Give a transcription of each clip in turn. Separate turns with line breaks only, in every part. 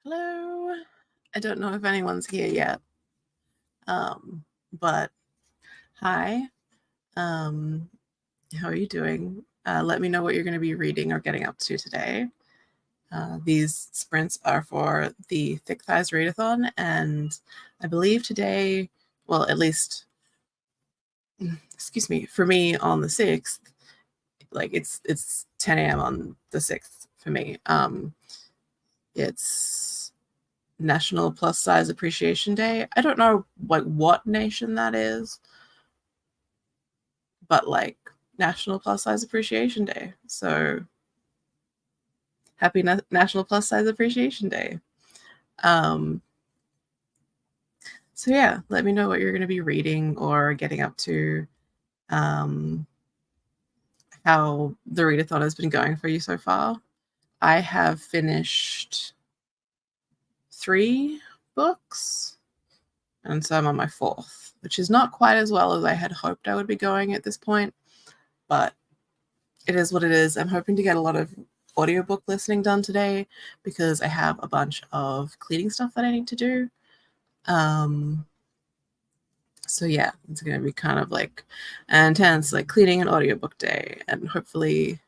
Hello. I don't know if anyone's here yet, but hi. Um, how are you doing? Let me know what you're going to be reading or getting up to today. These sprints are for the Thick Thighs Readathon, and I believe today, well, at least, excuse me, for me on the 6th, like it's 10 a.m. on the 6th for me. It's National Plus Size Appreciation Day. I don't know what nation that is, but National Plus Size Appreciation Day. So happy National Plus Size Appreciation Day. So yeah, let me know what you're going to be reading or getting up to, how the readathon has been going for you so far. I have finished 3 books, and so I'm on my 4th, which is not quite as well as I had hoped I would be going at this point, but it is what it is. I'm hoping to get a lot of audiobook listening done today because I have a bunch of cleaning stuff that I need to do. So yeah, it's going to be kind of like an intense cleaning and audiobook day, and hopefully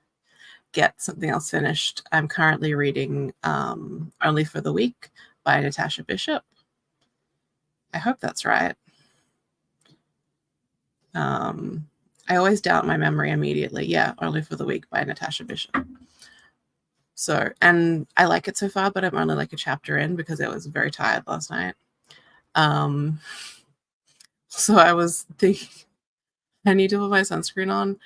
get something else finished. I'm currently reading Only for the Week by Natasha Bishop. I hope that's right. I always doubt my memory immediately. Yeah, Only for the Week by Natasha Bishop. So, and I like it so far, but I'm only like a chapter in because I was very tired last night. So I was thinking I need to put my sunscreen on.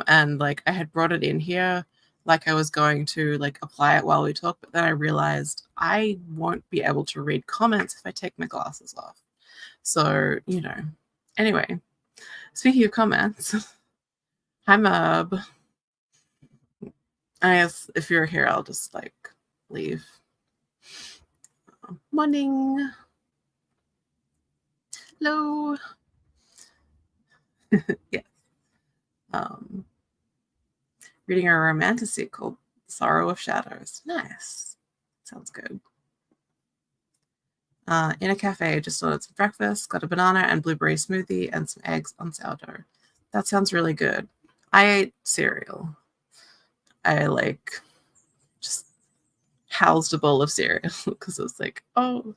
And I had brought it in here, I was going to apply it while we talk, but then I realized I won't be able to read comments if I take my glasses off. So, anyway, speaking of comments, hi Merb. I guess if you're here, I'll just leave. Morning. Hello. Yeah. Reading a romantasy called Sorrow of Shadows. Nice. Sounds good. In a cafe, just ordered some breakfast, got a banana and blueberry smoothie and some eggs on sourdough. That sounds really good. I ate cereal. I just housed a bowl of cereal because I was like, oh,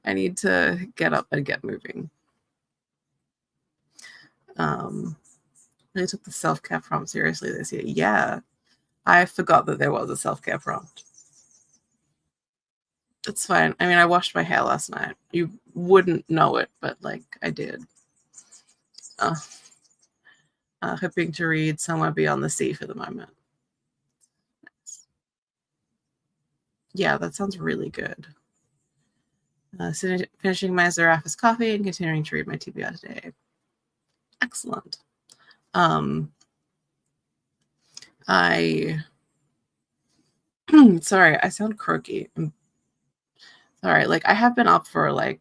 I need to get up and get moving. Really took the self-care prompt seriously this year. Yeah, I forgot that there was a self-care prompt. It's fine. I mean, I washed my hair last night. You wouldn't know it, but I did. Hoping to read Somewhere Beyond the Sea for the moment. Yeah, that sounds really good. Finishing my Zarafis coffee and continuing to read my TBR today. Excellent. Sorry, I sound croaky. I'm sorry. I have been up for I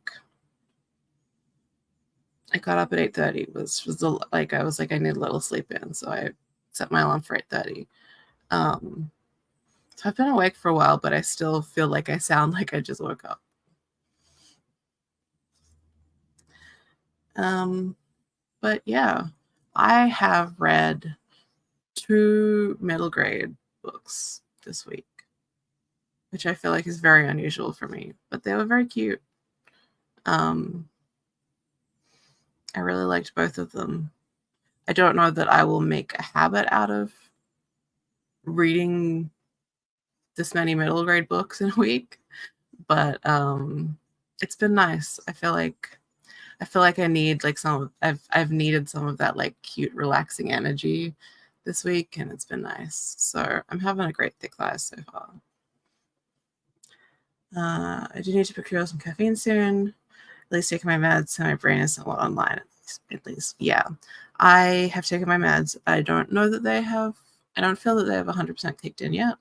got up at 8:30. I was I need a little sleep in, so I set my alarm for 8:30. So I've been awake for a while, but I still feel like I sound like I just woke up. But yeah, I have read 2 middle grade books this week, which I feel like is very unusual for me, but they were very cute. I really liked both of them. I don't know that I will make a habit out of reading this many middle grade books in a week, but it's been nice. I feel like I need I've needed some of that cute relaxing energy this week, and it's been nice. So I'm having a great thick thighs so far. I do need to procure some caffeine soon. At least taking my meds, so my brain is somewhat online. At least, yeah. I have taken my meds. I don't know that they have. I don't feel that they have 100% kicked in yet.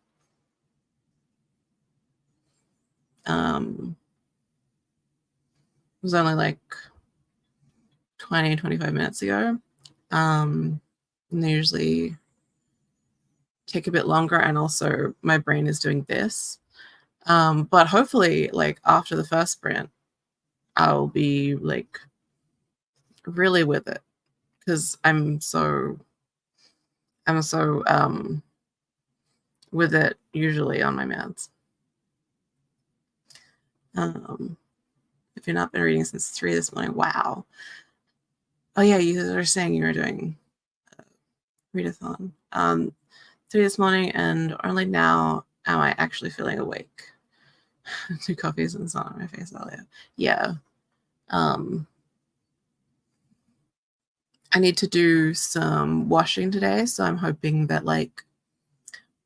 It was only 20, 25 minutes ago. And they usually take a bit longer, and also my brain is doing this. But hopefully, like after the first sprint, I'll be like really with it, because I'm so with it usually on my meds. If you've not been reading since 3 this morning, wow. Oh yeah, you were saying you were doing readathon. 3 this morning, and only now am I actually feeling awake. 2 coffees and sun on my face earlier. Yeah. I need to do some washing today, so I'm hoping that like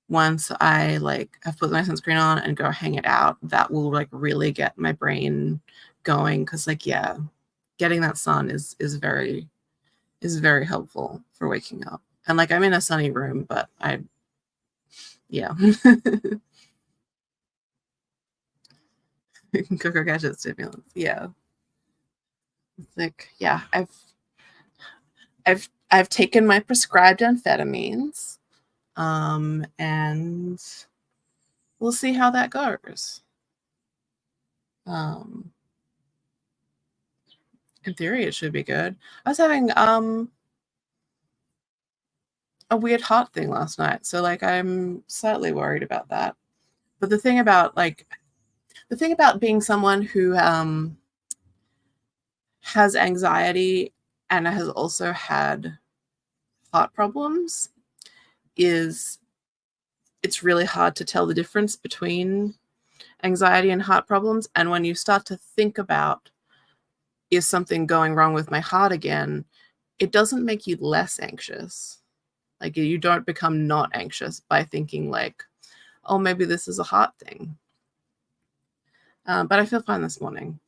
once I like have put my sunscreen on and go hang it out, that will like really get my brain going, because like yeah, getting that sun is very helpful for waking up. And like I'm in a sunny room, but yeah. Cocoa gadget stimulants. Yeah. It's like, yeah, I've taken my prescribed amphetamines. And we'll see how that goes. In theory it should be good. I was having a weird heart thing last night, so like I'm slightly worried about that. But the thing about being someone who has anxiety and has also had heart problems is it's really hard to tell the difference between anxiety and heart problems. And when you start to think about, is something going wrong with my heart again, it doesn't make you less anxious. Like you don't become not anxious by thinking like, oh, maybe this is a heart thing. But I feel fine this morning.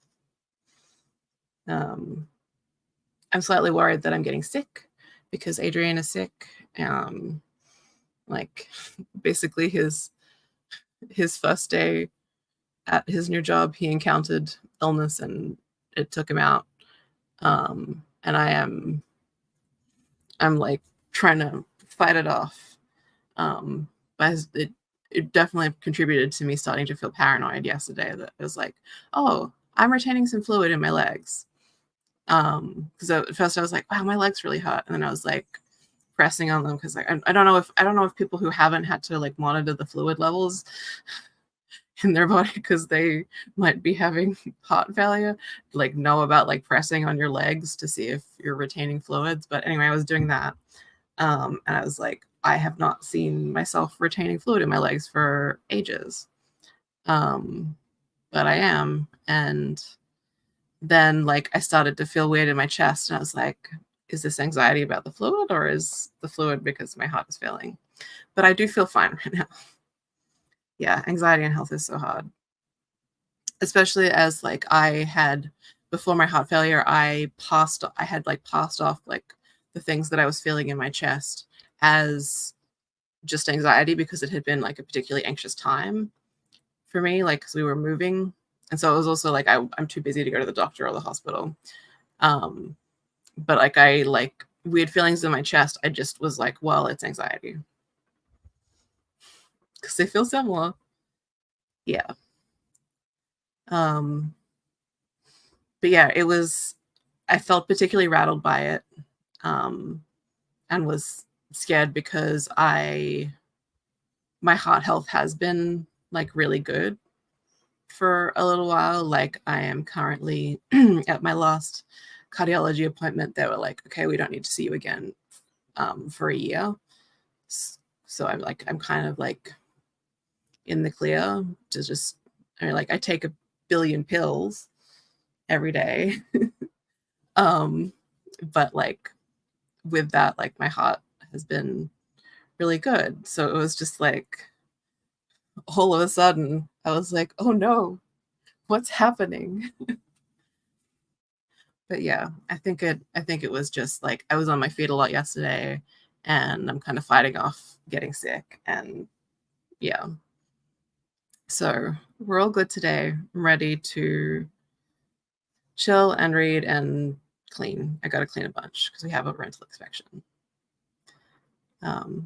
I'm slightly worried that I'm getting sick because Adrian is sick. Like basically his first day at his new job, he encountered illness and it took him out. And I'm like trying to fight it off. But it definitely contributed to me starting to feel paranoid yesterday, that it was like, oh, I'm retaining some fluid in my legs. Because at first I was like, wow, my leg's really hot. And then I was like pressing on them because like I don't know if people who haven't had to like monitor the fluid levels in their body because they might be having heart failure, like know about like pressing on your legs to see if you're retaining fluids. But anyway, I was doing that. And I was like, I have not seen myself retaining fluid in my legs for ages. But I am. And then like I started to feel weird in my chest, and I was like, is this anxiety about the fluid, or is the fluid because my heart is failing? But I do feel fine right now. Yeah, anxiety and health is so hard. Especially as like I had before my heart failure, I had like passed off like the things that I was feeling in my chest as just anxiety, because it had been like a particularly anxious time for me, like because we were moving. And so it was also like I'm too busy to go to the doctor or the hospital. But like I like weird feelings in my chest, I just was like, well, it's anxiety. Because they feel similar. Yeah. But yeah, I felt particularly rattled by it. And was scared because my heart health has been like really good for a little while. Like I am currently at my last cardiology appointment. They were like, okay, we don't need to see you again for a year. So I'm kind of like in the clear to just, I mean, like I take 1 billion pills every day. But like with that, like my heart has been really good. So it was just like all of a sudden I was like, oh no, what's happening? But yeah, I think it was just like I was on my feet a lot yesterday, and I'm kind of fighting off getting sick. And yeah, so we're all good today. I'm ready to chill and read and clean. I got to clean a bunch because we have a rental inspection.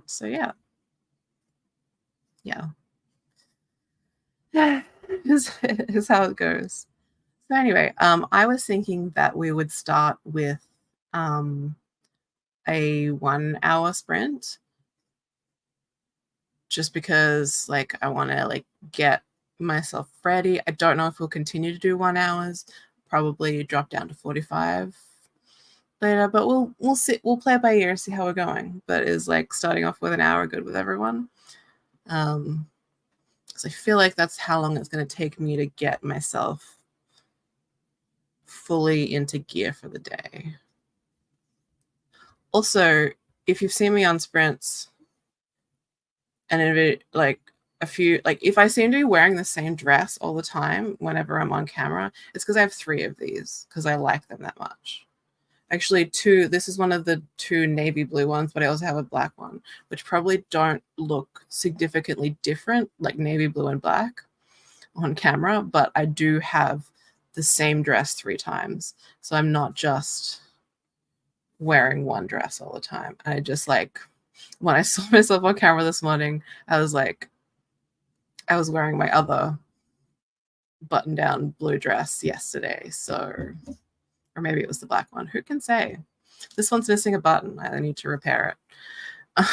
So yeah. is how it goes. So anyway, I was thinking that we would start with a 1 hour sprint, just because like I want to like get myself ready. I don't know if we'll continue to do 1 hours. Probably drop down to 45 later, but we'll see. We'll play it by ear, see how we're going. But is like starting off with an hour good with everyone? Because I feel like that's how long it's going to take me to get myself fully into gear for the day. Also, if you've seen me on sprints, and if like a few, like if I seem to be wearing the same dress all the time whenever I'm on camera, it's because I have 3 of these because I like them that much. Actually, 2. This is one of the 2 navy blue ones, but I also have a black one, which probably don't look significantly different, like navy blue and black on camera, but I do have the same dress 3 times. So I'm not just wearing one dress all the time. And I just like, when I saw myself on camera this morning, I was like, I was wearing my other button down blue dress yesterday. So, or maybe it was the black one. Who can say? This one's missing a button. I need to repair it.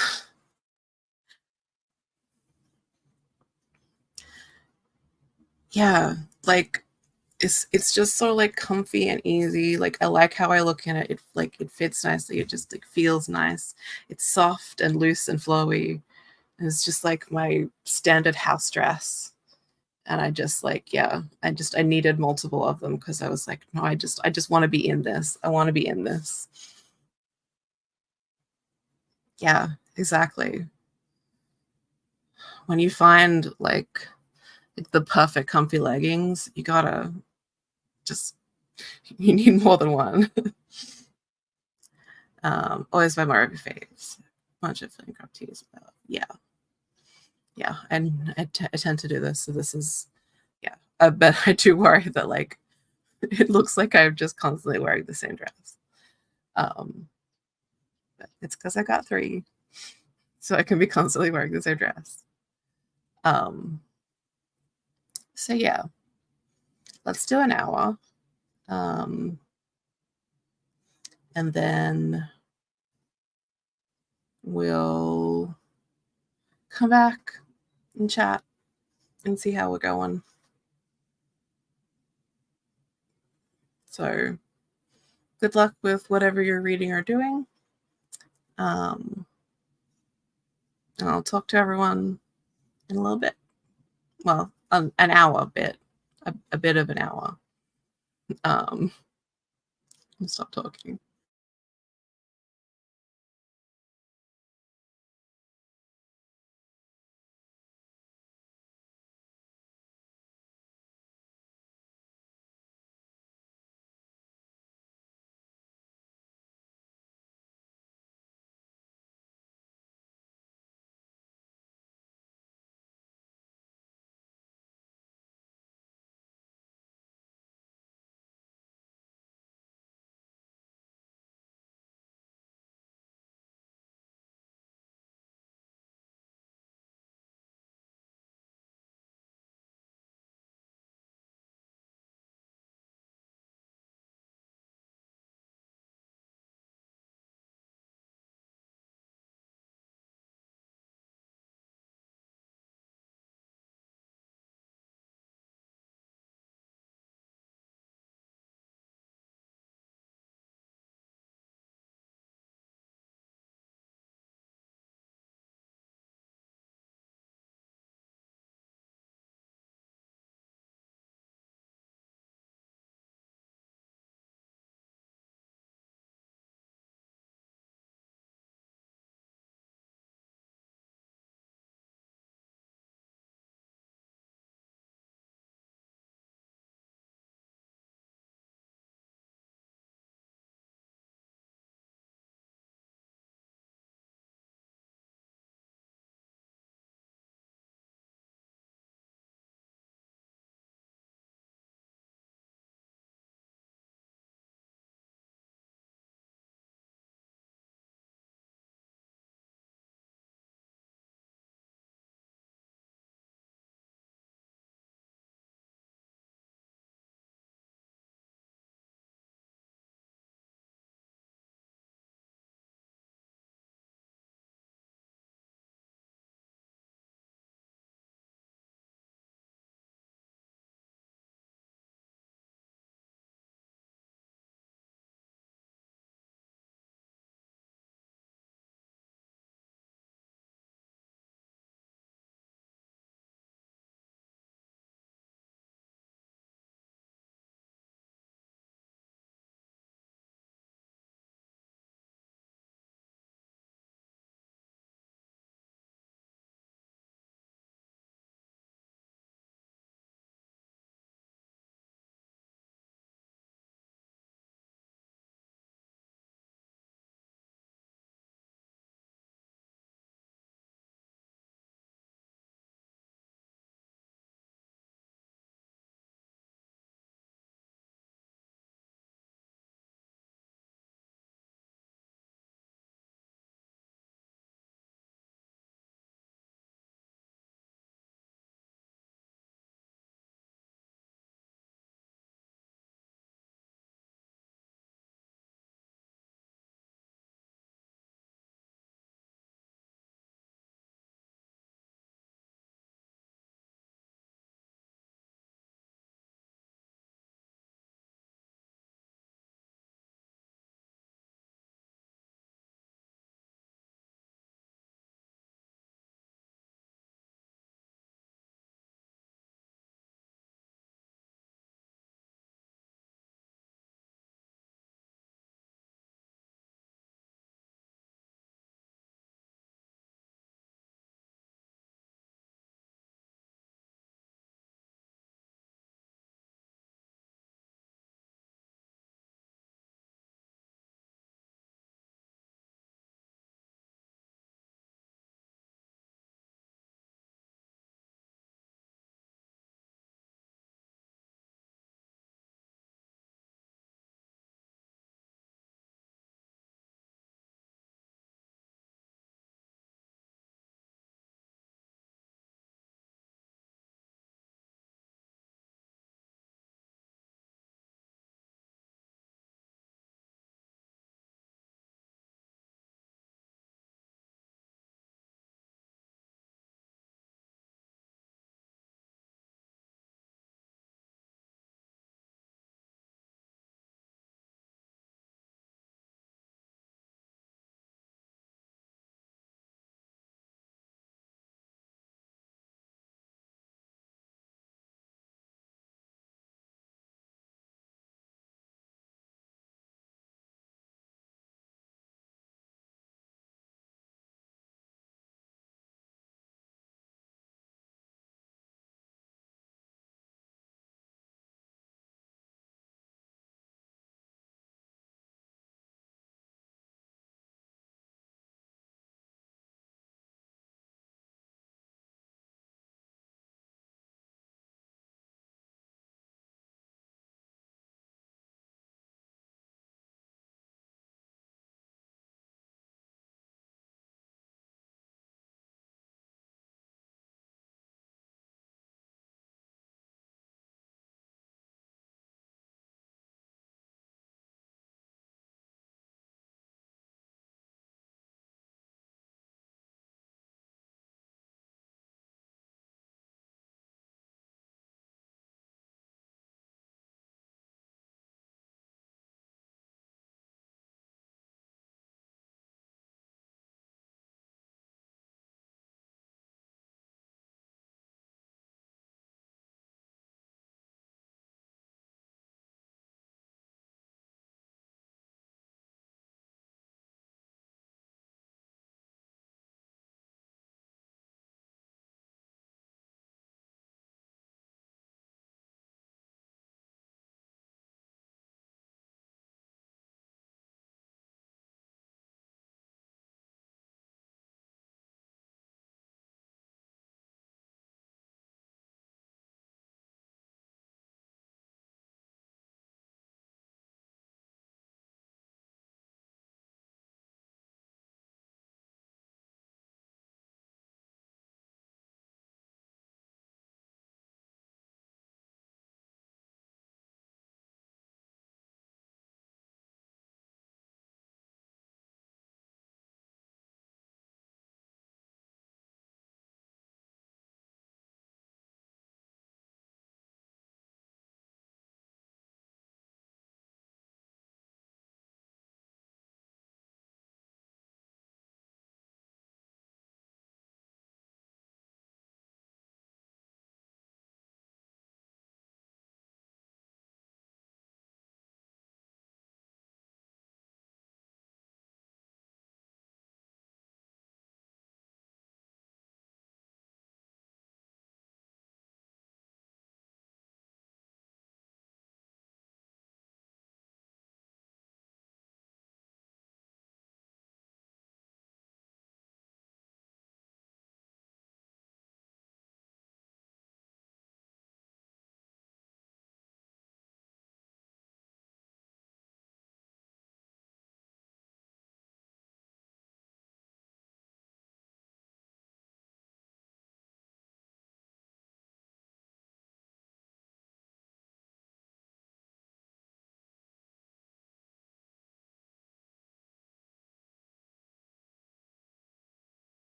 Yeah, like it's just so like comfy and easy. Like I like how I look in it. It like it fits nicely. It just like feels nice. It's soft and loose and flowy. And it's just like my standard house dress. And I just like, yeah, I needed multiple of them because I was like, no, I just want to be in this. I want to be in this. Yeah, exactly. When you find like the perfect comfy leggings, you gotta just you need more than one. Always buy more of your faves. Bunch of Flinkrop teas. Yeah, yeah, and I tend to do this. So this is, yeah. But I do worry that like it looks like I'm just constantly wearing the same dress. Um, but it's because I got 3, so I can be constantly wearing the same dress. Um, so yeah, let's do an hour. Um, and then we'll come back and chat and see how we're going. So good luck with whatever you're reading or doing. And I'll talk to everyone in a little bit. Well, an hour bit, a bit of an hour. I'll stop talking.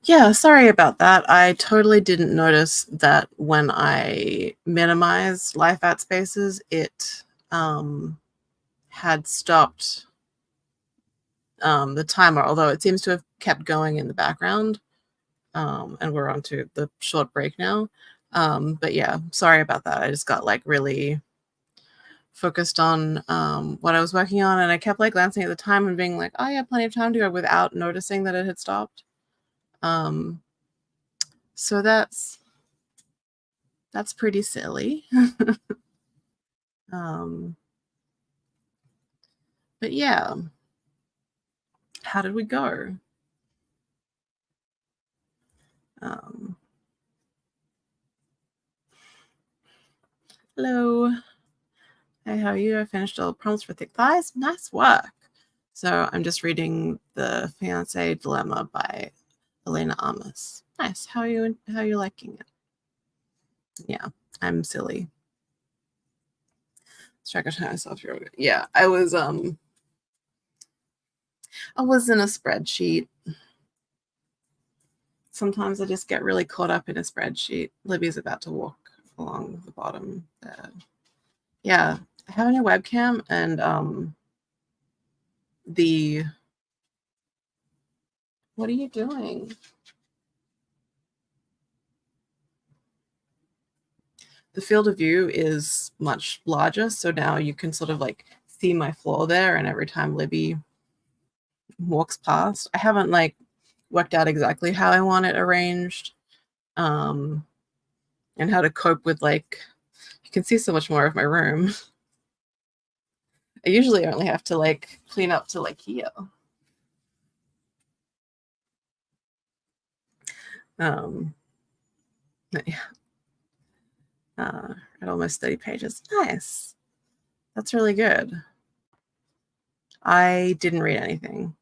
Yeah, sorry about that. I totally didn't notice that when I minimized life at spaces, it had stopped the timer, although it seems to have kept going in the background. And we're on to the short break now. But yeah, sorry about that. I just got like really focused on what I was working on, and I kept like glancing at the time and being like, oh yeah, plenty of time to go, without noticing that it had stopped. So that's pretty silly. um, but yeah, how did we go? Um, Hello. Hey, how are you? I finished all prompts for Thick Thighs. Nice work. So I'm just reading The Fiancé Dilemma by Elena Amos. Nice. How are you liking it? Yeah, I'm silly. Track of myself here. Yeah, I was in a spreadsheet. Sometimes I just get really caught up in a spreadsheet. Libby's about to walk along the bottom there. Yeah, I have a new webcam, and the what are you doing? The field of view is much larger, so now you can sort of like see my floor there, and every time Libby walks past, I haven't like worked out exactly how I want it arranged, and how to cope with like, you can see so much more of my room. I usually only have to like clean up to like here. Yeah. At almost 30 pages. Nice. That's really good. I didn't read anything.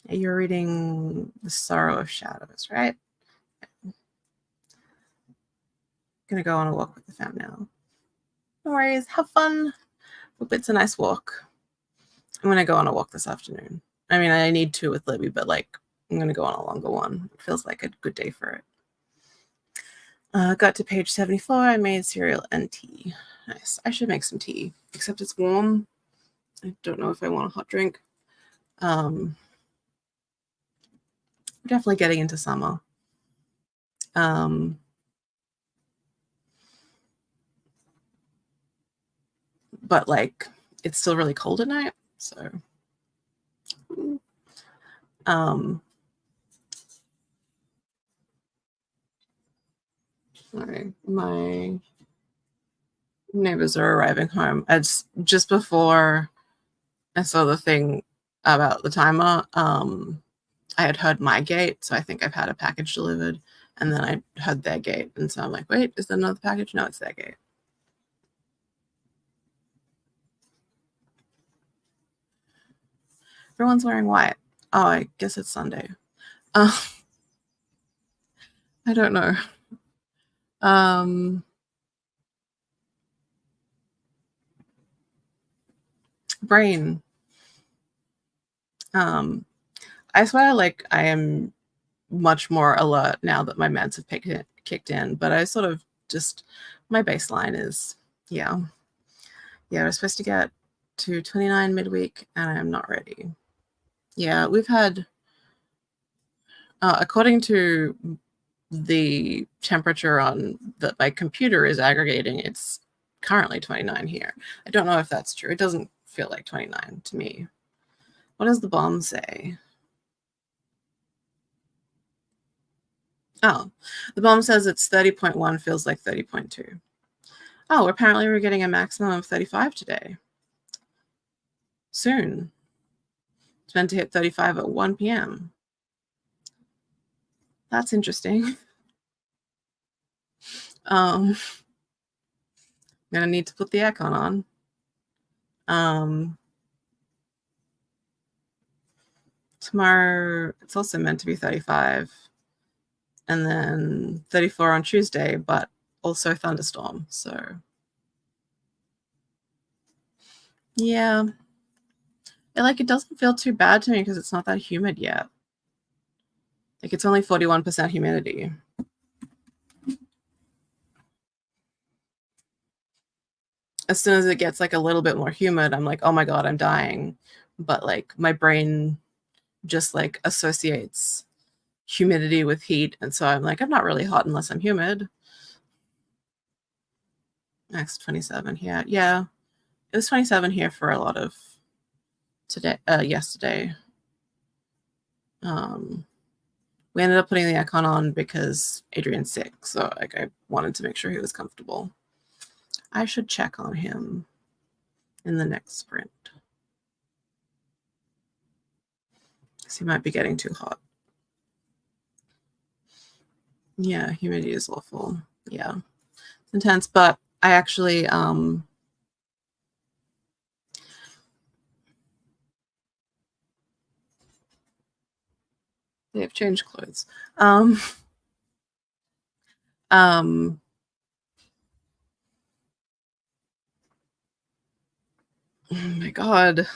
You're reading The Sorrow of Shadows, right? I'm gonna go on a walk with the fam now. No worries. Have fun. Hope it's a nice walk. I'm gonna go on a walk this afternoon. I mean, I need to with Libby, but like, I'm gonna go on a longer one. It feels like a good day for it. Got to page 74. I made cereal and tea. Nice. I should make some tea, except it's warm. I don't know if I want a hot drink. We're definitely getting into summer. But like, it's still really cold at night, so sorry, my neighbors are arriving home. It's just before I saw the thing about the timer. I had heard my gate, so I think I've had a package delivered, and then I heard their gate, and so I'm like, wait, is there another package? No, it's their gate. Everyone's wearing white. Oh, I guess it's Sunday. I don't know. Brain. I swear, like, I am much more alert now that my meds have kicked in, but I sort of just, my baseline is, yeah, we're supposed to get to 29 midweek, and I'm not ready. Yeah, we've had, according to the temperature on that my computer is aggregating, it's currently 29 here. I don't know if that's true. It doesn't feel like 29 to me. What does the bomb say? Oh, the bomb says it's 30.1, feels like 30.2. Oh, apparently we're getting a maximum of 35 today. Soon. It's meant to hit 35 at 1 p.m. That's interesting. I'm gonna need to put the aircon on. Tomorrow, it's also meant to be 35. And then 34 on Tuesday, but also thunderstorm. So, yeah. It doesn't feel too bad to me because it's not that humid yet. Like, it's only 41% humidity. As soon as it gets like a little bit more humid, I'm like, oh my God, I'm dying. But like my brain just like associates humidity with heat. And so I'm like, I'm not really hot unless I'm humid. Next 27 here. Yeah. It was 27 here for a lot of yesterday. We ended up putting the aircon on because Adrian's sick. So like I wanted to make sure he was comfortable. I should check on him in the next sprint. Because he might be getting too hot. Yeah, humidity is awful. Yeah. It's intense, but I actually they've changed clothes. Oh my God.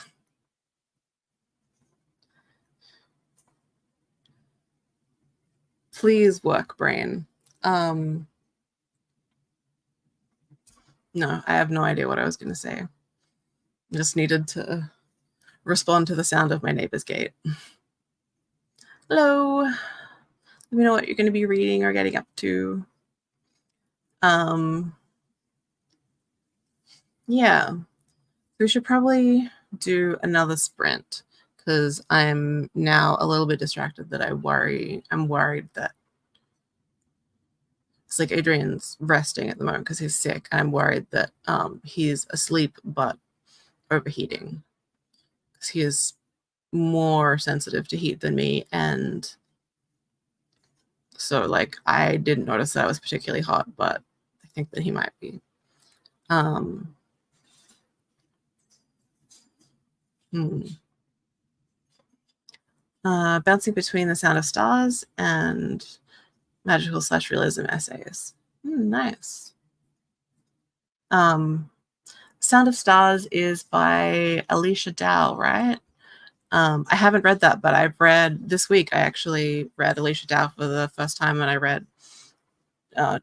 Please work, brain. No, I have no idea what I was going to say. I just needed to respond to the sound of my neighbor's gate. Hello. Let me know what you're going to be reading or getting up to. Yeah. We should probably do another sprint because I'm now a little bit distracted that I'm worried that it's like Adrian's resting at the moment because he's sick. I'm worried that he's asleep but overheating because he is more sensitive to heat than me. And so like I didn't notice that I was particularly hot, but I think that he might be. Bouncing between the Sound of Stars and magical/realism essays. Nice. Sound of Stars is by Alicia Dow, right? I haven't read that, but I've read this week. I actually read Alicia Dow for the first time, and I read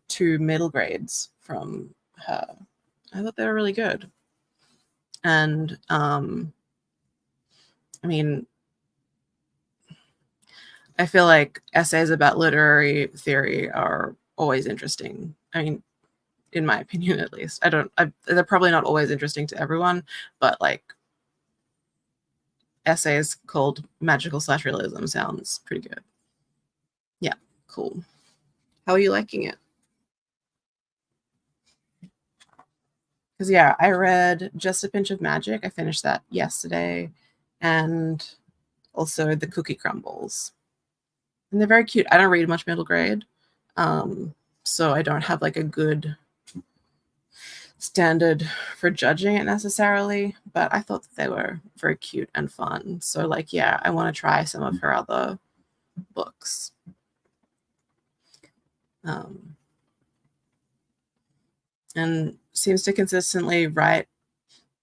2 middle grades from her. I thought they were really good. And I mean, I feel like essays about literary theory are always interesting. I mean, in my opinion, at least. They're probably not always interesting to everyone, but like essays called magical/realism sounds pretty good. Yeah, cool. How are you liking it? Because yeah, I read Just a Pinch of Magic. I finished that yesterday, and also The Cookie Crumbles. And they're very cute. I don't read much middle grade, so I don't have like a good standard for judging it necessarily, but I thought that they were very cute and fun. So like, yeah, I want to try some of her other books. And seems to consistently write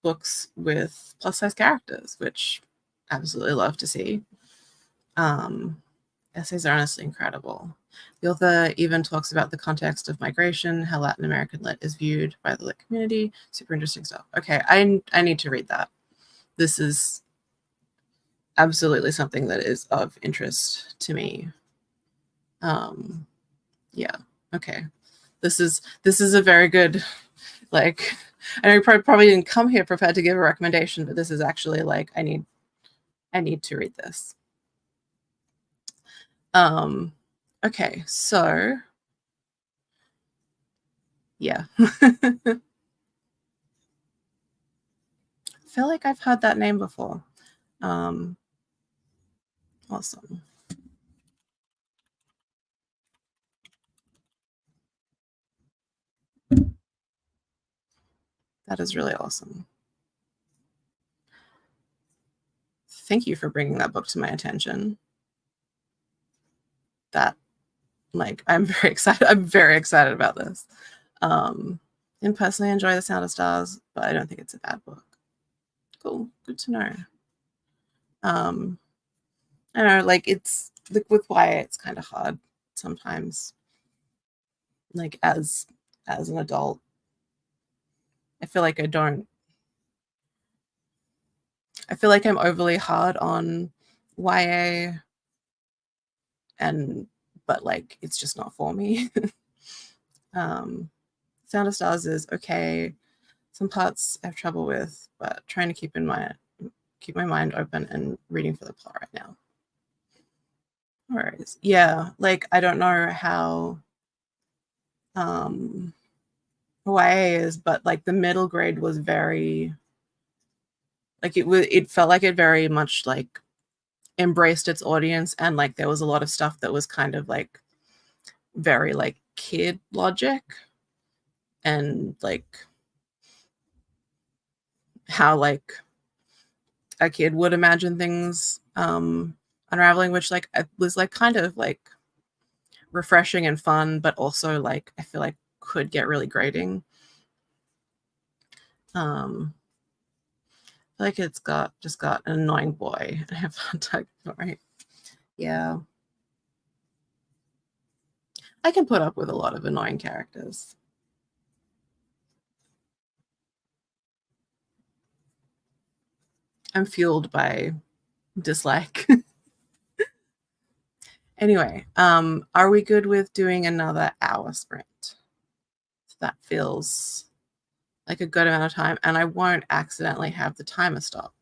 books with plus size characters, which I absolutely love to see. Essays are honestly incredible. The author even talks about the context of migration, how Latin American lit is viewed by the lit community. Super interesting stuff. Okay, I need to read that. This is absolutely something that is of interest to me. Yeah. Okay. This is a very good, like, I know you probably didn't come here prepared to give a recommendation, but this is actually like I need to read this. Okay, so yeah. I feel like I've heard that name before. Awesome. That is really awesome. Thank you for bringing that book to my attention. That, like, I'm very excited. I'm very excited about this. And personally enjoy The Sound of Stars, but I don't think it's a bad book. Cool. Good to know. I don't know, like it's like with YA, it's kind of hard sometimes. Like as an adult, I feel like I feel like I'm overly hard on YA, but like it's just not for me. Sound of Stars is okay. Some parts I have trouble with, but trying to keep my mind open and reading for the plot right now. All right. Yeah, like I don't know how YA is, but like the middle grade was very like it felt like it very much like embraced its audience, and like there was a lot of stuff that was kind of like very like kid logic and like how like a kid would imagine things unraveling, which like was like kind of like refreshing and fun, but also like I feel like could get really grating. um I feel like it's just got an annoying boy. I have hard time, right? Yeah, I can put up with a lot of annoying characters. I'm fueled by dislike. Anyway, are we good with doing another hour sprint? That feels like a good amount of time, and I won't accidentally have the timer stop.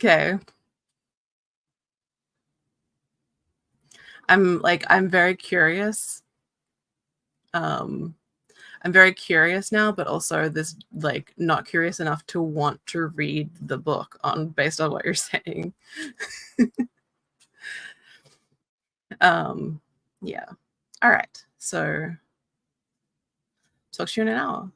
Okay. I'm very curious. Um, I'm very curious now, but also this like not curious enough to want to read the book on based on what you're saying. Yeah. All right. So talk to you in an hour.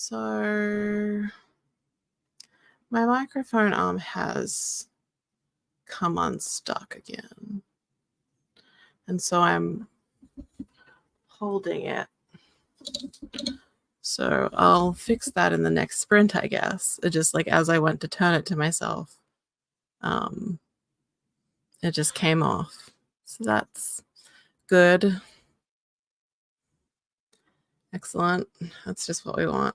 So my microphone arm has come unstuck again. And so I'm holding it. So I'll fix that in the next sprint, I guess. It just like as I went to turn it to myself, it just came off. So that's good. Excellent. That's just what we want.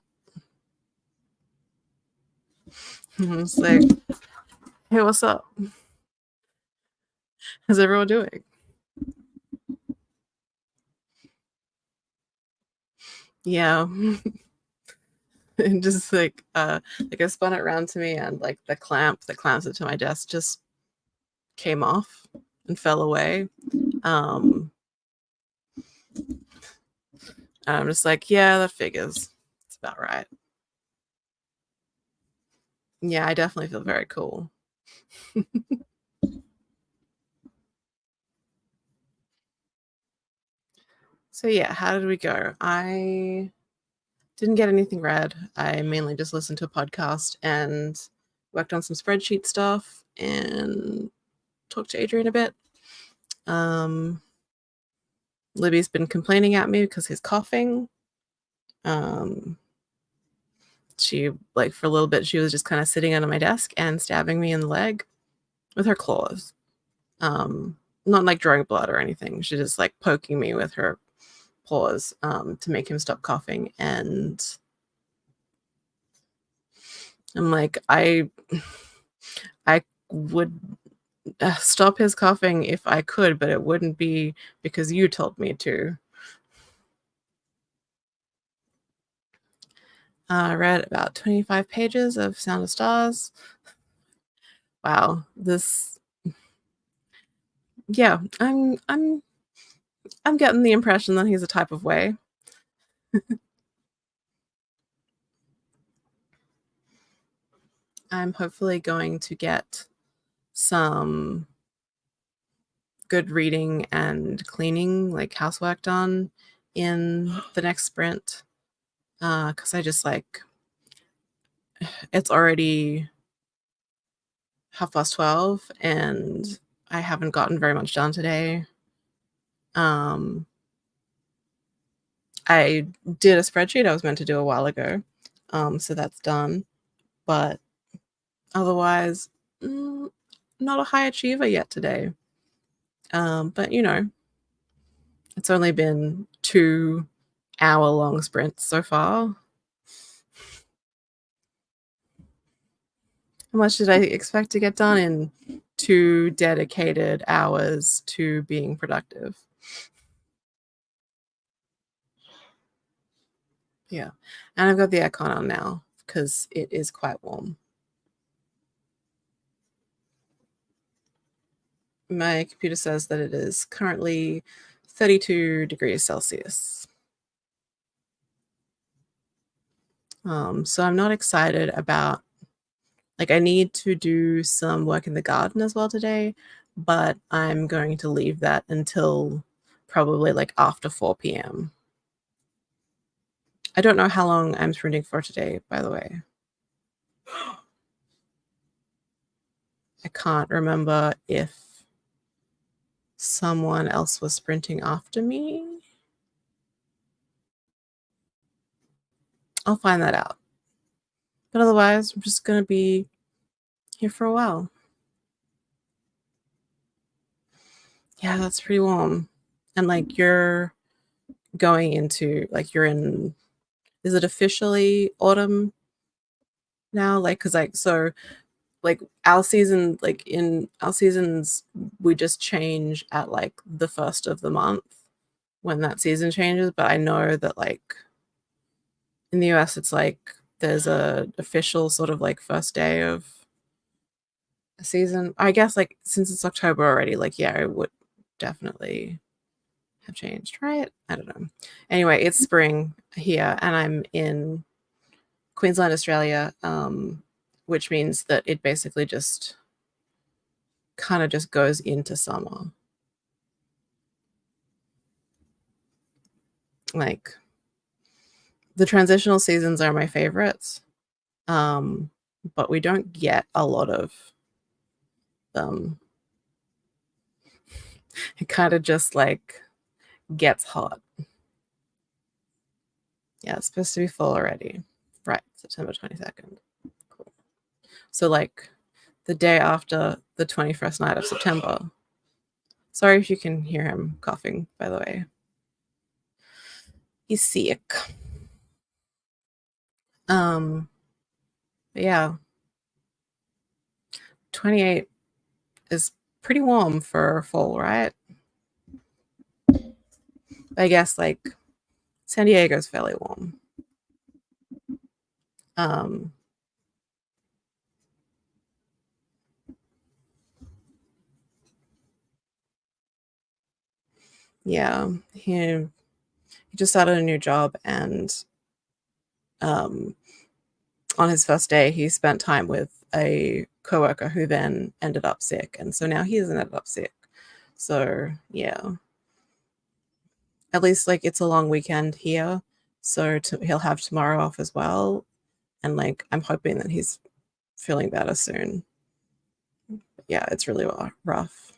It's like, hey, what's up? How's everyone doing? Yeah. And just like I spun it around to me, and like the clamp that clamps it to my desk just came off and fell away. And I'm just like, yeah, that figures. It's about right. Yeah, I definitely feel very cool. So yeah, how did we go? I didn't get anything read. I mainly just listened to a podcast and worked on some spreadsheet stuff and talked to Adrian a bit. Libby's been complaining at me because he's coughing. She, like, for a little bit, she was just kind of sitting under my desk and stabbing me in the leg with her claws. Not like drawing blood or anything. She's just like poking me with her paws to make him stop coughing. And I'm like, I would stop his coughing if I could, but it wouldn't be because you told me to. I read about 25 pages of Sound of Stars. Wow, yeah, I'm getting the impression that he's a type of way. I'm hopefully going to get some good reading and cleaning, like housework done in the next sprint. Because I just like, it's already 12:30 and I haven't gotten very much done today. I did a spreadsheet I was meant to do a while ago. So that's done. But otherwise, not a high achiever yet today. But you know, it's only been 2-hour-long sprints so far. How much did I expect to get done in 2 dedicated hours to being productive? Yeah. And I've got the aircon on now because it is quite warm. My computer says that it is currently 32 degrees Celsius. So I'm not excited about, like, I need to do some work in the garden as well today, but I'm going to leave that until probably like after 4 p.m. I don't know how long I'm sprinting for today, by the way. I can't remember if someone else was sprinting after me. I'll find that out. But otherwise, I'm just going to be here for a while. Yeah, that's pretty warm. And like you're going into, like, you're in, is it officially autumn now? Like, because like, so like our season, like in our seasons, we just change at like the first of the month when that season changes. But I know that like in the US, it's like there's a official sort of like first day of a season. I guess like since it's October already, like yeah, it would definitely have changed, right? I don't know. Anyway, it's spring here, and I'm in Queensland, Australia, which means that it basically just kind of just goes into summer. Like The transitional seasons are my favorites, but we don't get a lot of them. It kind of just like gets hot. Yeah, it's supposed to be full already. Right, September 22nd. Cool. So like the day after the 21st night of September. Sorry if you can hear him coughing, by the way. He's sick. But yeah, 28 is pretty warm for fall, right? I guess like San Diego's fairly warm. Um, yeah, he just started a new job, and on his first day, he spent time with a coworker who then ended up sick, and so now he hasn't ended up sick. So yeah, at least like it's a long weekend here, so he'll have tomorrow off as well, and like I'm hoping that he's feeling better soon. Yeah, it's really rough.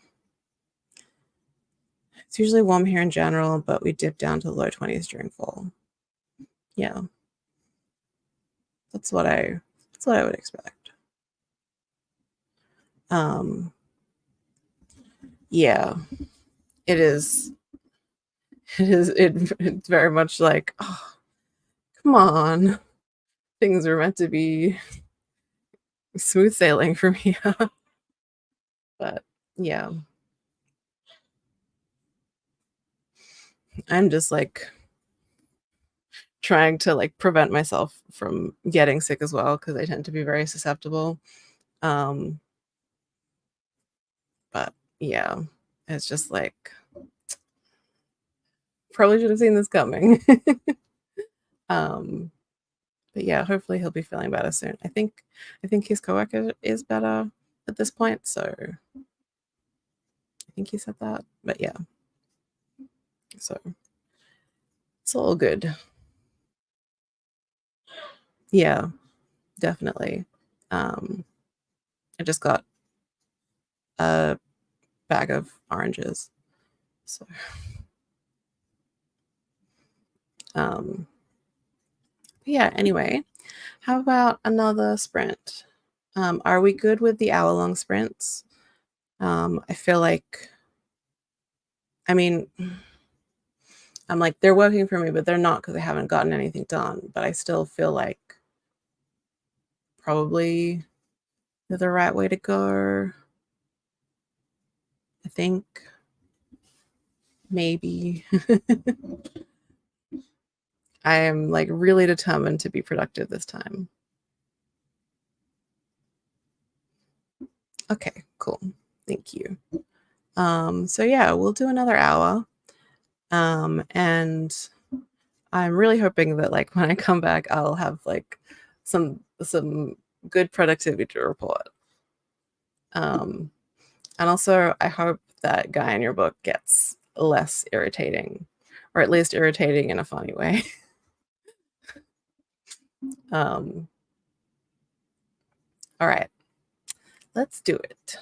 It's usually warm here in general, but we dip down to the low 20s during fall. Yeah, that's what I would expect. Um, yeah, it is. It's very much like, oh, come on, things are meant to be smooth sailing from here. But yeah, I'm just like trying to like prevent myself from getting sick as well because I tend to be very susceptible. Um, but yeah, it's just like probably should have seen this coming. um, but yeah, hopefully he'll be feeling better soon. I think his coworker is better at this point, so I think he said that. But yeah, so it's all good. Yeah, definitely. Um, I just got a bag of oranges. So, um, yeah, anyway, how about another sprint? Are we good with the hour-long sprints? I feel like, I mean, I'm like, they're working for me, but they're not because I haven't gotten anything done. But I still feel like probably they're the right way to go. I think maybe. I am like really determined to be productive this time. Okay, cool. Thank you. So yeah, we'll do another hour. And I'm really hoping that like when I come back, I'll have like some good productivity to report. Um, and also I hope that guy in your book gets less irritating, or at least irritating in a funny way. um, all right, let's do it.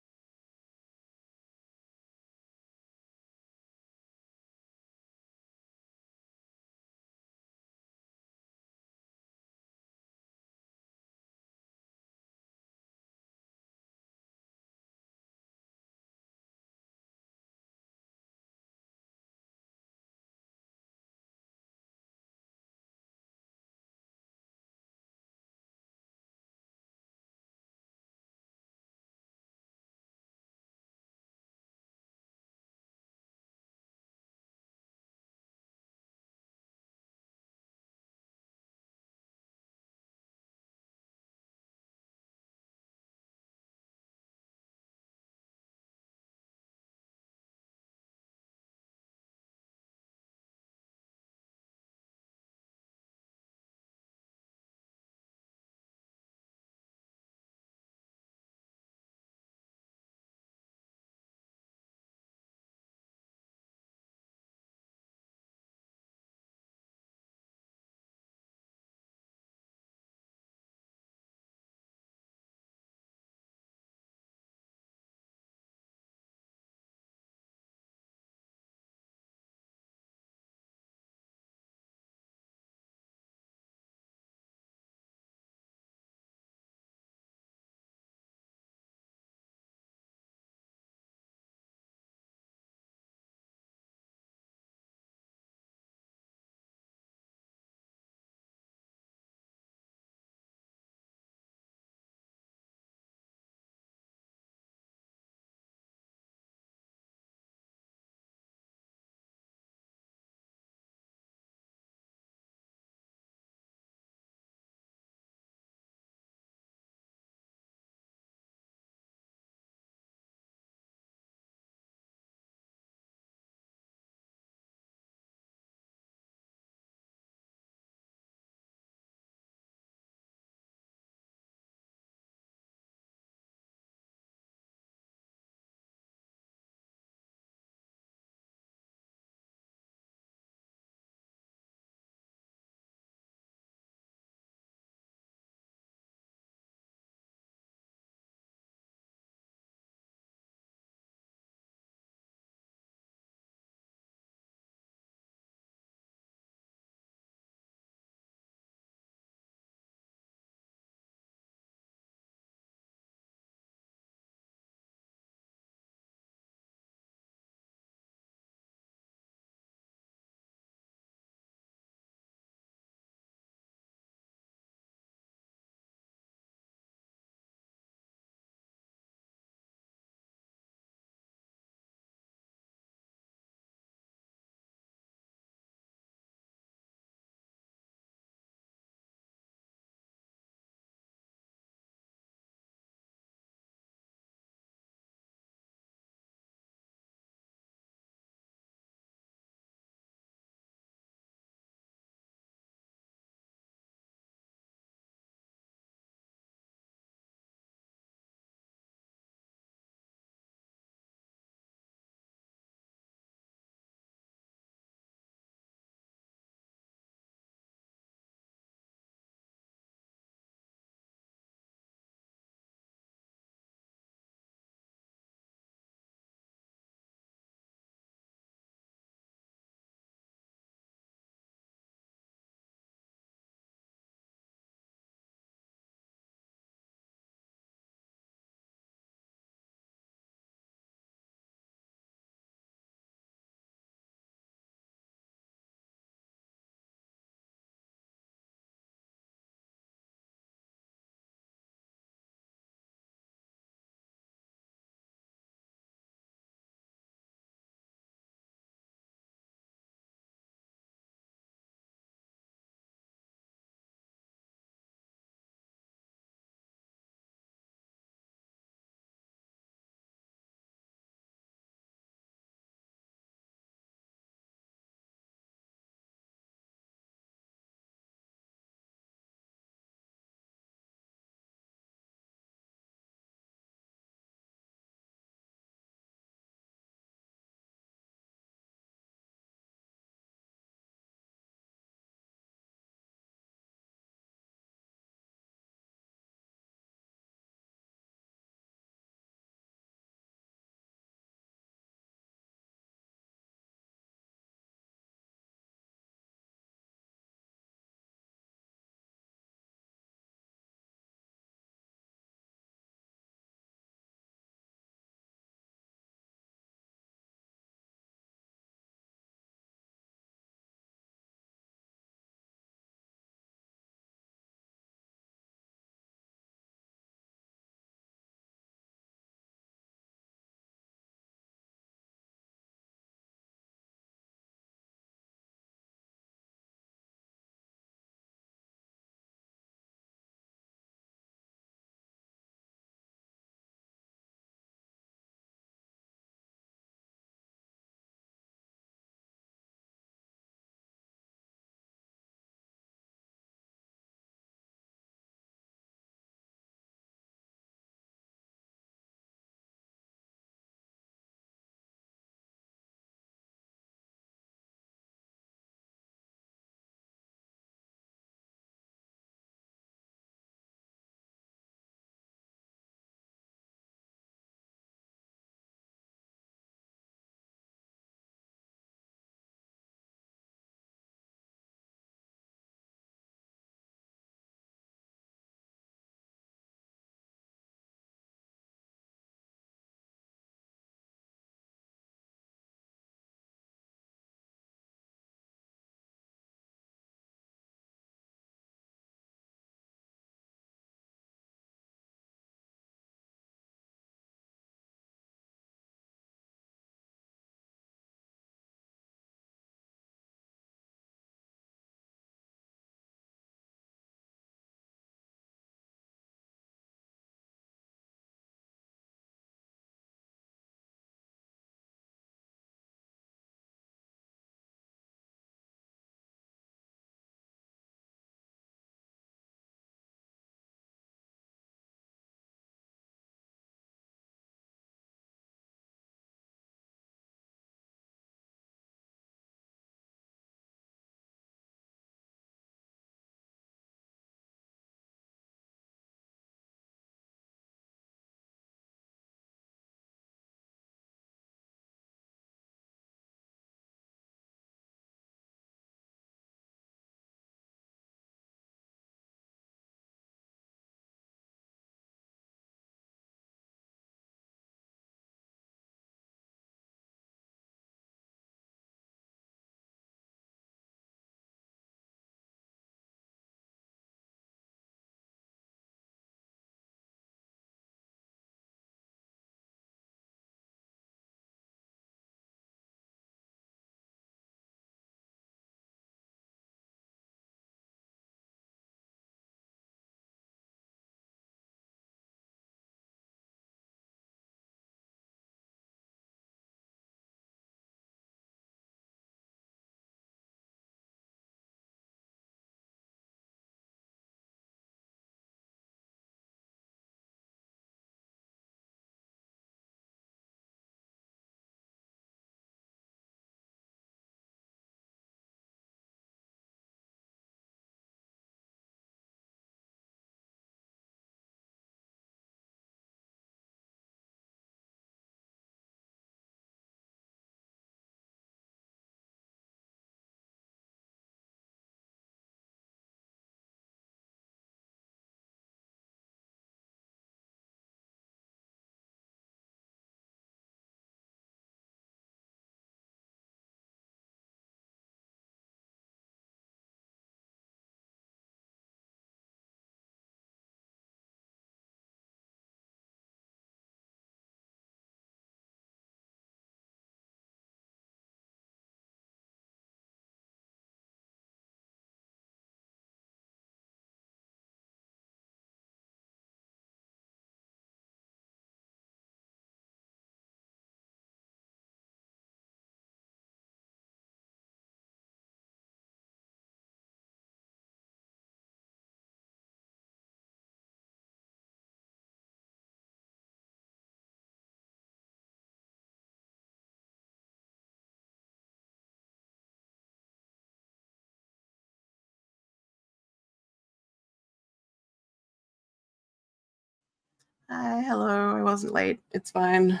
Hi, hello. I wasn't late. It's fine.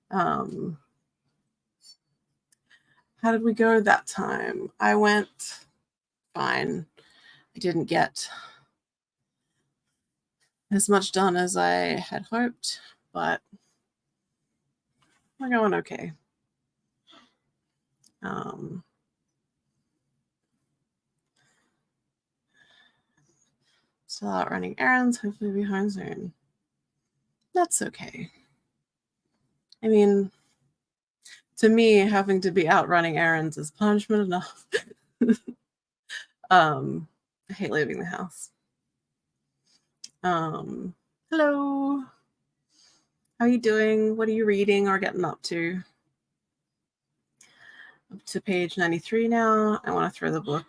How did we go that time? I went fine. I didn't get as much done as I had hoped, but we're going okay. Still out running errands, hopefully be home soon. That's okay. I mean, to me, having to be out running errands is punishment enough. I hate leaving the house. Hello. How are you doing? What are you reading or getting up to? Up to page 93 now. I want to throw the book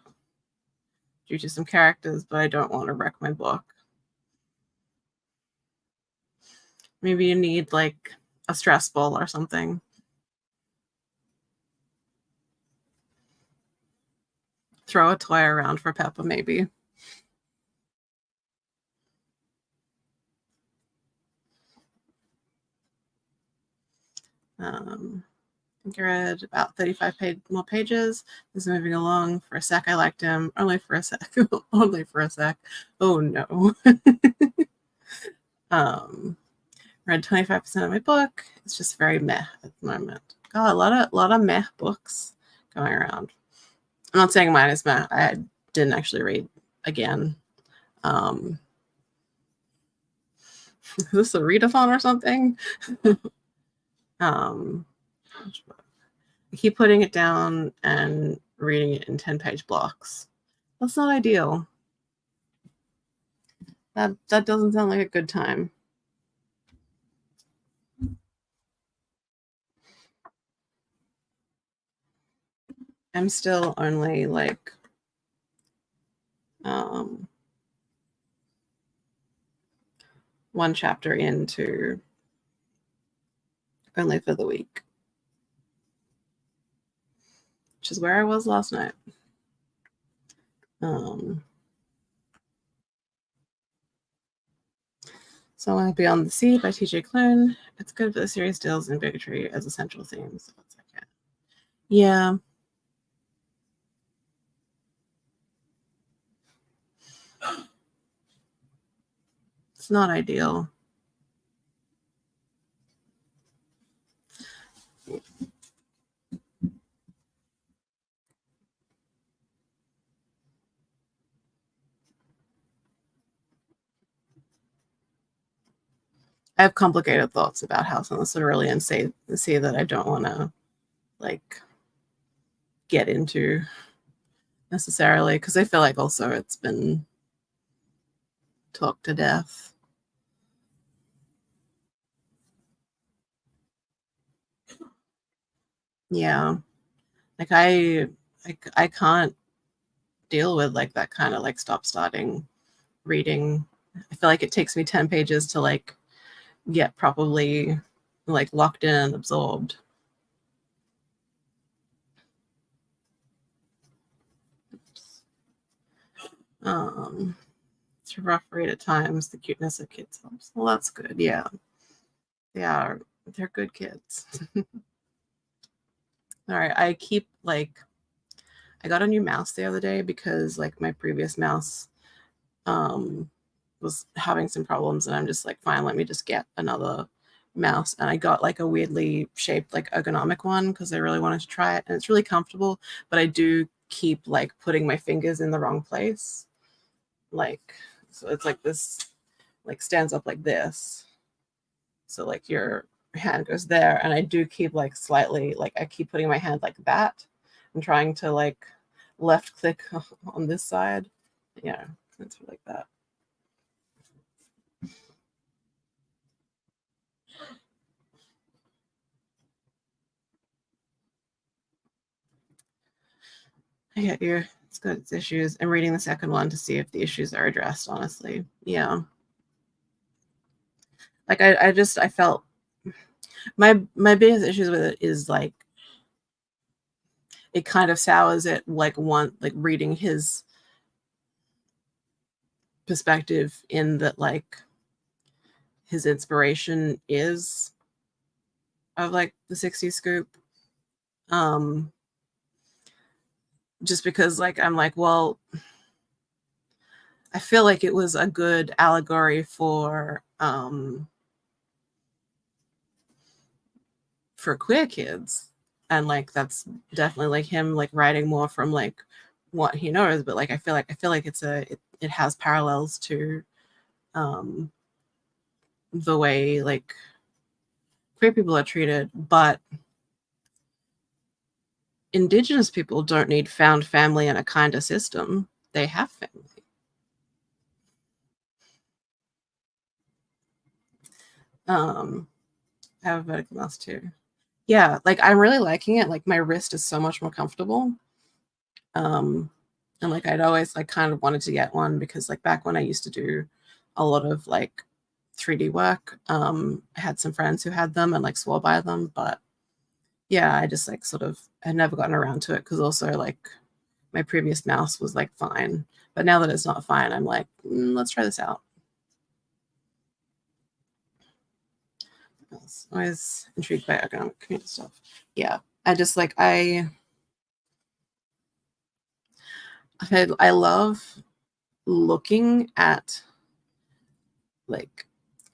due to some characters, but I don't want to wreck my book. Maybe you need like a stress ball or something. Throw a toy around for Peppa, maybe. I think I read about 35 more pages. He's moving along. For a sec, I liked him. Only for a sec. Only for a sec. Oh no. Read 25% of my book. It's just very meh at the moment. Got a lot of meh books going around. I'm not saying mine is meh. I didn't actually read again. Is this a readathon or something? I keep putting it down and reading it in 10-page blocks. That's not ideal. That doesn't sound like a good time. I'm still only like one chapter into Only for the Week, which is where I was last night. So I Beyond the Sea by TJ Klune. It's good, but the series deals in bigotry as a central theme. So it's like, yeah. It's not ideal. I have complicated thoughts about House on the Cerulean Sea that I don't want to like get into necessarily, because I feel like also it's been talked to death. Yeah, like I can't deal with like that kind of like stop starting reading. I feel like it takes me 10 pages to like get properly like locked in and absorbed. It's a rough read at times. The cuteness of kids helps. Well, that's good. Yeah, they're good kids. All right, I keep like I got a new mouse the other day because like my previous mouse was having some problems, and I'm just like, fine, let me just get another mouse. And I got like a weirdly shaped like ergonomic one because I really wanted to try it, and it's really comfortable, but I do keep like putting my fingers in the wrong place. Like, so it's like this like stands up like this. So like your hand goes there, and I do keep like slightly like I keep putting my hand like that. I'm trying to like left click on this side. Yeah, it's like that. I get you. It's got its issues. I'm reading the second one to see if the issues are addressed, honestly. Yeah. Like I felt my biggest issues with it is like it kind of sours it like reading his perspective in that like his inspiration is of like the 60s scoop. Just because like I'm like, well, I feel like it was a good allegory for queer kids, and like that's definitely like him like writing more from like what he knows, but like I feel like it has parallels to the way like queer people are treated, but Indigenous people don't need found family and a kinder system. They have family. I have a vertical mouse too. Yeah, like I'm really liking it. Like my wrist is so much more comfortable. And like I'd always like kind of wanted to get one because like back when I used to do a lot of like 3D work, I had some friends who had them and like swore by them, but yeah, I just like sort of had never gotten around to it because also like my previous mouse was like fine, but now that it's not fine, I'm like, let's try this out. I was always intrigued by economic community stuff. Yeah, I just like I love looking at like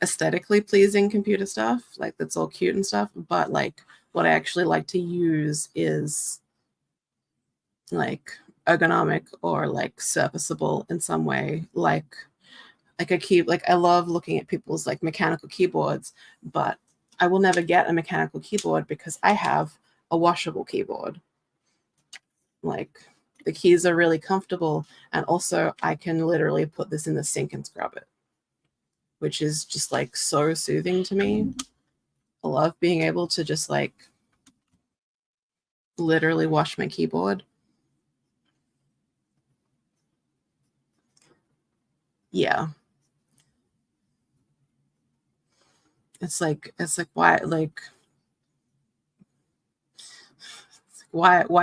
aesthetically pleasing computer stuff, like that's all cute and stuff, but like what I actually like to use is like ergonomic or like serviceable in some way, like I love looking at people's like mechanical keyboards, but I will never get a mechanical keyboard because I have a washable keyboard. Like the keys are really comfortable, and also I can literally put this in the sink and scrub it, which is just like so soothing to me. I love being able to just like literally wash my keyboard. Yeah. It's like why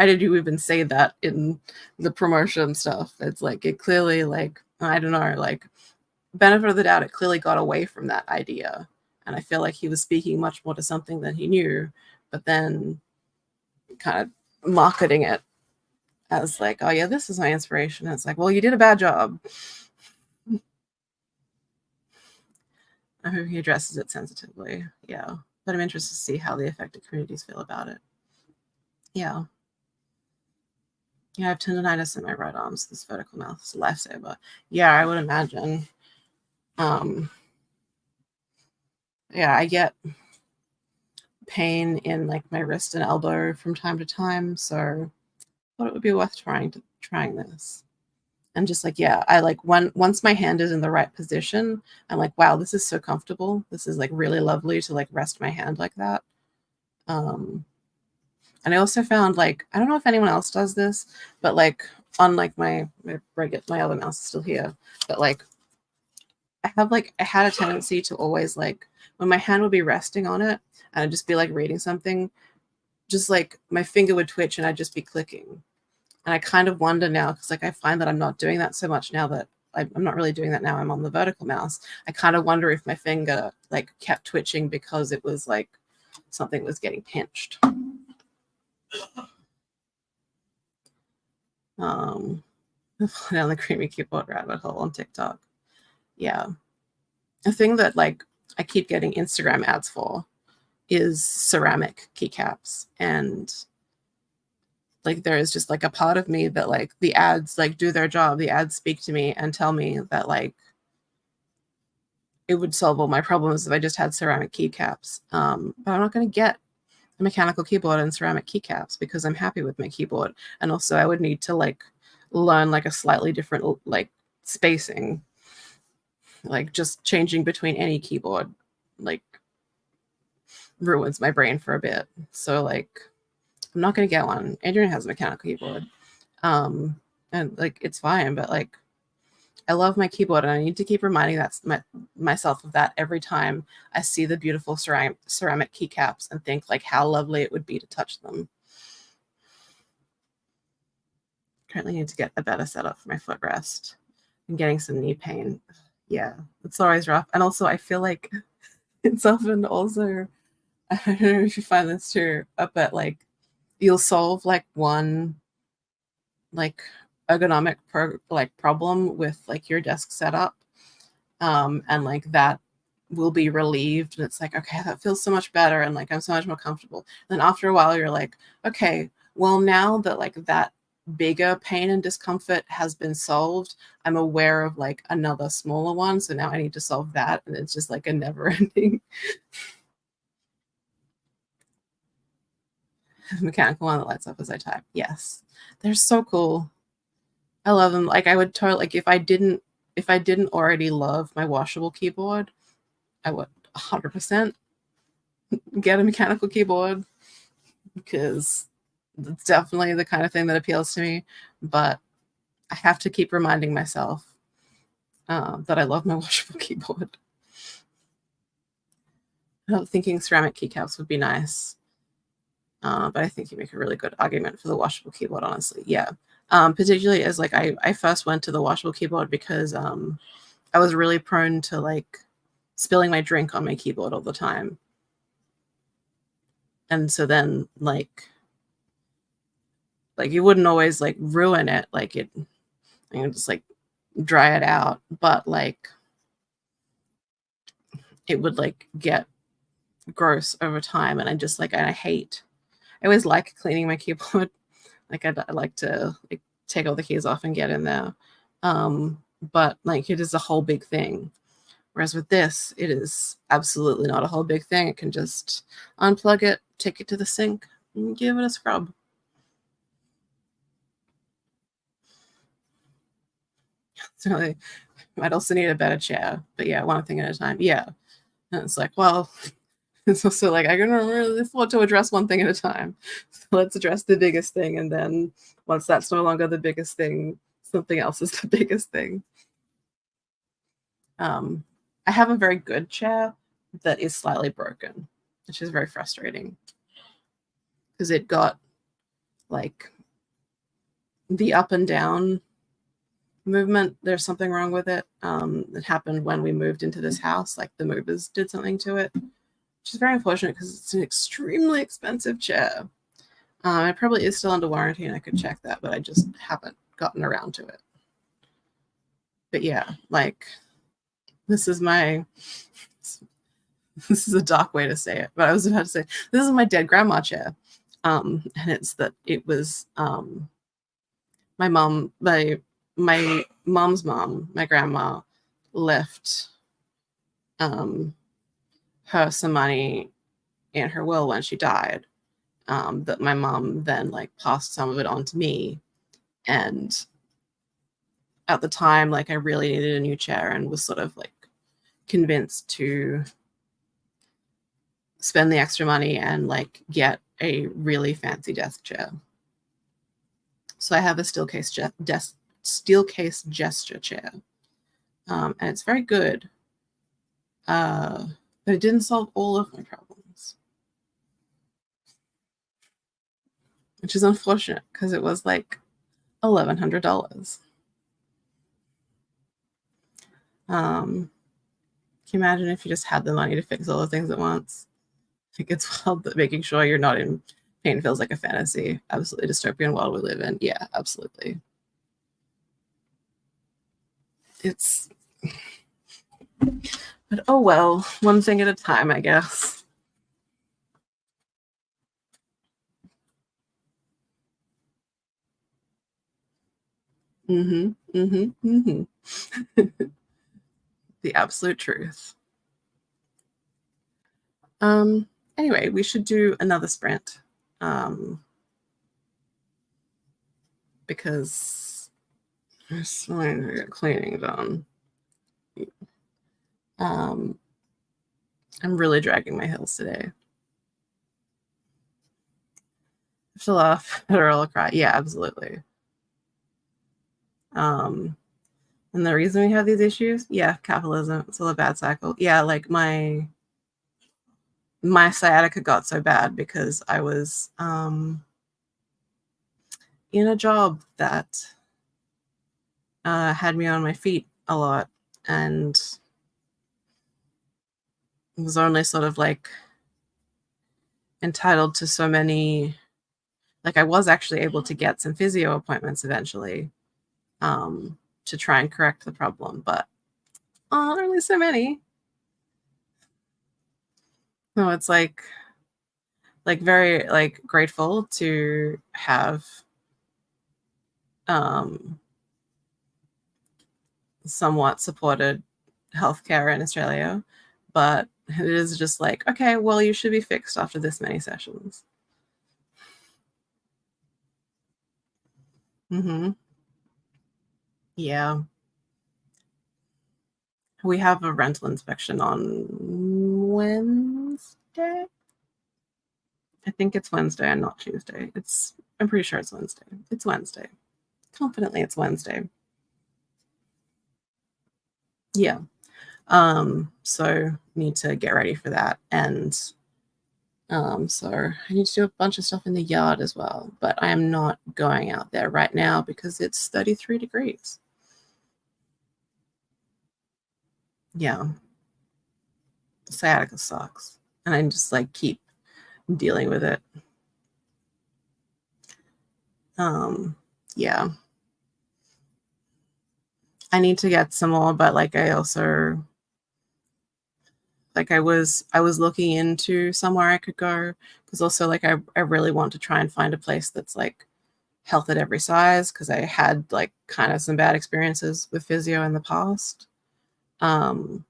did you even say that in the promotion stuff? It's like it clearly like I don't know, like benefit of the doubt, it clearly got away from that idea. And I feel like he was speaking much more to something than he knew, but then kind of marketing it as like, oh yeah, this is my inspiration. And it's like, well, you did a bad job. I hope he addresses it sensitively. Yeah. But I'm interested to see how the affected communities feel about it. Yeah. Yeah, I have tendonitis in my right arm, so this vertical mouse is a lifesaver. Yeah, I would imagine. Um, yeah, I get pain in like my wrist and elbow from time to time, so I thought it would be worth trying this. And just like, yeah, I like once my hand is in the right position, I'm like, wow, this is so comfortable. This is like really lovely to like rest my hand like that. And I also found like, I don't know if anyone else does this, but like on like my other mouse is still here, but like I had a tendency to always like when my hand would be resting on it and I'd just be like reading something, just like my finger would twitch and I'd just be clicking. And I kind of wonder now because like I find that I'm not doing that so much now that I'm not really doing that now. I'm on the vertical mouse. I kind of wonder if my finger like kept twitching because it was like something was getting pinched. Down the creamy keyboard rabbit hole on TikTok. Yeah. A thing that like I keep getting Instagram ads for is ceramic keycaps, and like there is just like a part of me that like the ads like do their job. The ads speak to me and tell me that like it would solve all my problems if I just had ceramic keycaps. But I'm not going to get a mechanical keyboard and ceramic keycaps because I'm happy with my keyboard, and also I would need to like learn like a slightly different like spacing, like just changing between any keyboard like ruins my brain for a bit. So like I'm not gonna get one. Adrian has a mechanical keyboard. And like it's fine, but like I love my keyboard and I need to keep reminding myself of that every time I see the beautiful ceramic keycaps and think like how lovely it would be to touch them. Currently need to get a better setup for my footrest. I'm getting some knee pain. Yeah, it's always rough. And also I feel like it's often also, I don't know if you find this too, but like you'll solve like one like ergonomic problem with like your desk setup, and like that will be relieved, and it's like, okay, that feels so much better, and like I'm so much more comfortable. And then after a while you're like, okay, well, now that like that bigger pain and discomfort has been solved, I'm aware of like another smaller one, so now I need to solve that, and it's just like a never ending mechanical one that lights up as I type. Yes, they're so cool. I love them. Like I would totally, like if I didn't already love my washable keyboard, I would 100% get a mechanical keyboard, because it's definitely the kind of thing that appeals to me. But I have to keep reminding myself that I love my washable keyboard. I'm thinking ceramic keycaps would be nice, but I think you make a really good argument for the washable keyboard, honestly. Yeah. Particularly as like I first went to the washable keyboard because I was really prone to like spilling my drink on my keyboard all the time. And so then like you wouldn't always like ruin it, like it, you know, just like dry it out, but like it would like get gross over time, and I just like, and I always like cleaning my keyboard. Like I like to like take all the keys off and get in there, but like it is a whole big thing. Whereas with this, it is absolutely not a whole big thing. It can just unplug it, take it to the sink, and give it a scrub. So I might also need a better chair, but yeah, one thing at a time. Yeah, and it's like, well, it's also like I can really afford to address one thing at a time. So let's address the biggest thing, and then once that's no longer the biggest thing, something else is the biggest thing. I have a very good chair that is slightly broken, which is very frustrating because it got like the up and down movement. There's something wrong with it. It happened when we moved into this house. Like the movers did something to it, which is very unfortunate because it's an extremely expensive chair. It probably is still under warranty, and I could check that, but I just haven't gotten around to it. But yeah, like this is my this is a dark way to say it, but I was about to say this is my dead grandma chair. And it's that it was my mom, my mom's mom, my grandma left her some money in her will when she died. That my mom then like passed some of it on to me, and at the time, like I really needed a new chair and was sort of like convinced to spend the extra money and like get a really fancy desk chair. So I have a steel case gesture chair, and it's very good, but it didn't solve all of my problems, which is unfortunate because it was like $1,100. Can you imagine if you just had the money to fix all the things at once? I think it's wild that making sure you're not in pain feels like a fantasy. Absolutely dystopian world we live in. Yeah, absolutely. It's, but oh well, one thing at a time, I guess. Mm-hmm. Mm-hmm. Mm-hmm. The absolute truth. Anyway, we should do another sprint. Because there's something to get cleaning done. I'm really dragging my heels today. I feel off or I'll cry. Yeah, absolutely. And the reason we have these issues, yeah, capitalism. It's all a bad cycle. Yeah, like my sciatica got so bad because I was in a job that had me on my feet a lot, and was only sort of like entitled to so many. Like I was actually able to get some physio appointments eventually, to try and correct the problem, but only so many. So it's like very like grateful to have somewhat supported healthcare in Australia, but it is just like, okay, well, you should be fixed after this many sessions. Mm-hmm. Yeah. We have a rental inspection on Wednesday. I think it's Wednesday and not Tuesday. I'm pretty sure it's Wednesday. It's Wednesday. Confidently it's Wednesday. Yeah. So need to get ready for that. And so I need to do a bunch of stuff in the yard as well, but I am not going out there right now because it's 33 degrees. Yeah. Sciatica sucks. And I just like keep dealing with it. Yeah. I need to get some more, but like I also like I was looking into somewhere I could go because also like I really want to try and find a place that's like health at every size because I had like kind of some bad experiences with physio in the past. Um,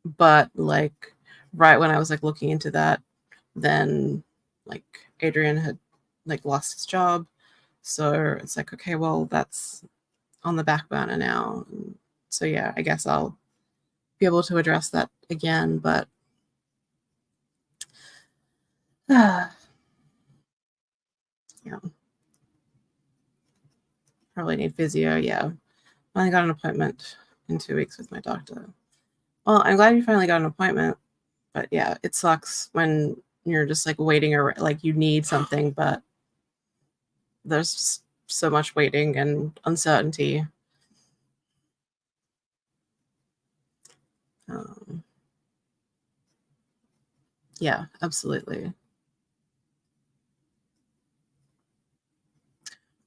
but like right when I was like looking into that, then like Adrian had like lost his job. So it's like, okay, well, that's on the back burner now. So yeah, I guess I'll be able to address that again, but yeah, probably need physio. Yeah. Finally got an appointment in 2 weeks with my doctor. Well, I'm glad you finally got an appointment, but yeah, it sucks when you're just like waiting or like you need something, but there's just so much waiting and uncertainty. Um, yeah, absolutely.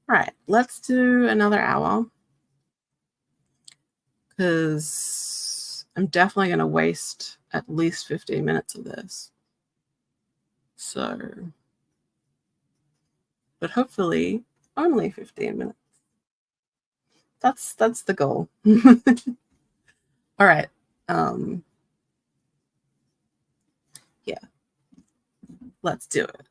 All right, let's do another hour because I'm definitely going to waste at least 15 minutes of this. So, but hopefully only 15 minutes. That's the goal. All right. Um, yeah, let's do it.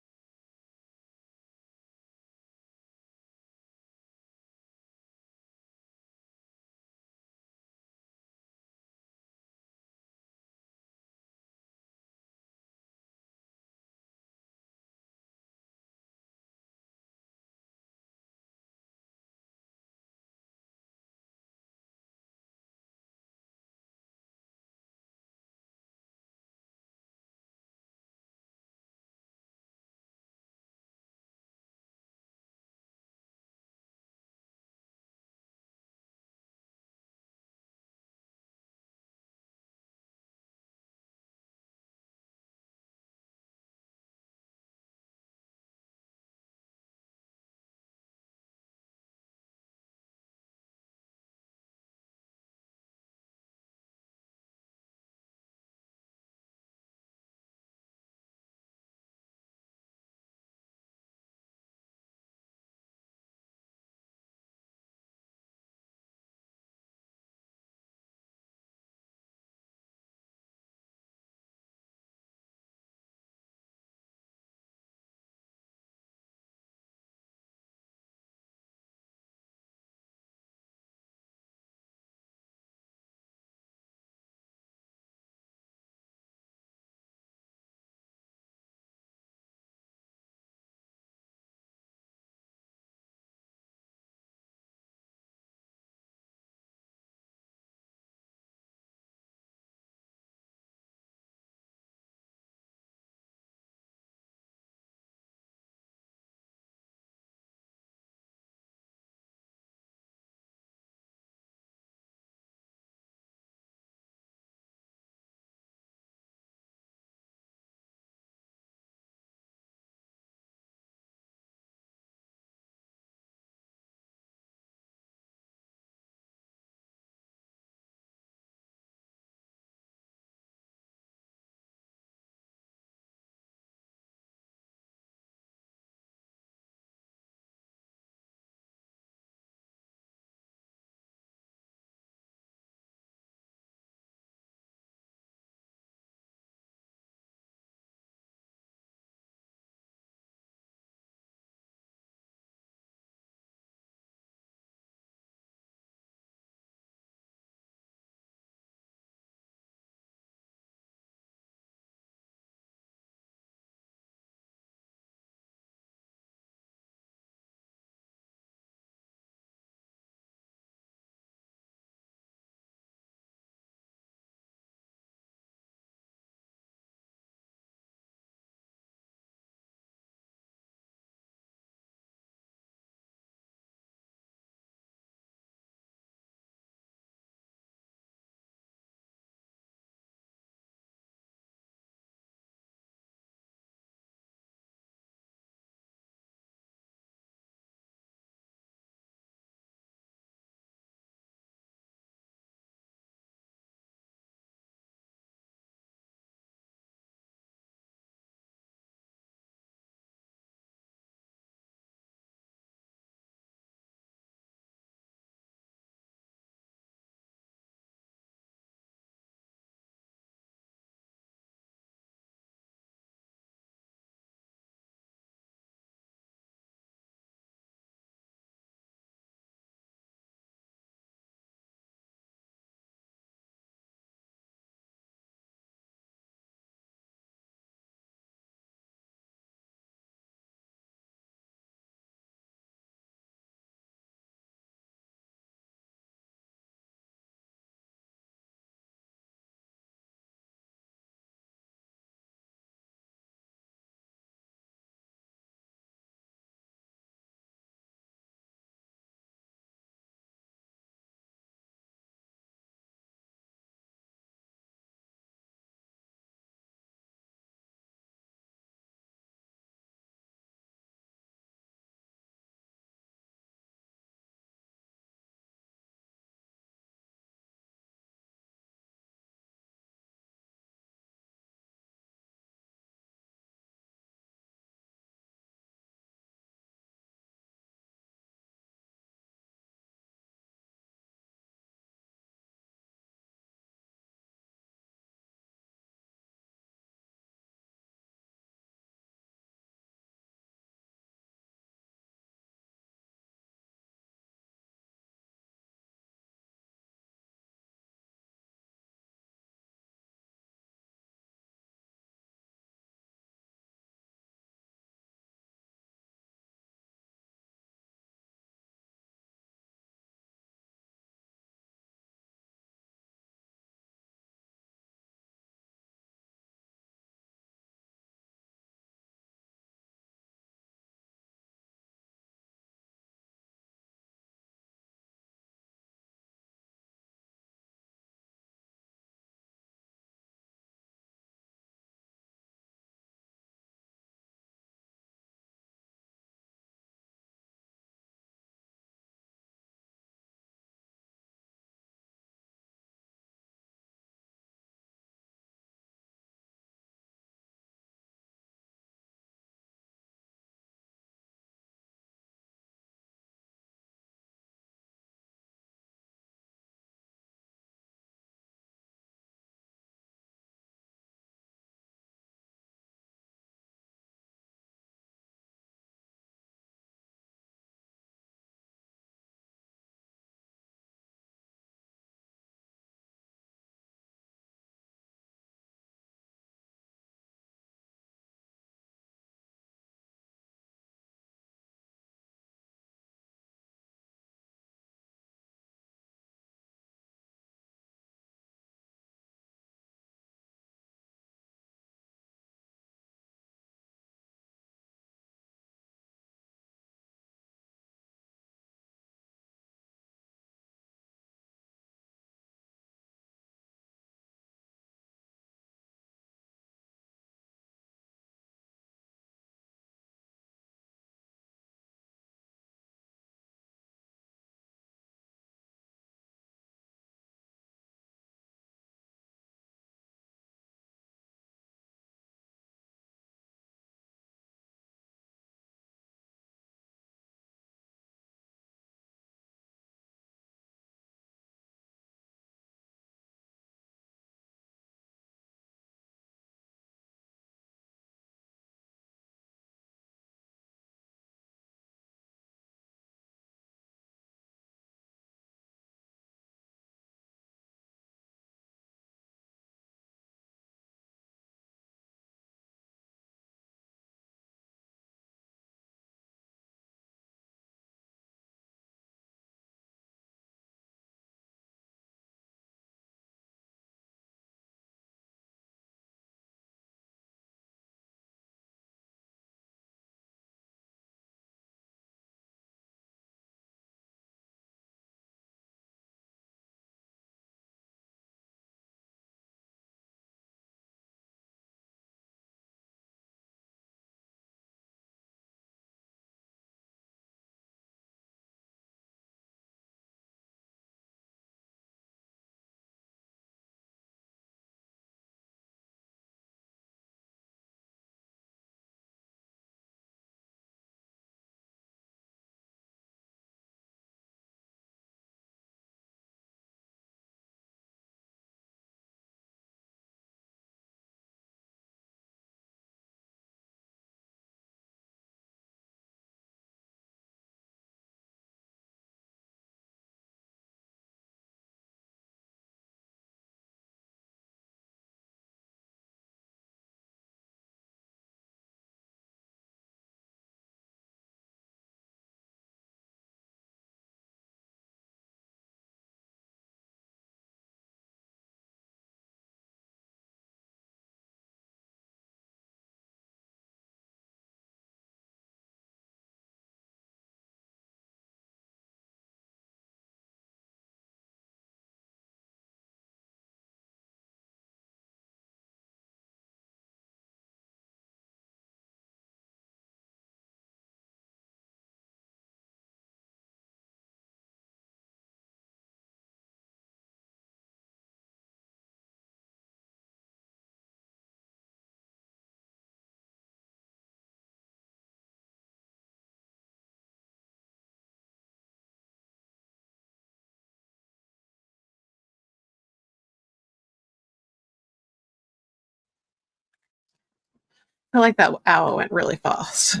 feel like that hour went really fast.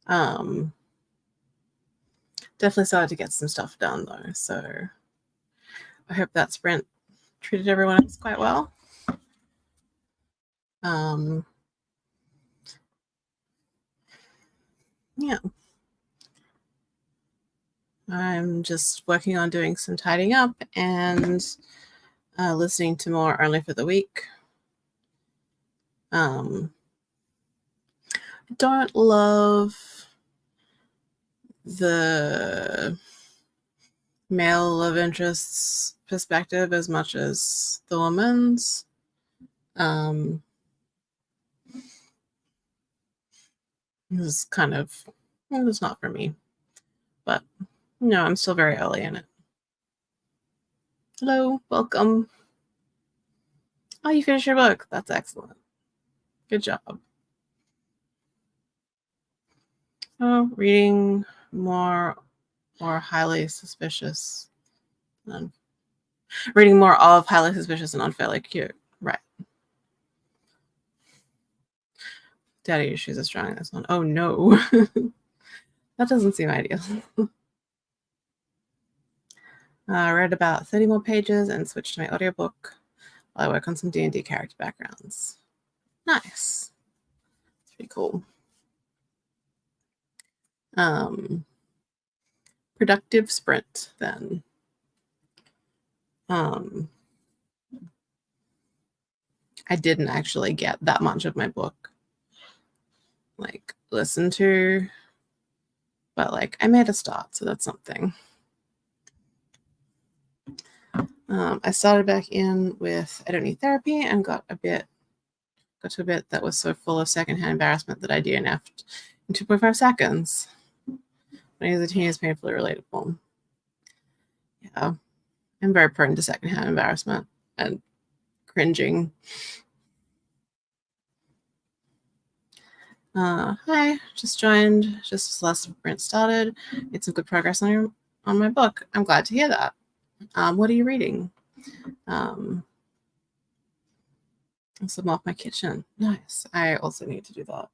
Definitely started to get some stuff done though, so I hope that sprint treated everyone else quite well. Yeah. I'm just working on doing some tidying up and listening to more Only for the Week. I don't love the male love interest's perspective as much as the woman's. This is kind of, it's not for me, but no, I'm still very early in it. Hello, welcome. Oh, you finished your book. That's excellent. Good job. Oh, reading more highly suspicious. Reading more of Highly Suspicious and Unfairly Cute. Right. Daddy issues are strong in this one. Oh no. That doesn't seem ideal. I read about 30 more pages and switched to my audiobook while I work on some D&D character backgrounds. Nice. It's pretty cool. Productive sprint then. I didn't actually get that much of my book like listened to, but like I made a start, so that's something. I started back in with I Don't Need Therapy and got to a bit that was so full of secondhand embarrassment that I DNF'd in 2.5 seconds. When I was a teen, is painfully relatable. Yeah, I'm very prone to secondhand embarrassment and cringing. Hi, just joined just as last sprint started. Made some good progress on my book. I'm glad to hear that. What are you reading? I'll mop my kitchen. Nice. I also need to do that.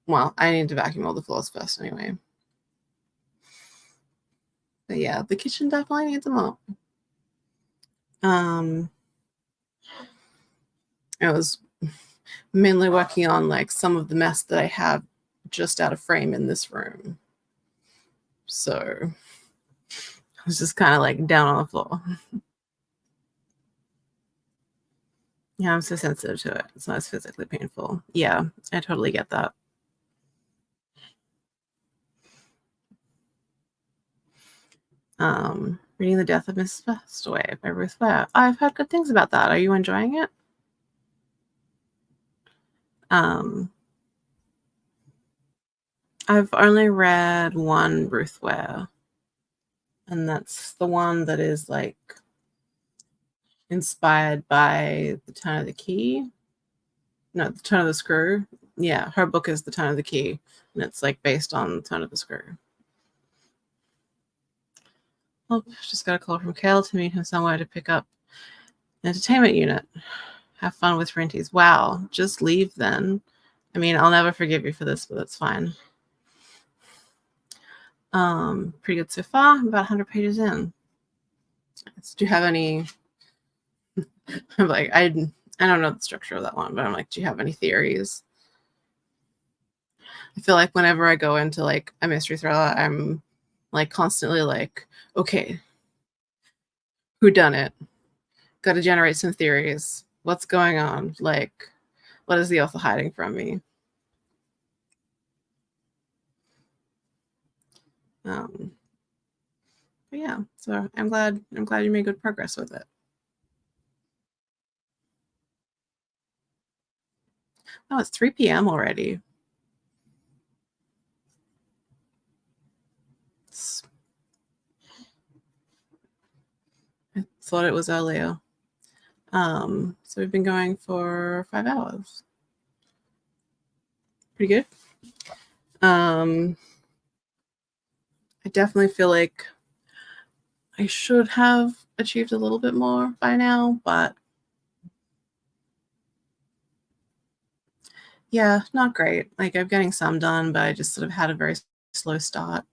Well, I need to vacuum all the floors first anyway. But yeah, the kitchen definitely needs a mop. I was mainly working on like some of the mess that I have just out of frame in this room. So I was just kind of like down on the floor. Yeah, I'm so sensitive to it. It's not as physically painful. Yeah, I totally get that. Reading The Death of Mrs. Bestaway by Ruth Ware. I've heard good things about that. Are you enjoying it? I've only read one Ruth Ware, and that's the one that is like inspired by The Turn of the Key. No, The Turn of the Screw. Yeah, her book is The Turn of the Key, and it's like based on The Turn of the Screw. Oh, just got a call from Kale to meet him somewhere to pick up an entertainment unit. Have fun with renties. Wow, just leave then. I mean, I'll never forgive you for this, but that's fine. Pretty good so far. I'm about 100 pages in. Do you have any? I'm like, I don't know the structure of that one, but I'm like, do you have any theories? I feel like whenever I go into like a mystery thriller, I'm like constantly like, okay, who done it? Got to generate some theories. What's going on? Like, what is the author hiding from me? But yeah, so I'm glad you made good progress with it. Oh, it's 3 p.m. already. I thought it was earlier. So we've been going for 5 hours. Pretty good. I definitely feel like I should have achieved a little bit more by now, but Yeah, not great. Like, I'm getting some done, but I just sort of had a very slow start.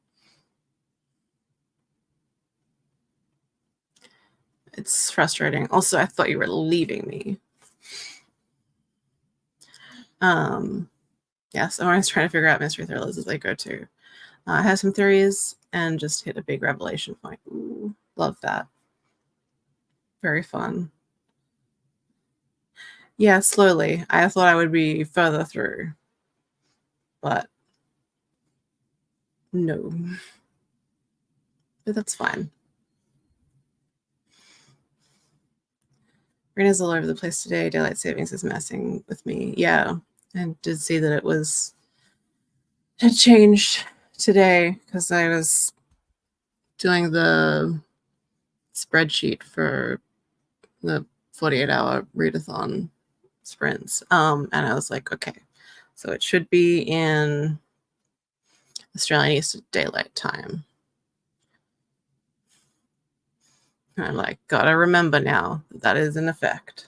It's frustrating. Also, I thought you were leaving me. Yes, I'm always trying to figure out mystery thrillers as I go to. I have some theories and just hit a big revelation point. Ooh, love that. Very fun. Yeah, slowly. I thought I would be further through, but no. But that's fine. Rain is all over the place today. Daylight savings is messing with me. Yeah, I did see that it had changed today because I was doing the spreadsheet for the 48-hour readathon sprints. And I was like, okay, so it should be in Australian Eastern Daylight Time. And I'm like, gotta remember now that is in effect.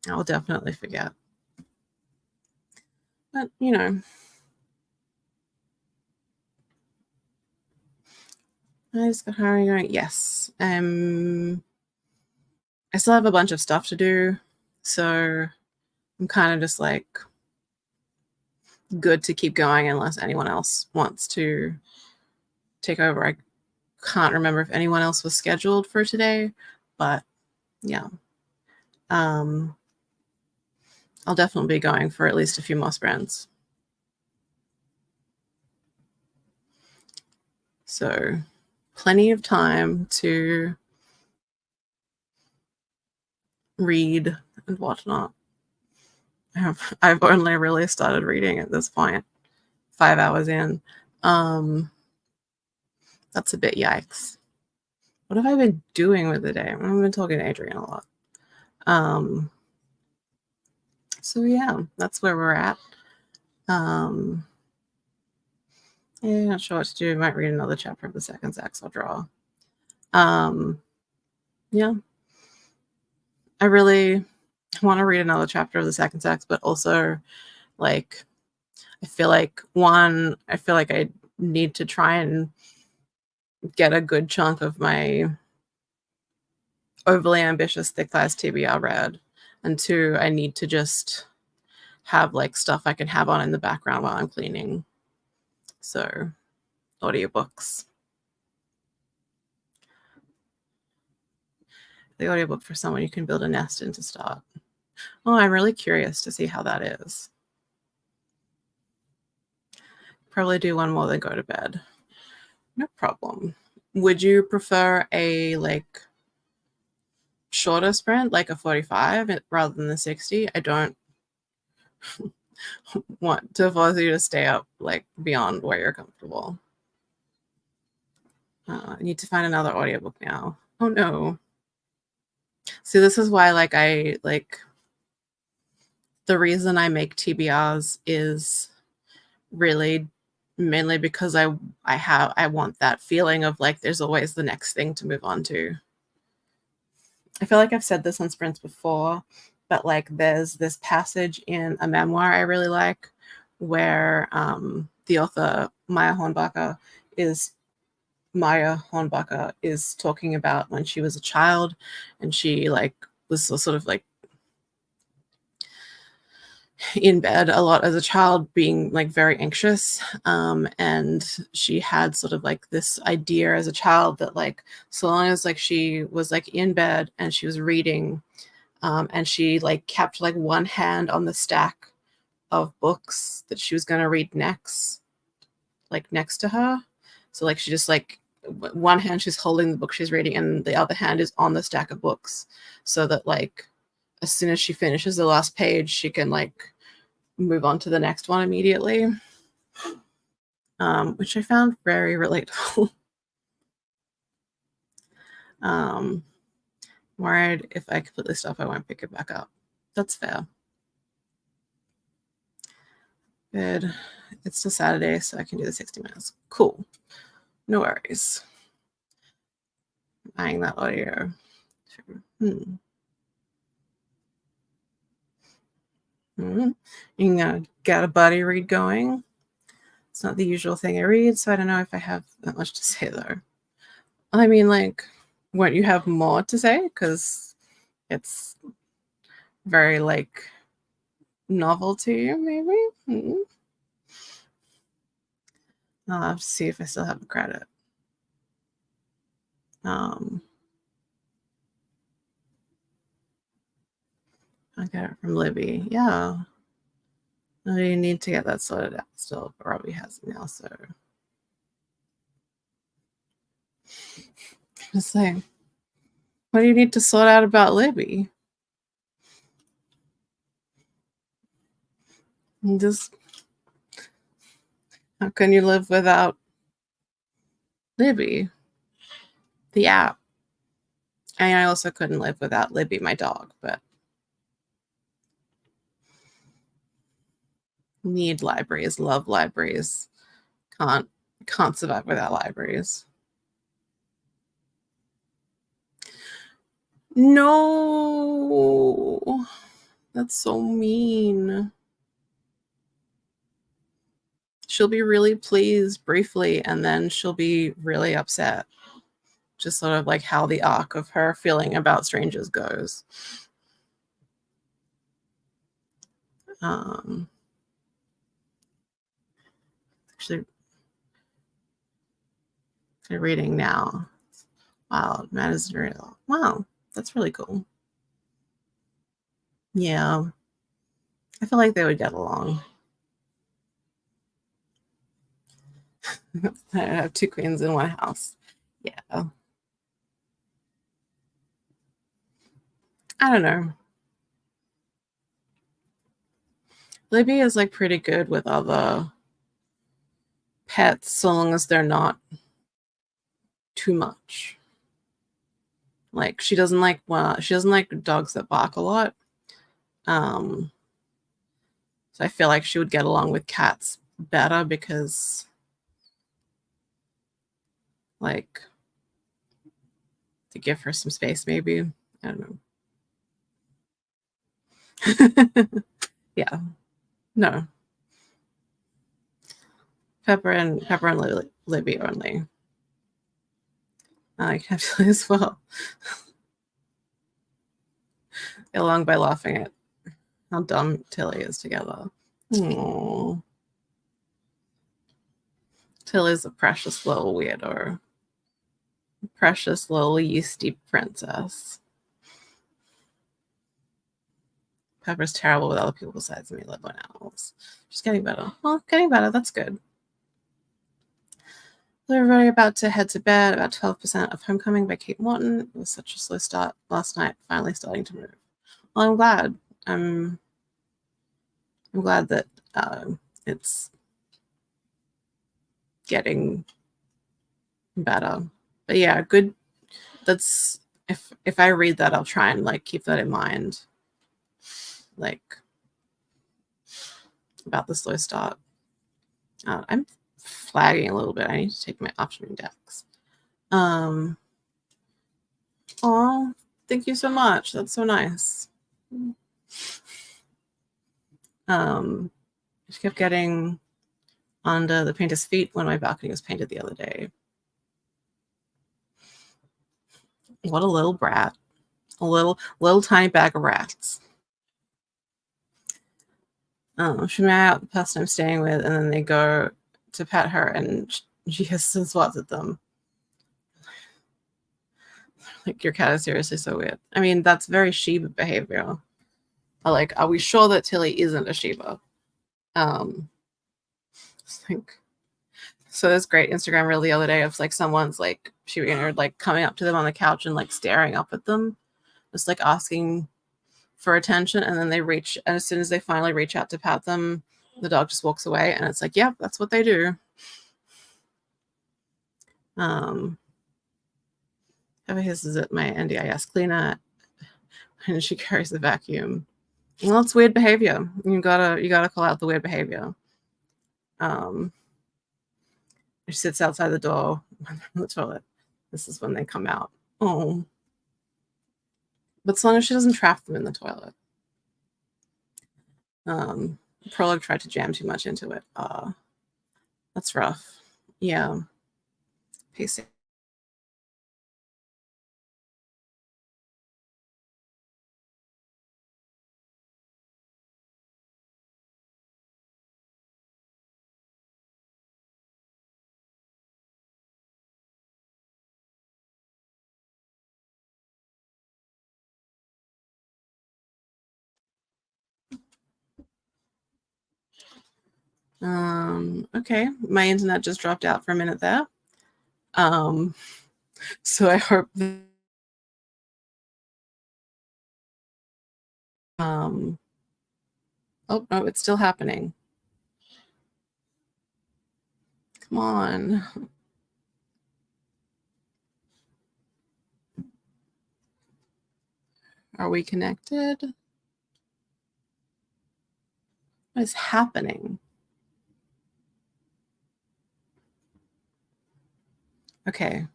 I'll definitely forget. But, you know, I just got hiring going. Yes. I still have a bunch of stuff to do. So I'm kind of just like good to keep going unless anyone else wants to take over. I can't remember if anyone else was scheduled for today, but yeah. I'll definitely be going for at least a few more sprints. So plenty of time to read and whatnot. I've only really started reading at this point, 5 hours in. That's a bit yikes. What have I been doing with the day? I've been talking to Adrian a lot. So yeah, that's where we're at. Yeah, not sure what to do. Might read another chapter of the second sex. I'll draw. Yeah, I really want to read another chapter of the second sex, but also like I feel like I need to try and get a good chunk of my overly ambitious thick thighs TBR read, and 2, I need to just have like stuff I can have on in the background while I'm cleaning. So audiobooks. The audiobook for someone you can build a nest in to start. Oh, I'm really curious to see how that is. Probably do one more then go to bed. No problem. Would you prefer a like shorter sprint, like a 45 rather than the 60? I don't want to force you to stay up like beyond where you're comfortable. I need to find another audiobook now. Oh no. See, this is why the reason I make TBRs is really mainly because I want that feeling of like there's always the next thing to move on to. I feel like I've said this on sprints before, but like there's this passage in a memoir I really like where the author Maya Hornbacher is talking about when she was a child and she like was sort of like in bed a lot as a child, being like very anxious, and she had sort of like this idea as a child that like so long as like she was like in bed and she was reading, and she like kept like one hand on the stack of books that she was going to read next, like next to her. So like she just like one hand she's holding the book she's reading and the other hand is on the stack of books, so that like as soon as she finishes the last page she can like move on to the next one immediately, which I found very relatable. Worried if I completely stop I won't pick it back up. That's fair. Good. It's still Saturday, so I can do the 60 minutes. Cool. No worries. Eyeing that audio. You can get a buddy read going. It's not the usual thing I read, so I don't know if I have that much to say though. I mean, like, won't you have more to say? Because it's very, like, novel to you, maybe? I'll have to see if I still have a credit. I got it from Libby. Yeah. You need to get that sorted out still, but Robbie has it now, so. Just saying. What do you need to sort out about Libby? Just, how can you live without Libby, the app? And I also couldn't live without Libby, my dog, but need libraries, love libraries. Can't survive without libraries. No, that's so mean. She'll be really pleased briefly, and then she'll be really upset. Just sort of like how the arc of her feeling about strangers goes. Actually, they're reading now. Wow, man is real. Wow, that's really cool. Yeah, I feel like they would get along. I have two queens in one house. Yeah. I don't know. Libby is like pretty good with other pets so long as they're not too much. Like she doesn't like dogs that bark a lot. So I feel like she would get along with cats better because, like, to give her some space, maybe. I don't know. Yeah. No. Pepper and Libby only. I can feel as well. Get along by laughing at how dumb Tilly is together. Aww. Tilly's a precious little weirdo. Precious little yeasty princess. Pepper's terrible with other people besides me, let alone animals. She's getting better. Well, getting better, that's good. We're already about to head to bed. About 12% of Homecoming by Kate Morton. It was such a slow start last night, finally starting to move. Well, I'm glad. I'm glad that it's getting better. But yeah, good. That's if I read that, I'll try and like keep that in mind. Like about the slow start. I'm flagging a little bit. I need to take my optioning decks. Oh, thank you so much. That's so nice. She kept getting under the painter's feet when my balcony was painted the other day. What a little brat. A little tiny bag of rats. She met out the person I'm staying with, and then they go to pet her, and she hisses and swats at them. Like, your cat is seriously so weird. I mean, that's very Shiba behavior. Like, are we sure that Tilly isn't a Shiba? So this great Instagram reel the other day of like someone's like like coming up to them on the couch and like staring up at them, just like asking for attention, and then they reach, and as soon as they finally reach out to pat them, the dog just walks away, and it's like, yep, that's what they do. Ever hisses at my NDIS cleaner, and she carries the vacuum. Well, it's weird behavior. You gotta call out the weird behavior. She sits outside the door on the toilet. This is when they come out. Oh, but as long as she doesn't trap them in the toilet. Prologue tried to jam too much into it. That's rough. Yeah. Pacing. Okay, my internet just dropped out for a minute there. So I hope oh no, it's still happening. Come on. Are we connected? What is happening? Okay.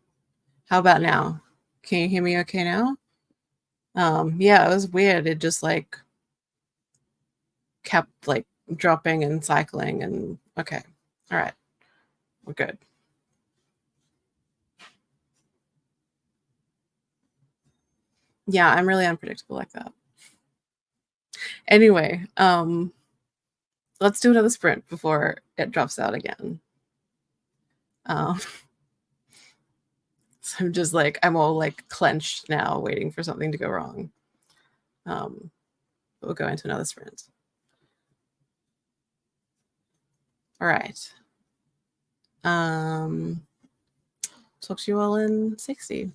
How about now? Can you hear me okay now? Yeah, it was weird. It just like kept like dropping and cycling and okay. All right. We're good. Yeah, I'm really unpredictable like that. Anyway, let's do another sprint before it drops out again. Um, so I'm just like I'm all like clenched now, waiting for something to go wrong. But we'll go into another sprint. All right. Talk to you all in 60.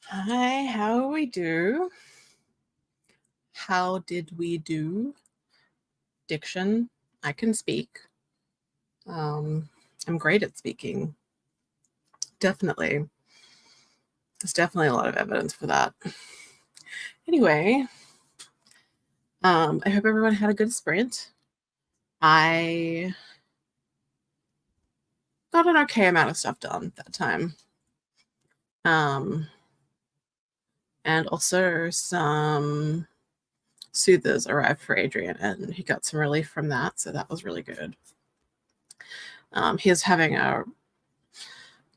Hi, how we do? How did we do? Diction. I can speak. I'm great at speaking. Definitely. There's definitely a lot of evidence for that. Anyway, I hope everyone had a good sprint. I got an okay amount of stuff done that time. And also some soothers arrived for Adrian, and he got some relief from that, so that was really good. He is having a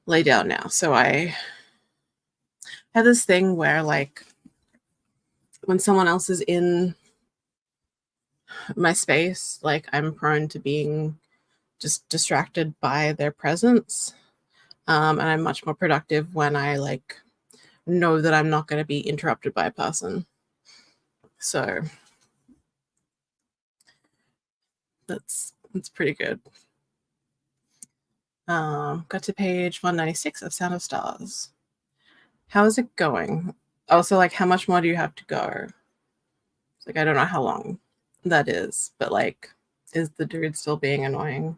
lay down now, so I had this thing where, like, when someone else is in my space, like, I'm prone to being just distracted by their presence, and I'm much more productive when I, like, know that I'm not going to be interrupted by a person. So that's pretty good. Got to page 196 of Sound of Stars. How is it going? Also, like, how much more do you have to go? Like, I don't know how long that is, but, like, is the dude still being annoying?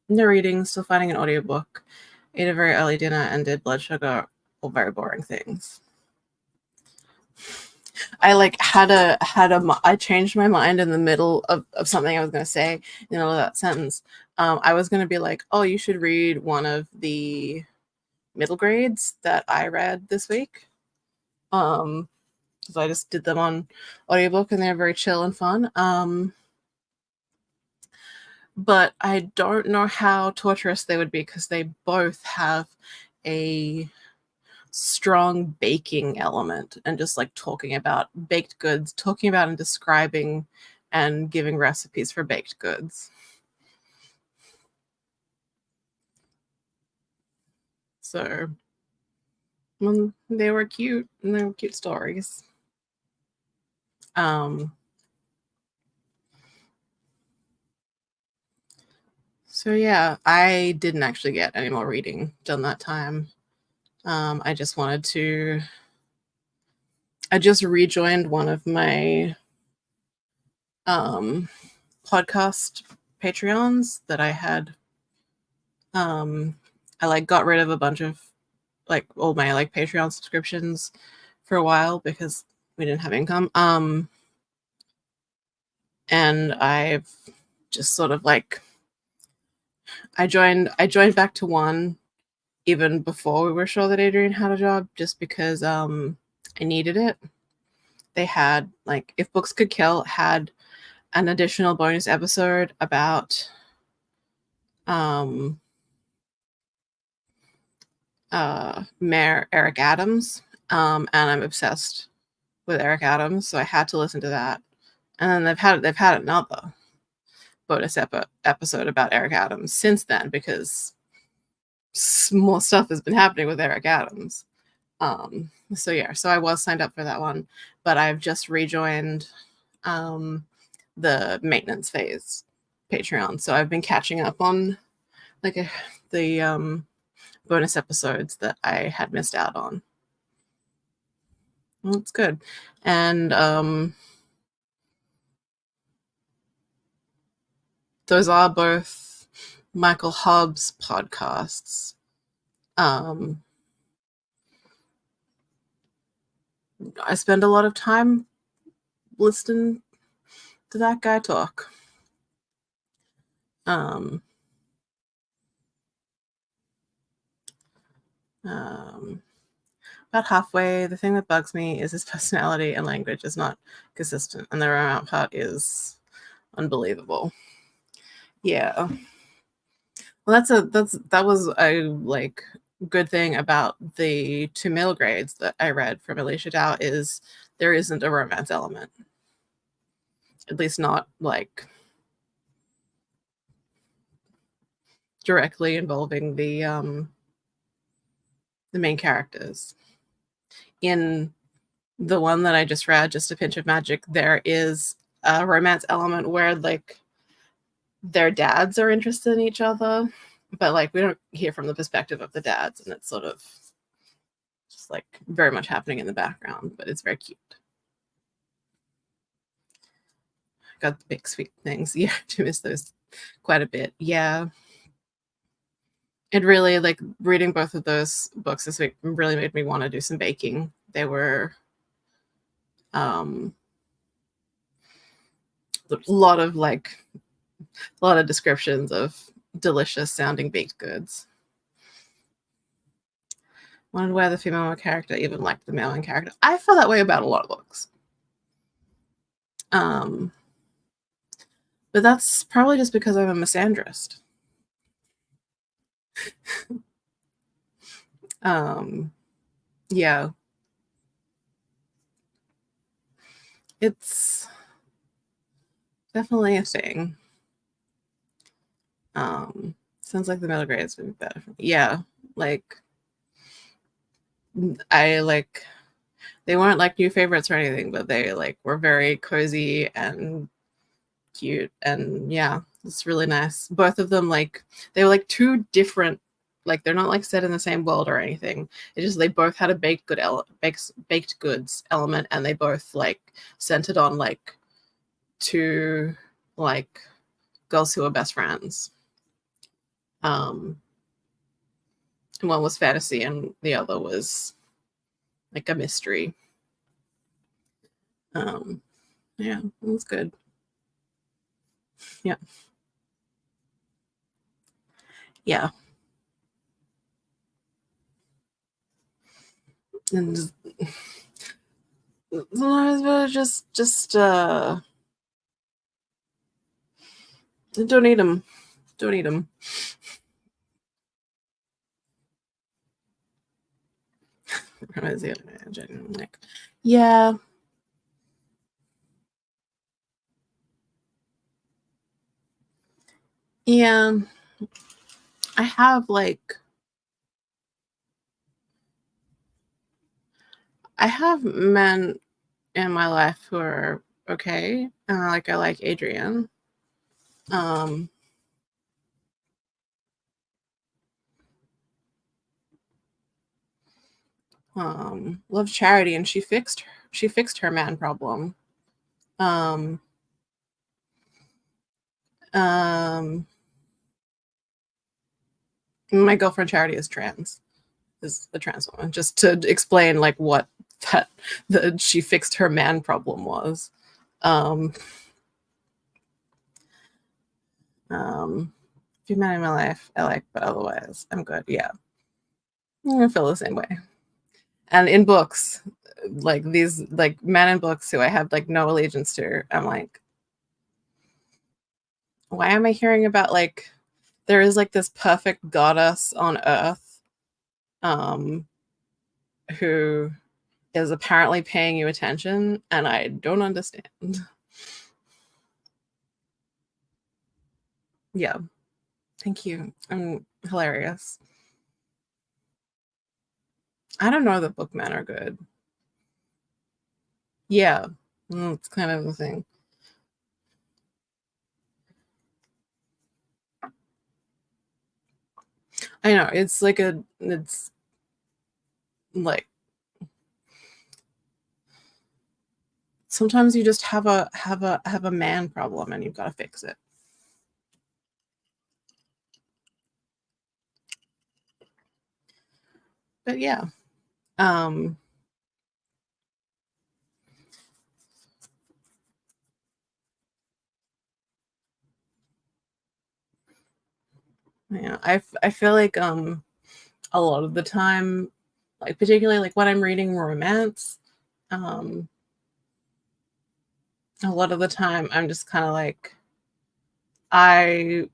No reading, still finding an audiobook, ate a very early dinner, and did blood sugar, all very boring things. I, like, I changed my mind in the middle of something I was going to say in the middle of that sentence. I was going to be like, oh, you should read one of the middle grades that I read this week. Because I just did them on audiobook and they're very chill and fun. But I don't know how torturous they would be because they both have a strong baking element and just, like, talking about baked goods, talking about and describing and giving recipes for baked goods. So they were cute and they were cute stories. So yeah, I didn't actually get any more reading done that time. I just rejoined one of my podcast Patreons that I had. I, like, got rid of a bunch of, like, all my, like, Patreon subscriptions for a while because we didn't have income. And I've just sort of, like, I joined back to one even before we were sure that Adrian had a job, just because I needed it. They had, like, If Books Could Kill had an additional bonus episode about Mayor Eric Adams, and I'm obsessed with Eric Adams, so I had to listen to that. And then they've had another bonus episode about Eric Adams since then, because more stuff has been happening with Eric Adams. So yeah, so I was signed up for that one, but I've just rejoined the maintenance phase Patreon. So I've been catching up on, like, the bonus episodes that I had missed out on. Well, it's good. And those are both Michael Hobbs podcasts. I spend a lot of time listening to that guy talk. About halfway, the thing that bugs me is his personality and language is not consistent, and the amount part is unbelievable. Yeah. Well, that was a, like, good thing about the 2 middle grades that I read from Alicia Dow is there isn't a romance element. At least not, like, directly involving the main characters. In the one that I just read, Just a Pinch of Magic, there is a romance element where, like, their dads are interested in each other, but like we don't hear from the perspective of the dads, and it's sort of just like very much happening in the background, but it's very cute. Got the big sweet things. Yeah, I do miss those quite a bit. Yeah. It really, like, reading both of those books this week really made me want to do some baking. They were um a lot of descriptions of delicious sounding baked goods. Wondered why the female character even liked the male character. I feel that way about a lot of books. But that's probably just because I'm a misandrist. Yeah. It's definitely a thing. Sounds like the middle grades would be better for me. Yeah, like I like they weren't like new favorites or anything, but they like were very cozy and cute, and yeah, it's really nice. Both of them, like, they were like two different, like, they're not like set in the same world or anything. It just, they both had a baked goods element, and they both like centered on like two like girls who were best friends. And one was fantasy and the other was like a mystery. Yeah, it was good. Yeah. Yeah. And sometimes just don't eat them. Don't eat them. Yeah. Yeah. I have men in my life who are okay. Like, I like Adrian. Love Charity, and she fixed her man problem. Um, my girlfriend Charity is a trans woman, just to explain like what that she fixed her man problem was. Few men in my life I like, but otherwise I'm good. Yeah, I'm gonna feel the same way. And in books, like these like men in books who I have like no allegiance to, I'm like, why am I hearing about like there is like this perfect goddess on earth who is apparently paying you attention, and I don't understand. Yeah, thank you. I'm hilarious. I don't know that bookmen are good. Yeah, it's kind of the thing. I know it's like it's like sometimes you just have a man problem and you've got to fix it. But yeah, yeah, I feel like a lot of the time, like particularly like when I'm reading romance, a lot of the time I'm just kind of like, I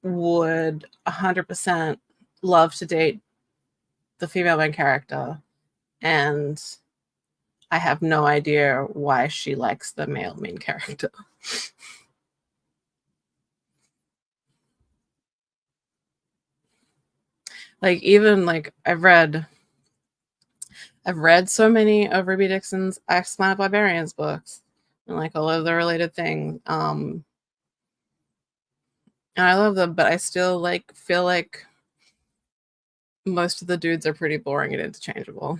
would 100% love to date the female main character, and I have no idea why she likes the male main character. Like, even like I've read so many of Ruby Dixon's Ex Planet Librarians books and like all of the related things. And I love them, but I still like feel like most of the dudes are pretty boring and interchangeable.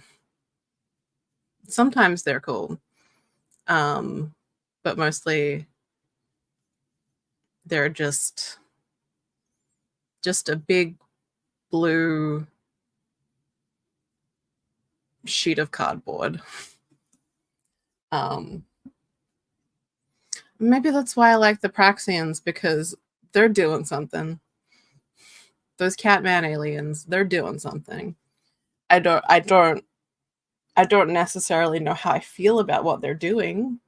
Sometimes they're cool. But mostly they're just a big blue sheet of cardboard. Maybe that's why I like the Praxians, because they're doing something. Those Catman aliens, they're doing something. I don't necessarily know how I feel about what they're doing,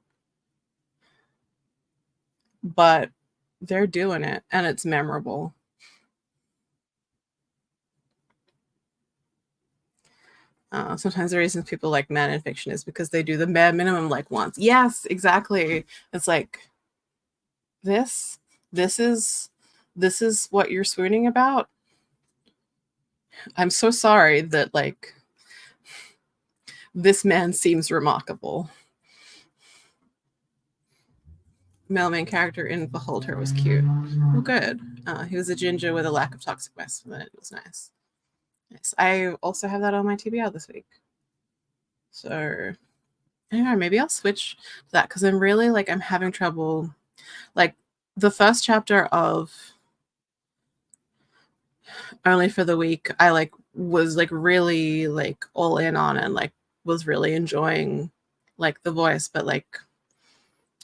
but they're doing it and it's memorable. Sometimes the reason people like men in fiction is because they do the bare minimum like once. Yes, exactly. It's like, this is what you're swooning about. I'm so sorry that like this man seems remarkable. Male main character in Behold Her was cute. Well, good. He was a ginger with a lack of toxic masculinity. It was nice. Nice. I also have that on my TBR this week. So anyway, maybe I'll switch to that because I'm really like, I'm having trouble. Like the first chapter of Only for the Week, I like was like really like all in on and like was really enjoying like the voice, but like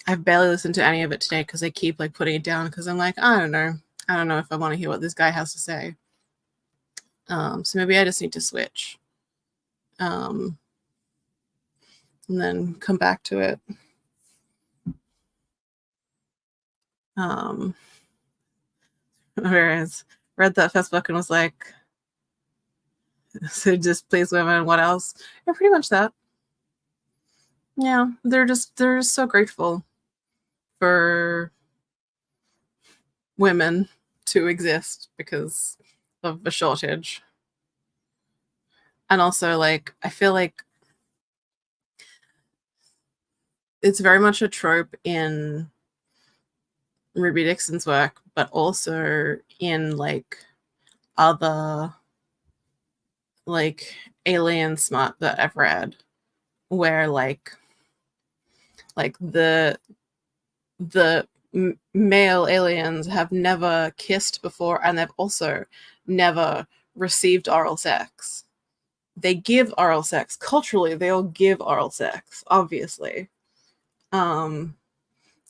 I've barely listened to any of it today because I keep like putting it down because I'm like, I don't know if I want to hear what this guy has to say. So maybe I just need to switch. And then come back to it. Whereas read that first book and was like, so just please women, what else? Yeah, pretty much that. Yeah, they're just so grateful for women to exist because of the shortage. And also like I feel like it's very much a trope in Ruby Dixon's work, but also in like other like alien smut that I've read, where like the male aliens have never kissed before, and they've also never received oral sex. They give oral sex culturally. They all give oral sex, obviously.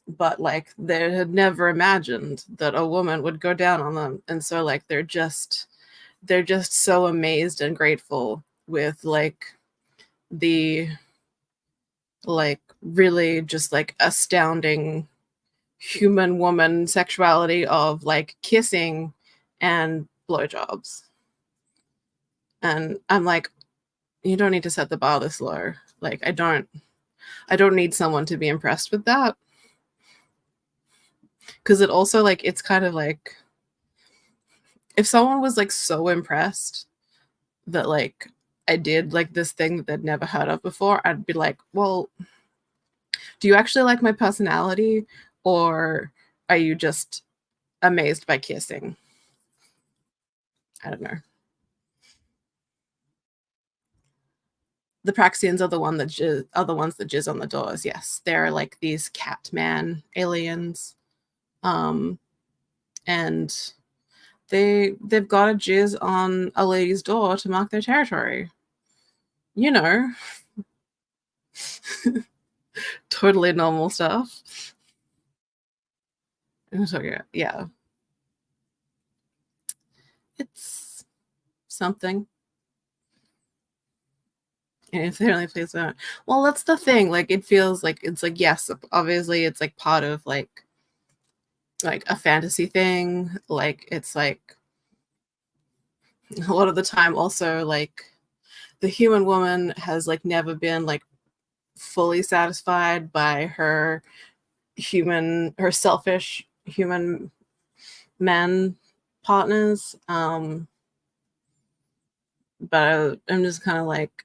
But like they had never imagined that a woman would go down on them, and so like they're just so amazed and grateful with like the like really just like astounding human woman sexuality of like kissing and blowjobs. And I'm like, you don't need to set the bar this low. Like I don't need someone to be impressed with that. Because it also like it's kind of like if someone was like so impressed that like I did like this thing that they'd never heard of before, I'd be like, well, do you actually like my personality, or are you just amazed by kissing? I don't know. The Praxians are the ones that jizz on the doors. Yes, they're like these Catman aliens, and they've got a jizz on a lady's door to mark their territory. You know, totally normal stuff. So yeah, it's something. And if they only plays that, well, that's the thing. Like, it feels like it's like yes, obviously, it's like part of like a fantasy thing. Like, it's like a lot of the time, also like the human woman has like never been like fully satisfied by her selfish human men partners. But I'm just kind of like,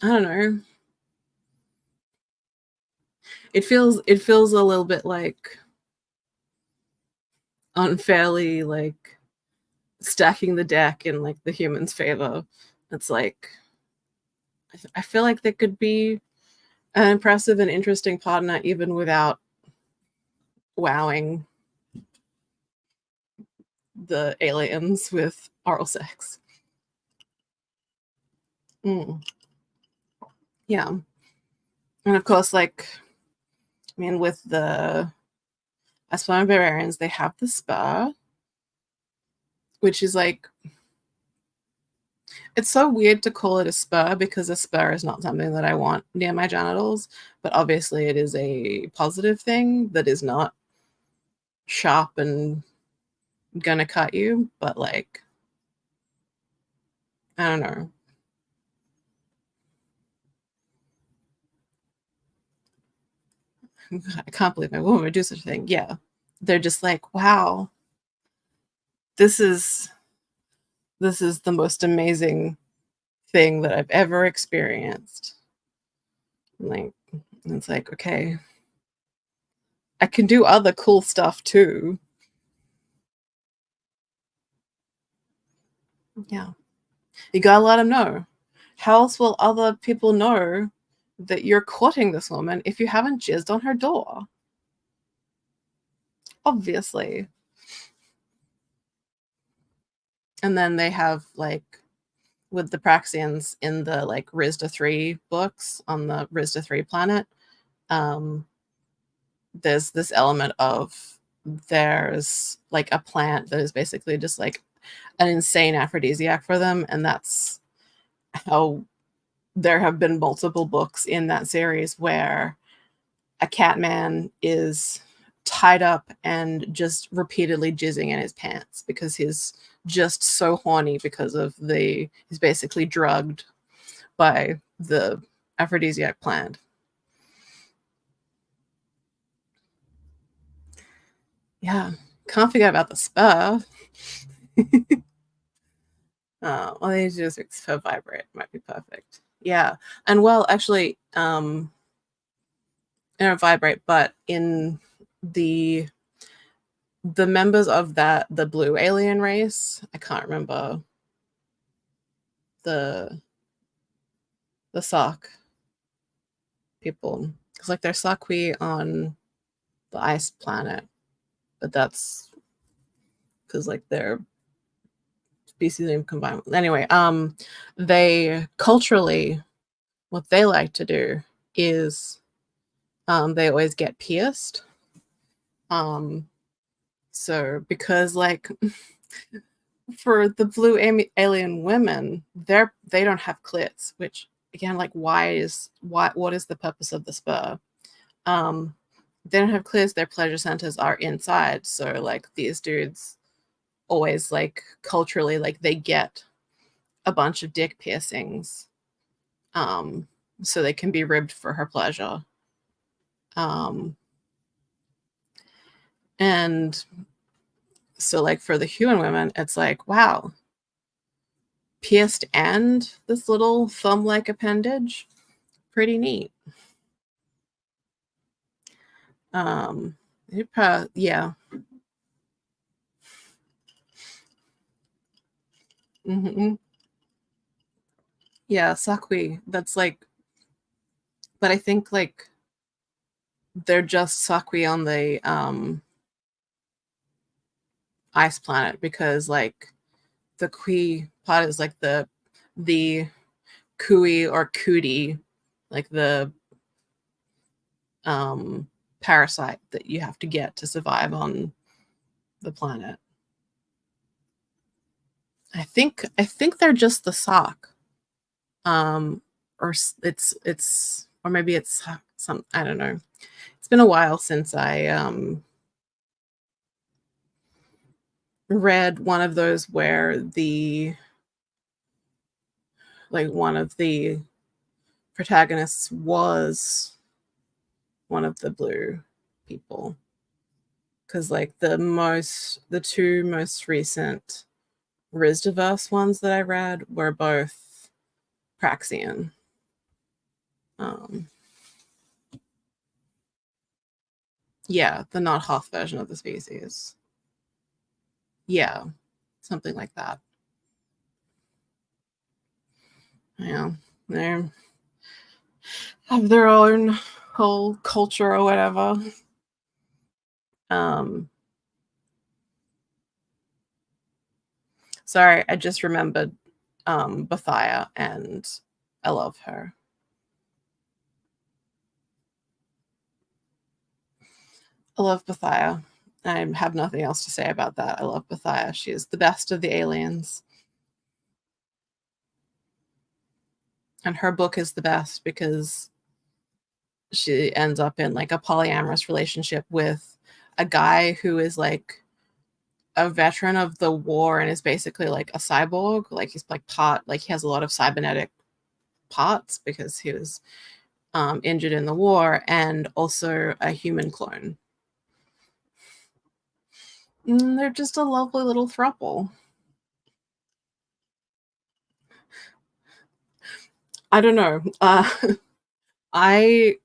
I don't know. It feels a little bit like unfairly like stacking the deck in like the humans' favor. It's like I feel like they could be an impressive and interesting partner even without wowing the aliens with oral sex. Mm. Yeah. And of course, like, I mean, with the Esplanade Barbarians, they have the spa, which is like, it's so weird to call it a spur because a spur is not something that I want near my genitals, but obviously it is a positive thing that is not sharp and gonna cut you, but like, I don't know. I can't believe my woman would do such a thing. Yeah. They're just like, wow, this is the most amazing thing that I've ever experienced. Like, it's like, okay, I can do other cool stuff too. Yeah. You gotta let them know. How else will other people know that you're courting this woman if you haven't jizzed on her door? Obviously. And then they have like with the Praxians in the like Rizda 3 books on the Rizda 3 planet, um, there's this element of there's like a plant that is basically just like an insane aphrodisiac for them, and that's how there have been multiple books in that series where a cat man is tied up and just repeatedly jizzing in his pants because he's just so horny because of he's basically drugged by the aphrodisiac plant. Yeah, can't forget about the spur. Well, they just for vibrate might be perfect. Yeah, and well, actually, in a vibrate, but in the members of the blue alien race, I can't remember the sock people because like they're Sakwi on the ice planet, but that's because like they're species name combined. Anyway, they culturally what they like to do is they always get pierced. So because like for the blue alien women, they don't have clits, which again, like what is the purpose of the spur? They don't have clits, their pleasure centers are inside. So like these dudes always like culturally like they get a bunch of dick piercings so they can be ribbed for her pleasure. And so like for the human women, it's like, wow, pierced and this little thumb-like appendage, pretty neat. Yeah. Mm-hmm. Yeah, Sakwi. That's like, but I think like they're just Sakwi on the ice planet because like the Kui part is like the Kui or Cootie, like the parasite that you have to get to survive on the planet. I think they're just the sock. Or it's or maybe it's some I don't know. It's been a while since I read one of those where one of the protagonists was one of the blue people. Because like the two most recent Rizdaverse ones that I read were both Praxian. Yeah, the not Hoth version of the species. Yeah, something like that. Yeah, they have their own whole culture or whatever. Um, Sorry, I just remembered Bethia, and I love her. I love Bethia. I have nothing else to say about that. I love Bethia. She is the best of the aliens. And her book is the best because she ends up in like a polyamorous relationship with a guy who is like a veteran of the war and is basically like a cyborg. Like he's like like he has a lot of cybernetic parts because he was injured in the war, and also a human clone. They're just a lovely little throuple. I don't know. I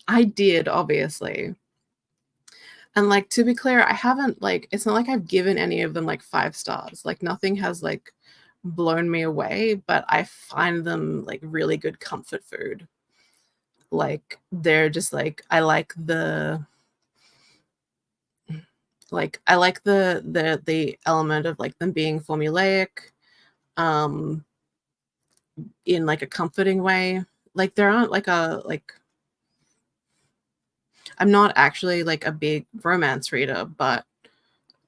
I did, obviously. And like, to be clear, I haven't like, it's not like I've given any of them like 5 stars. Like nothing has like blown me away, but I find them like really good comfort food. Like they're just like, I like the element of like them being formulaic um in like a comforting way. Like there aren't like a like I'm not actually like a big romance reader, but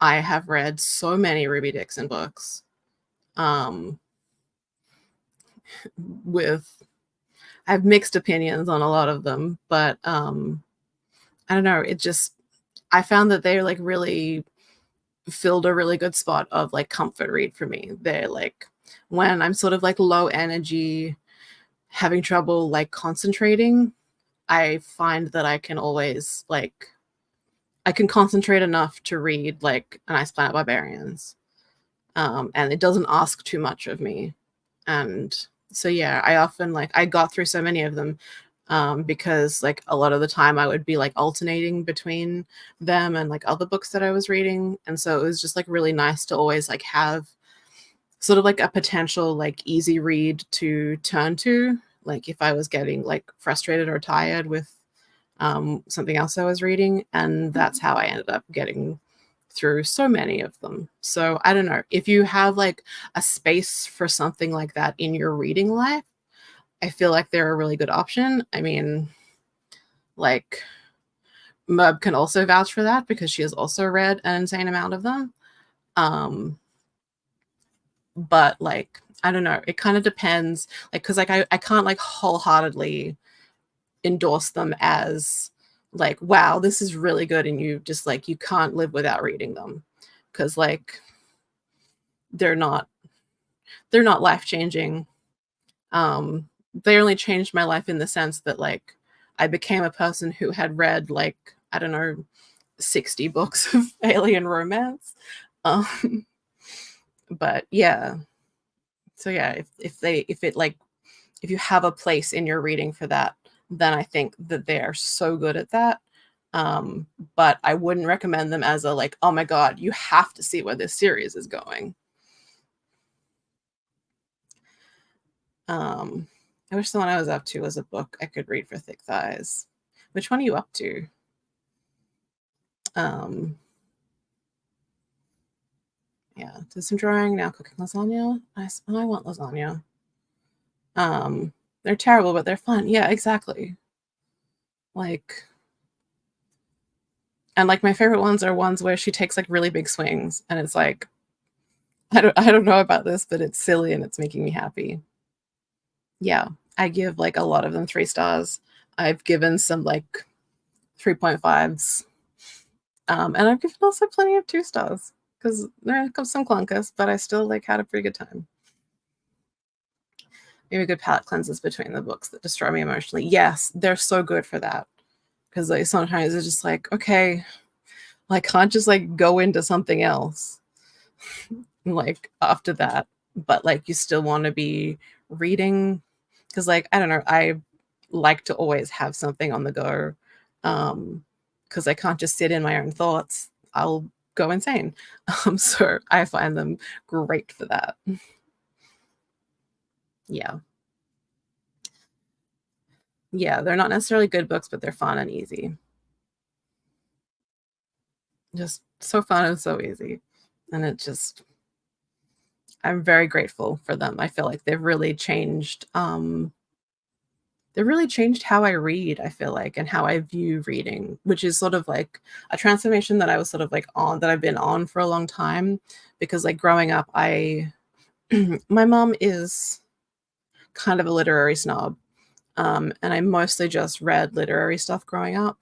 I have read so many Ruby Dixon books um with I have mixed opinions on a lot of them, but I don't know, it just I found that they like really filled a really good spot of like comfort read for me. They're like when I'm sort of like low energy, having trouble like concentrating, I find that I can always like I can concentrate enough to read like A Nice Planet Barbarians. And it doesn't ask too much of me. And so yeah, I often like I got through so many of them because like a lot of the time I would be like alternating between them and like other books that I was reading, and so it was just like really nice to always like have sort of like a potential like easy read to turn to, like if I was getting like frustrated or tired with something else I was reading, and that's how I ended up getting through so many of them. So I don't know if you have like a space for something like that in your reading life. I feel like they're a really good option. I mean, like Merb can also vouch for that because she has also read an insane amount of them. Um, but like, I don't know, it kind of depends. Like, cause like I can't like wholeheartedly endorse them as like, wow, this is really good. And you just like, you can't live without reading them. Cause like they're not, they're not life changing. They only changed my life in the sense that like I became a person who had read like, I don't know, 60 books of alien romance. Um, but yeah. So yeah, if it like if you have a place in your reading for that, then I think that they are so good at that. But I wouldn't recommend them as a like, oh my god, you have to see where this series is going. Um, I wish the one I was up to was a book I could read for thick thighs. Which one are you up to? Um, yeah, did some drawing, now cooking lasagna. I want lasagna. Um, they're terrible, but they're fun. Yeah, exactly. Like, and like my favorite ones are ones where she takes like really big swings, and it's like, I don't know about this, but it's silly and it's making me happy. Yeah, I give like a lot of them 3 stars. I've given some like 3.5s. And I've given also plenty of 2 stars because there are some clunkers, but I still like had a pretty good time. Maybe good palate cleanses between the books that destroy me emotionally. Yes, they're so good for that because like sometimes it's just like, okay, I can't just like go into something else like after that, but like you still want to be reading because like I don't know, I like to always have something on the go because I can't just sit in my own thoughts. I'll go insane. So I find them great for that. Yeah. Yeah, they're not necessarily good books, but they're fun and easy. Just so fun and so easy. And it just I'm very grateful for them. I feel like they've really changed how I read, I feel like, and how I view reading, which is sort of like a transformation that I was sort of like on that I've been on for a long time because like growing up, I my mom is kind of a literary snob. And I mostly just read literary stuff growing up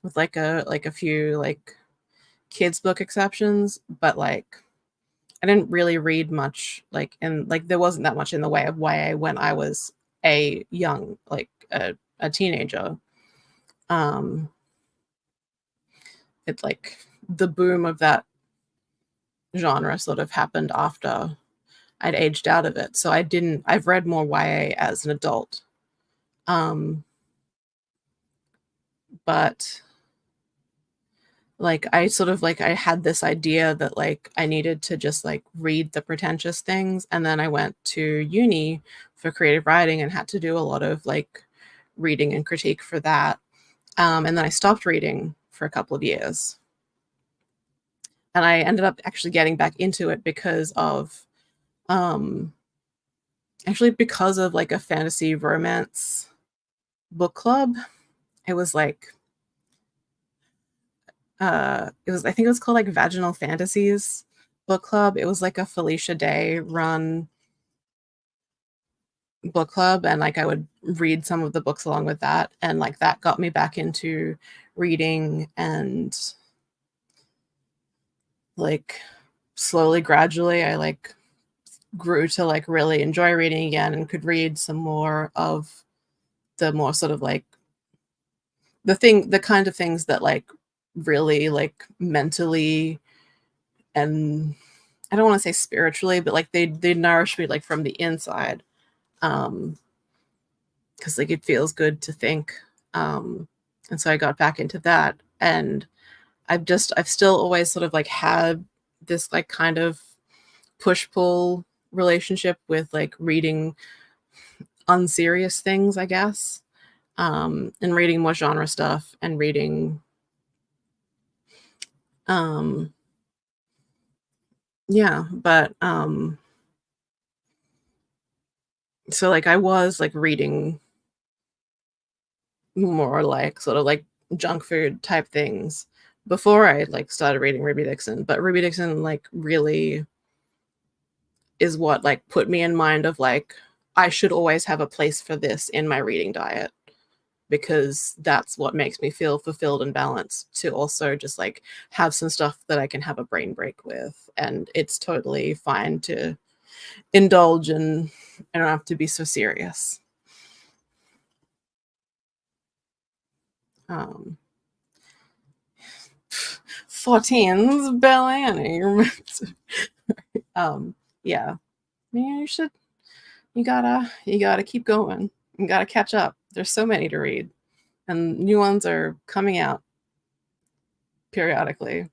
with like a few like kids book exceptions, but like I didn't really read much like and like there wasn't that much in the way of YA when I was a young like a teenager. Um it's like the boom of that genre sort of happened after I'd aged out of it. So I've read more YA as an adult. Um but like I sort of like I had this idea that like I needed to just like read the pretentious things and then I went to uni for creative writing and had to do a lot of like reading and critique for that. And then I stopped reading for a couple of years. And I ended up actually getting back into it um because of like a fantasy romance book club. It was like it was I think it was called like Vaginal Fantasies book club. It was like a Felicia Day run book club and like I would read some of the books along with that and like that got me back into reading and like slowly gradually I like grew to like really enjoy reading again and could read some more of the more sort of like the kind of things that like really like mentally and I don't want to say spiritually but like they nourish me like from the inside. um because like it feels good to think. And so I got back into that and I've still always sort of like had this like kind of push pull relationship with like reading unserious things, I guess. And reading more genre stuff and reading um yeah, but so like I was like reading more like sort of like junk food type things before I like started reading Ruby Dixon. But Ruby Dixon like really is what like put me in mind of like I should always have a place for this in my reading diet because that's what makes me feel fulfilled and balanced to also just like have some stuff that I can have a brain break with and it's totally fine to indulge and I don't have to be so serious. um 14's Bellany. um yeah, yeah, you gotta keep going. You gotta catch up. There's so many to read, and new ones are coming out periodically.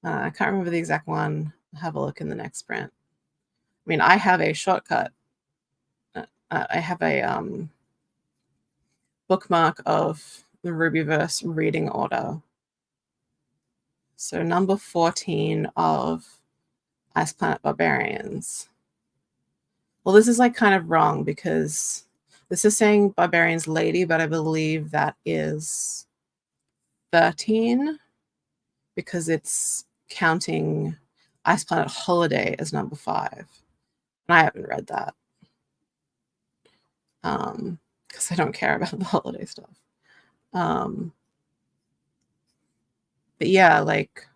I can't remember the exact one. I'll have a look in the next sprint. I mean, I have a shortcut. I have a bookmark of the Rubyverse reading order. So number 14 of Ice Planet Barbarians. Well, this is like kind of wrong because this is saying Barbarians Lady, but I believe that is 13 because it's counting Ice Planet Holiday as number 5. And I haven't read that because I don't care about the holiday stuff. But yeah, like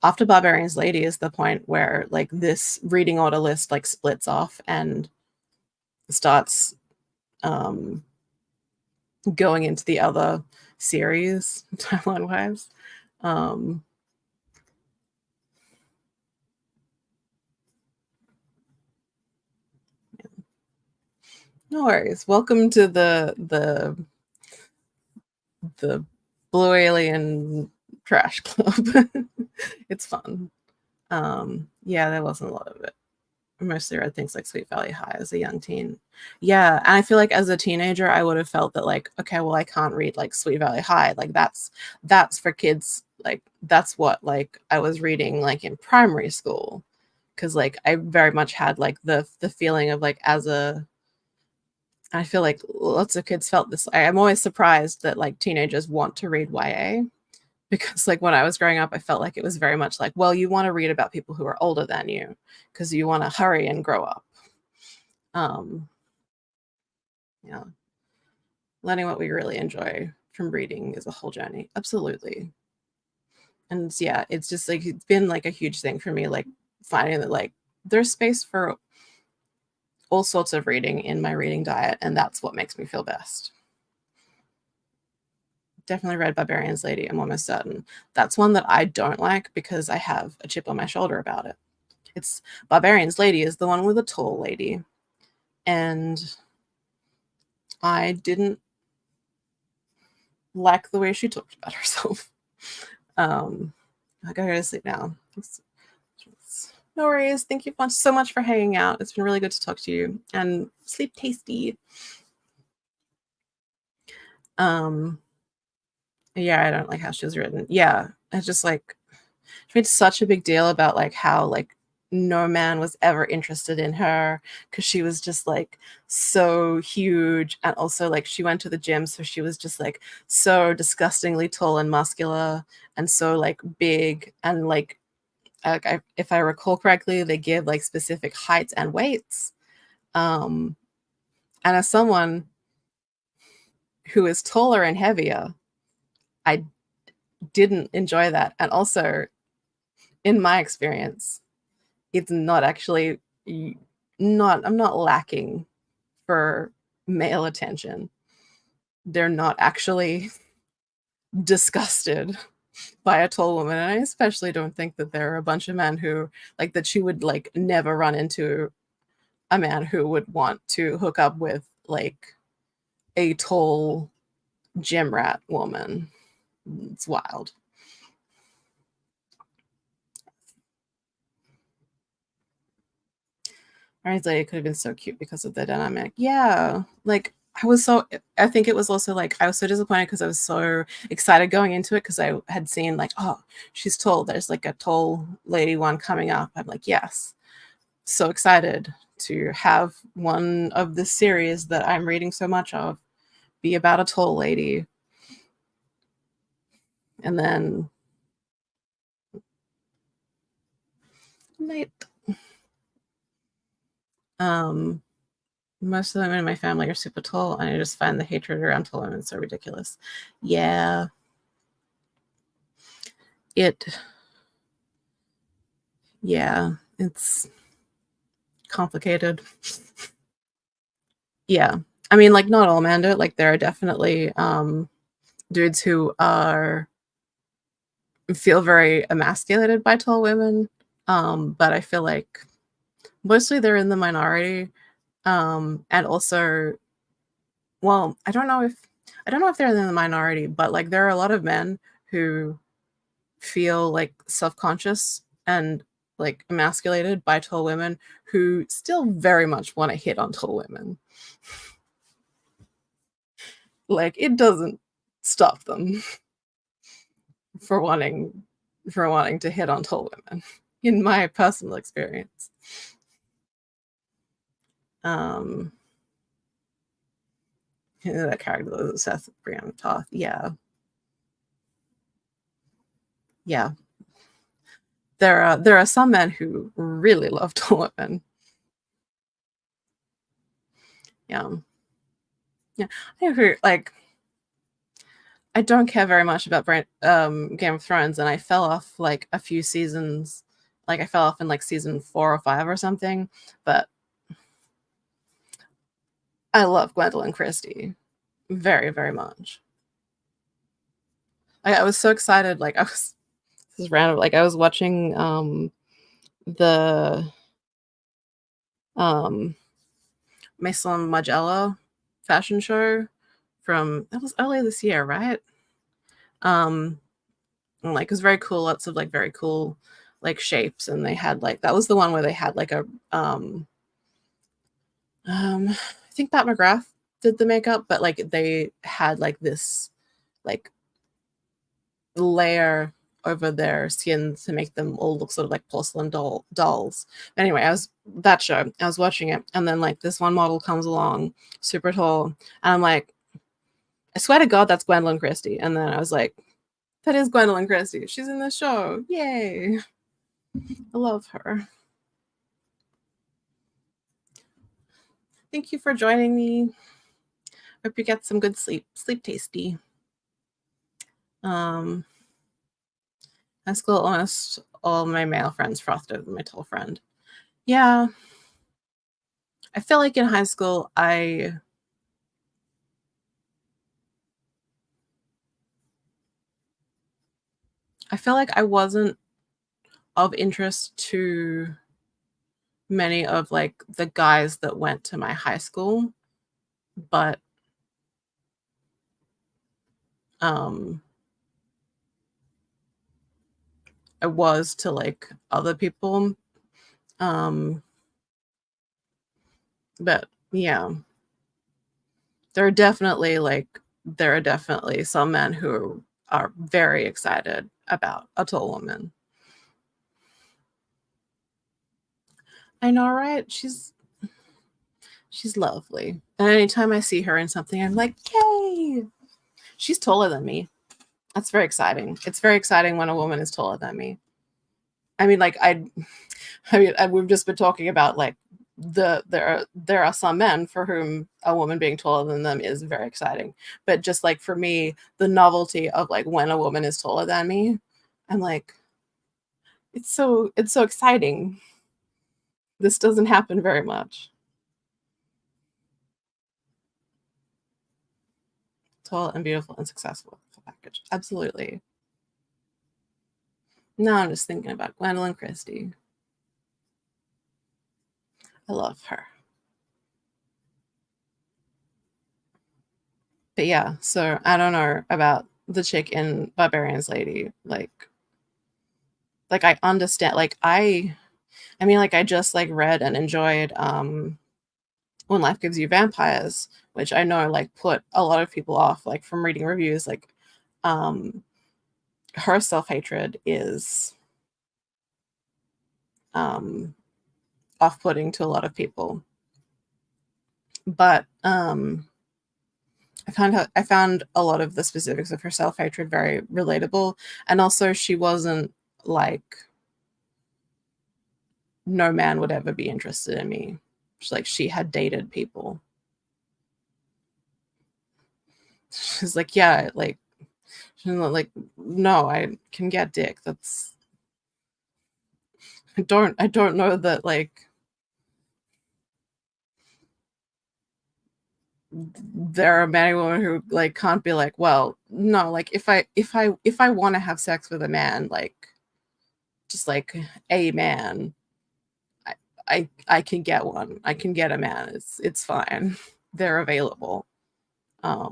after Barbarian's Lady is the point where like this reading order list like splits off and starts um, going into the other series timeline wise. Um, no worries. Welcome to the blue alien trash club. It's fun. Yeah, there wasn't a lot of it. Mostly read things like Sweet Valley High as a young teen. Yeah, and I feel like as a teenager, I would have felt that like, okay, well, I can't read like Sweet Valley High. Like that's for kids. Like that's what like I was reading like in primary school, because like I very much had like the feeling of like as a. I feel like lots of kids felt this. I'm always surprised that like teenagers want to read YA, because like when I was growing up, I felt like it was very much like, well, you want to read about people who are older than you because you want to hurry and grow up. Um, yeah, learning what we really enjoy from reading is a whole journey. Absolutely. And yeah, it's just like it's been like a huge thing for me, like finding that like there's space for all sorts of reading in my reading diet, and that's what makes me feel best. Definitely read Barbarian's Lady, I'm almost certain. That's one that I don't like because I have a chip on my shoulder about it. It's Barbarian's Lady is the one with the tall lady. And I didn't like the way she talked about herself. I gotta go to sleep now. No worries. Thank you so much for hanging out. It's been really good to talk to you. And sleep tasty. Yeah, I don't like how she was written. Yeah, I just like she made such a big deal about like how like no man was ever interested in her because she was just like so huge, and also like she went to the gym, so she was just like so disgustingly tall and muscular and so like big, and like if I recall correctly, they give like specific heights and weights. Um, and as someone who is taller and heavier, I didn't enjoy that. And also, in my experience, it's not actually not I'm not lacking for male attention. They're not actually disgusted by a tall woman. And I especially don't think that there are a bunch of men who like that she would like never run into a man who would want to hook up with like a tall gym rat woman. It's wild. Ryan's Lady could have been so cute because of the dynamic. Yeah, like I think it was also like I was so disappointed because I was so excited going into it because I had seen like, oh, she's tall. There's like a tall lady one coming up. I'm like, yes, so excited to have one of the series that I'm reading so much of be about a tall lady. And then night. Um, most of the women in my family are super tall, and I just find the hatred around tall women so ridiculous. Yeah, it. Yeah, it's complicated. Yeah, I mean, like not all men do it. Like there are definitely dudes who are feel very emasculated by tall women, but I feel like mostly they're in the minority, and also well, I don't know if they're in the minority, but like there are a lot of men who feel like self-conscious and like emasculated by tall women who still very much want to hit on tall women. Like it doesn't stop them for wanting to hit on tall women in my personal experience. um that character Seth Brian Toth, yeah, yeah, there are some men who really love tall women. Yeah, yeah, I agree. Like I don't care very much about Game of Thrones, and I fell off like a few seasons. Like I fell off in like season 4 or 5 or something. But I love Gwendolyn Christie very, very much. I was so excited. Like I was this is random. Like I was watching the um Maison Margiela fashion show from that was earlier this year, right? Um and like it was very cool. Lots of like very cool like shapes, and they had like that was the one where they had like a I think Pat McGrath did the makeup, but like they had like this like layer over their skin to make them all look sort of like porcelain dolls. Anyway, I was watching it, and then like this one model comes along, super tall, and I'm like, I swear to God, that's Gwendolyn Christie. And then I was like, that is Gwendolyn Christie. She's in the show. Yay. I love her. Thank you for joining me. Hope you get some good sleep. Sleep tasty. High school, almost all my male friends frothed over my tall friend. Yeah. I feel like in high school, I feel like I wasn't of interest to many of like the guys that went to my high school, but I was to like other people. But yeah, there are definitely some men who are very excited about a tall woman. I know, right? She's lovely. And anytime I see her in something, I'm like, yay! She's taller than me. That's very exciting. It's very exciting when a woman is taller than me. I mean, like we've just been talking about like there are some men for whom a woman being taller than them is very exciting, but just like for me, the novelty of like when a woman is taller than me, I'm like, it's so exciting. This doesn't happen very much. Tall and beautiful and successful package, absolutely. Now I'm just thinking about Gwendolyn Christie. I love her. But yeah, so I don't know about the chick in Barbarian's Lady. Like I understand. Like I mean, like I just like read and enjoyed When Life Gives You Vampires, which I know like put a lot of people off, like from reading reviews. Like her self-hatred is off-putting to a lot of people. But I found a lot of the specifics of her self-hatred very relatable. And also she wasn't like, no man would ever be interested in me. She had dated people. She's like, yeah, like, she's like, no, I can get dick. That's, I don't know that like there are many women who like can't be like, well, no, like if I want to have sex with a man, like just like a man, I can get one. I can get a man. It's fine. They're available. I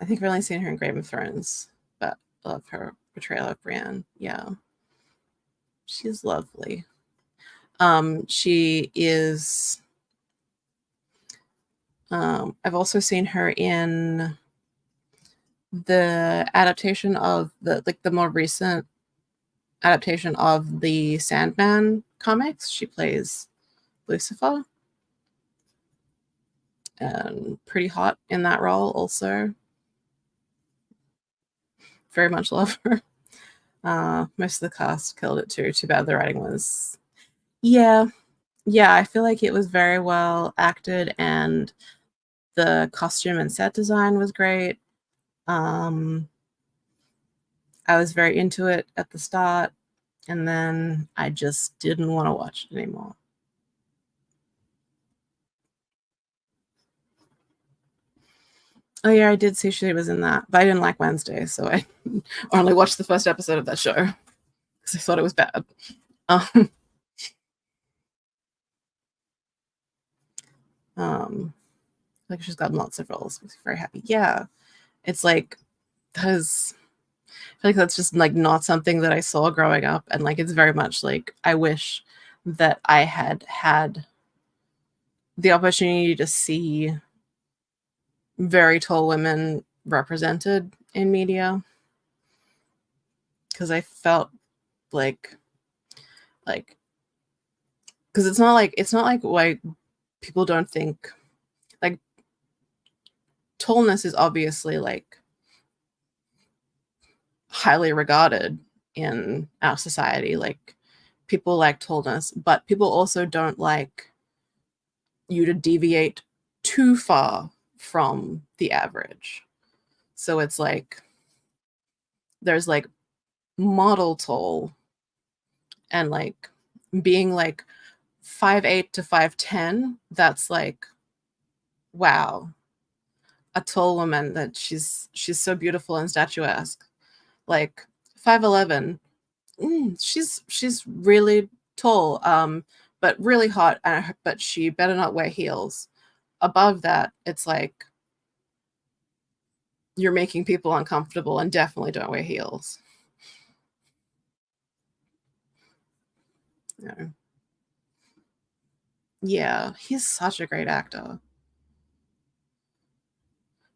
think I've only seen her in Game of Thrones, but I love her portrayal of Brienne. Yeah, she's lovely. She is. I've also seen her in the adaptation of the more recent adaptation of the Sandman comics. She plays Lucifer, and pretty hot in that role. Also, very much love her. Most of the cast killed it too. Too bad the writing was, yeah, I feel like it was very well acted, and the costume and set design was great. I was very into it at the start, and then I just didn't want to watch it anymore. Oh yeah, I did see she was in that, but I didn't like Wednesday, so I only watched the first episode of that show because I thought it was bad. Um, Like she's gotten lots of roles. Makes me very happy. Yeah. It's like that is I feel like that's just like not something that I saw growing up. And like it's very much like I wish that I had the opportunity to see very tall women represented in media. Because I felt like because it's not like why people don't think like tallness is obviously like highly regarded in our society. Like people like tallness, but people also don't like you to deviate too far from the average. So it's like there's like model tall and like being like 5'8" to 5'10", that's like wow, a tall woman that she's so beautiful and statuesque. Like 5'11", she's really tall, but really hot, but she better not wear heels. Above that, it's like you're making people uncomfortable and definitely don't wear heels. Yeah. Yeah, he's such a great actor. I'm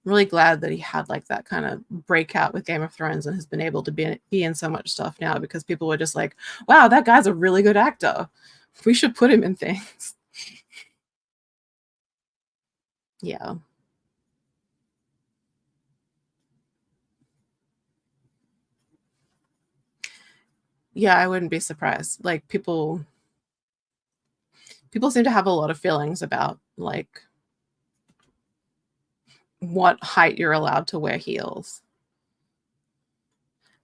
really glad that he had like that kind of breakout with Game of Thrones and has been able to be in so much stuff now, because people were just like, wow, that guy's a really good actor. We should put him in things. Yeah. Yeah, I wouldn't be surprised. Like people seem to have a lot of feelings about like what height you're allowed to wear heels.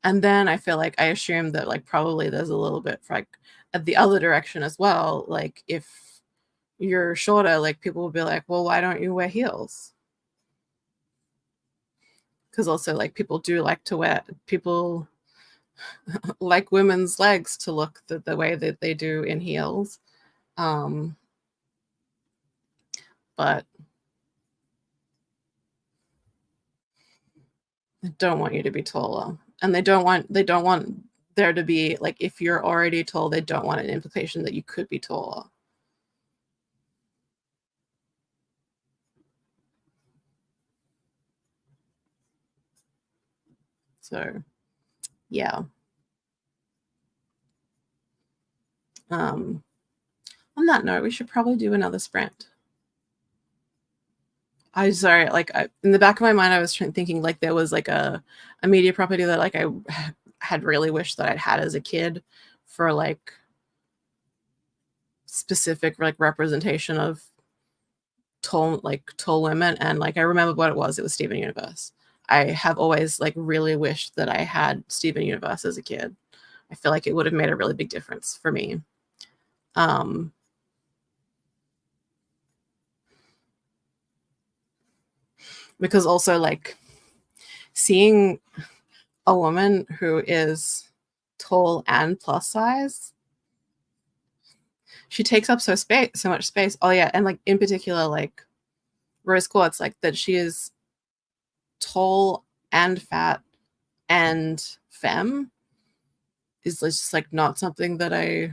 And then I feel like I assume that like probably there's a little bit like at the other direction as well. Like if you're shorter, like people will be like, well, why don't you wear heels? Because also like people like women's legs to look the way that they do in heels. But they don't want you to be taller, and they don't want there to be like, if you're already tall, they don't want an implication that you could be taller. So yeah. On that note, we should probably do another sprint. I sorry, like in the back of my mind, I was thinking like there was like a media property that like I had really wished that I'd had as a kid for like specific like representation of tall women, and like I remember what it was. It was Steven Universe. I have always like really wished that I had Steven Universe as a kid. I feel like it would have made a really big difference for me. Because also like seeing a woman who is tall and plus size, she takes up so much space. Oh yeah, and like in particular, like Rose Quartz, like that she is tall and fat and femme is just like not something that I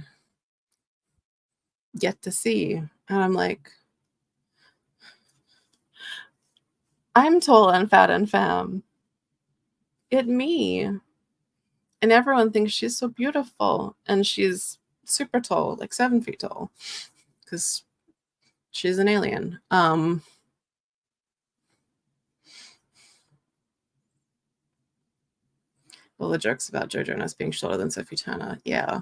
get to see. And I'm like, I'm tall and fat and femme. It me. And everyone thinks she's so beautiful. And she's super tall, like 7 feet tall. Because she's an alien. Well, the jokes about Joe Jonas being shorter than Sophie Turner. Yeah.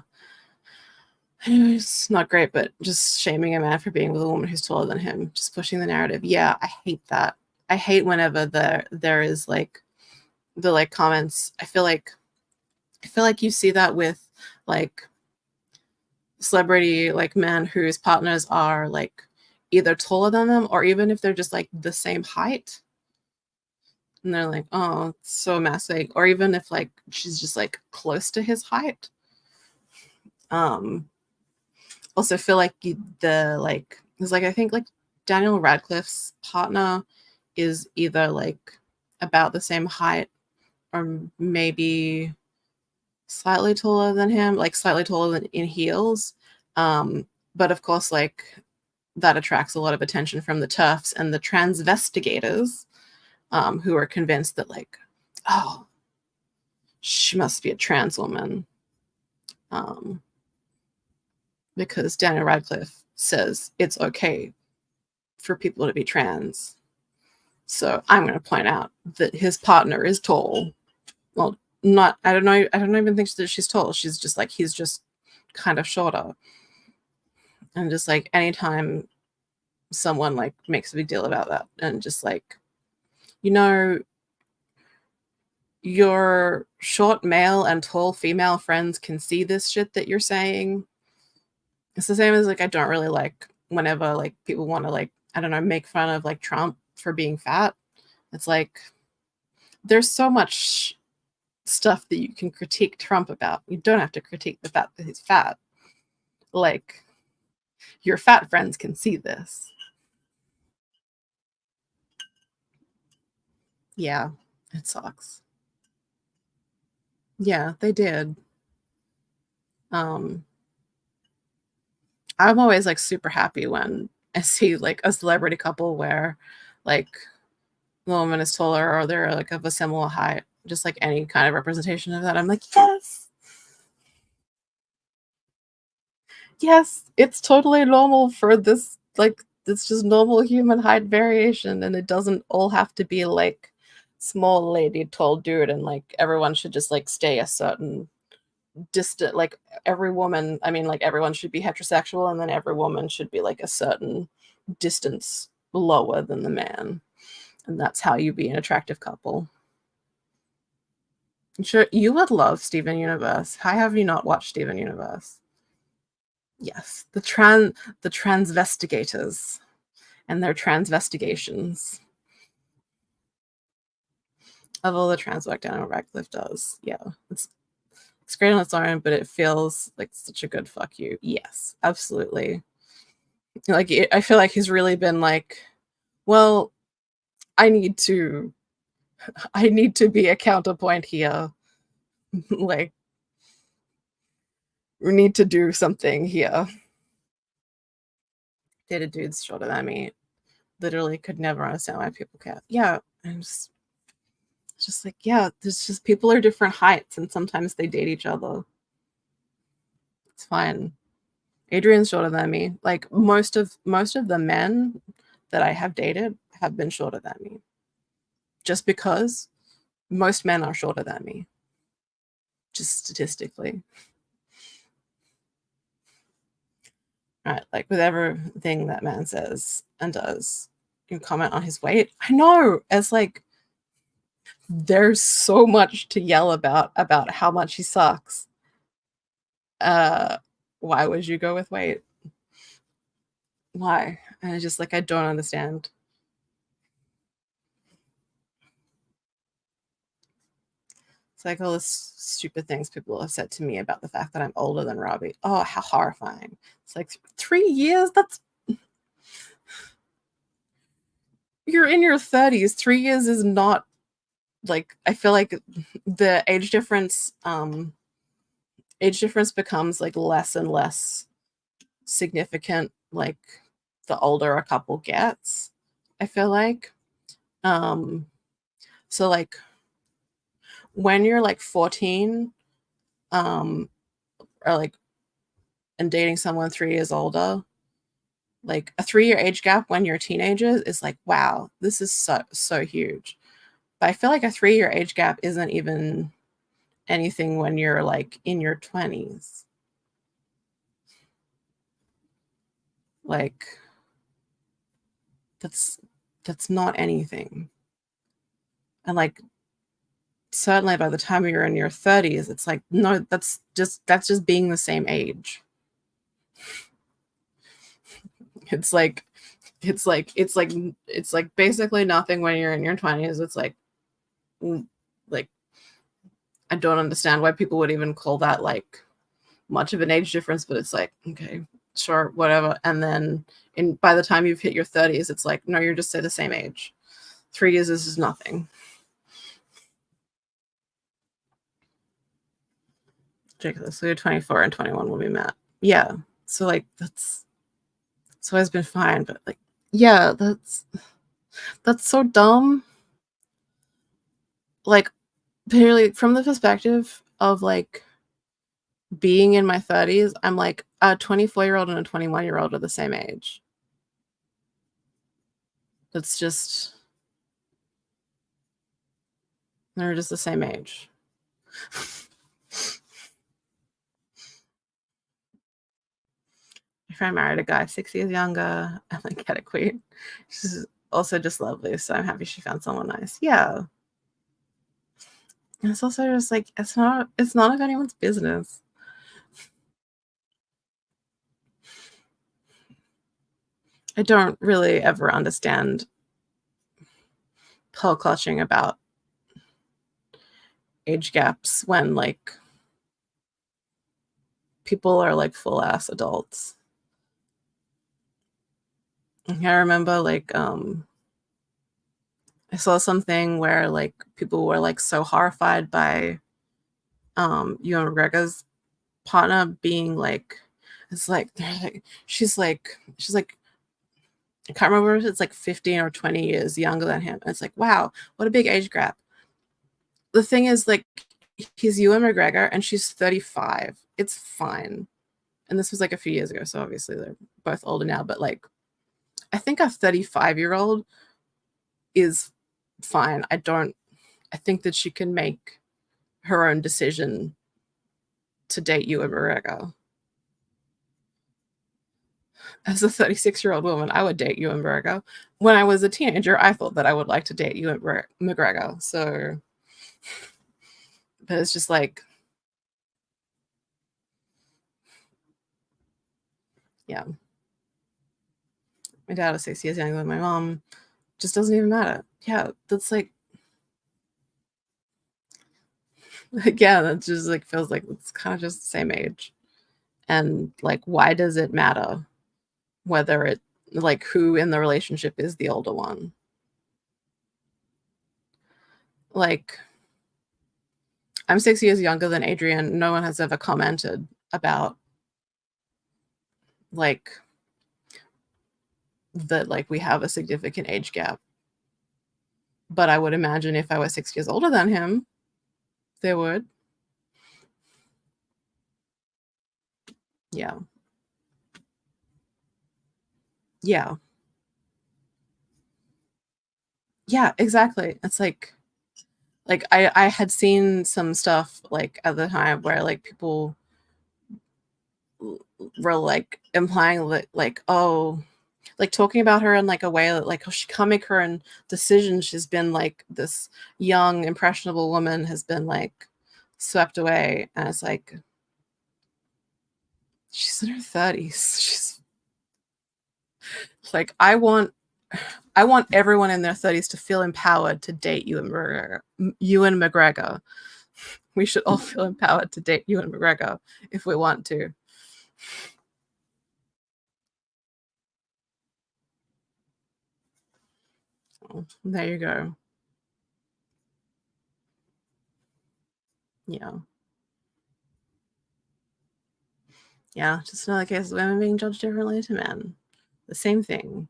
It's not great, but just shaming a man for being with a woman who's taller than him, just pushing the narrative. Yeah, I hate that. I hate whenever there is like the like comments. I feel like you see that with like celebrity like men whose partners are like either taller than them, or even if they're just like the same height, and they're like, oh, it's so massive. Or even if like she's just like close to his height. Also feel like the like, because like I think like Daniel Radcliffe's partner is either like about the same height or maybe slightly taller than him, like slightly taller than in heels. But of course, like that attracts a lot of attention from the TERFs and the transvestigators, who are convinced that like, oh, she must be a trans woman. Because Daniel Radcliffe says it's okay for people to be trans. So I'm going to point out that his partner is tall. Well, not, I don't know. I don't even think that she's tall. She's just like, he's just kind of shorter. And just like anytime someone like makes a big deal about that and just like, you know, your short male and tall female friends can see this shit that you're saying. It's the same as like, I don't really like whenever like people want to like, I don't know, make fun of like Trump for being fat. It's like, there's so much stuff that you can critique Trump about. You don't have to critique the fact that he's fat. Like, your fat friends can see this. Yeah, it sucks. Yeah, they did. I'm always like super happy when I see like a celebrity couple where like the woman is taller or they're like of a similar height. Just like any kind of representation of that. I'm like, yes. Yes, it's totally normal for this, like, it's just normal human height variation, and it doesn't all have to be like small lady, tall dude, and like everyone should just like stay a certain distant, like every woman, I mean, like everyone should be heterosexual, and then every woman should be like a certain distance lower than the man. And that's how you be an attractive couple. I'm sure you would love Steven Universe. How have you not watched Steven Universe? Yes, the transvestigators and their transvestigations of all the trans work Daniel Radcliffe does. Yeah, it's great on its own, but it feels like such a good fuck you. Yes, absolutely. Like I feel like he's really been like, well, I need to be a counterpoint here. Like, we need to do something here. Dated dudes shorter than me. Literally could never understand why people care. Yeah, I'm just like, yeah, there's just people are different heights and sometimes they date each other. It's fine. Adrian's shorter than me. Like most of the men that I have dated have been shorter than me. Just because most men are shorter than me. Just statistically. Right, like with everything that man says and does, you comment on his weight. I know, it's like there's so much to yell about how much he sucks. Why would you go with weight? Why? And it's just like, I don't understand. It's like all this stupid things people have said to me about the fact that I'm older than Robbie. Oh, how horrifying. It's like 3 years? That's... You're in your 30s. 3 years is not, like, I feel like the age difference becomes like less and less significant like the older a couple gets, I feel like. So like when you're like 14 or like and dating someone 3 years older, like a 3-year age gap when you're teenagers is like, wow, this is so huge. But I feel like a 3-year age gap isn't even anything when you're like in your 20s. Like that's not anything. And like certainly by the time you're in your 30s, it's like, no, that's just being the same age. It's like basically nothing when you're in your 20s. It's like I don't understand why people would even call that like much of an age difference, but it's like, okay, sure, whatever. And then by the time you've hit your 30s, it's like, no, you're just the same age. 3 years is nothing. Ridiculous. So you're 24 and 21 when we met. Yeah. So like that's always been fine, but like, yeah, that's so dumb. Like, purely from the perspective of like being in my 30s, I'm like a 24-year-old and a 21-year-old are the same age. It's just they're just the same age. My friend married a guy 6 years younger and like had a queen. She's also just lovely, so I'm happy she found someone nice. Yeah. And it's also just like it's none of anyone's business. I don't really ever understand pearl clutching about age gaps when like people are like full ass adults. I remember like I saw something where like people were like so horrified by Ewan McGregor's partner being like it's like she's like I can't remember if it's like 15 or 20 years younger than him. And it's like, wow, what a big age gap. The thing is, like, he's Ewan McGregor and she's 35. It's fine. And this was like a few years ago, so obviously they're both older now. But like, I think a 35-year-old is fine. I think that she can make her own decision to date Ewan McGregor. As a 36-year-old woman, I would date Ewan McGregor. When I was a teenager, I thought that I would like to date Ewan McGregor. So, but it's just like, yeah. My dad was 6 years younger than my mom. Just doesn't even matter. Yeah, that's like, again, it just like feels like it's kind of just the same age. And like, why does it matter whether it like who in the relationship is the older one? Like, I'm 6 years younger than Adrian. No one has ever commented about like that, like we have a significant age gap. But I would imagine if I was 6 years older than him, they would. Yeah. Yeah. Yeah, exactly. It's like I had seen some stuff like at the time where like people were like implying that like, oh, like talking about her in like a way that like, oh, she can't make her own decisions. She's been like this young impressionable woman has been like swept away. And it's like, she's in her 30s. She's like, I want everyone in their 30s to feel empowered to date Ewan McGregor. We should all feel empowered to date Ewan McGregor if we want to. Oh, there you go. Yeah. Yeah, just another case of women being judged differently to men. The same thing.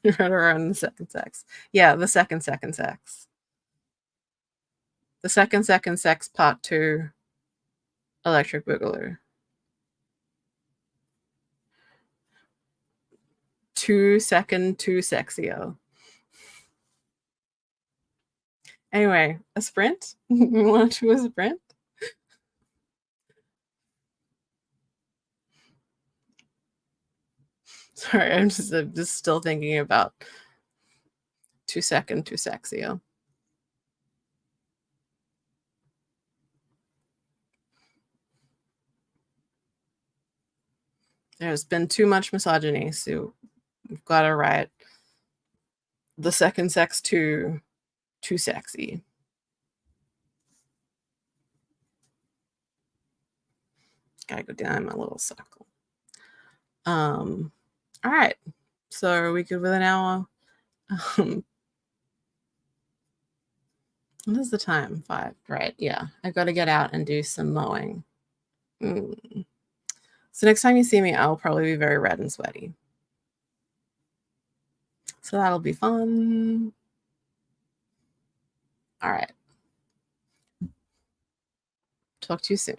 Right around the second sex. Yeah, the second sex. The second sex part 2 Electric Boogaloo. Too sexier. Anyway, a sprint? You want to do a sprint? Sorry, I'm just still thinking about too sexier. There's been too much misogyny, so we've got to write the second sex too sexy. Gotta go down my little circle. All right. So are we good with an hour? What is the time? 5. Right. Yeah. I got to get out and do some mowing. So next time you see me, I'll probably be very red and sweaty. So that'll be fun. All right. Talk to you soon.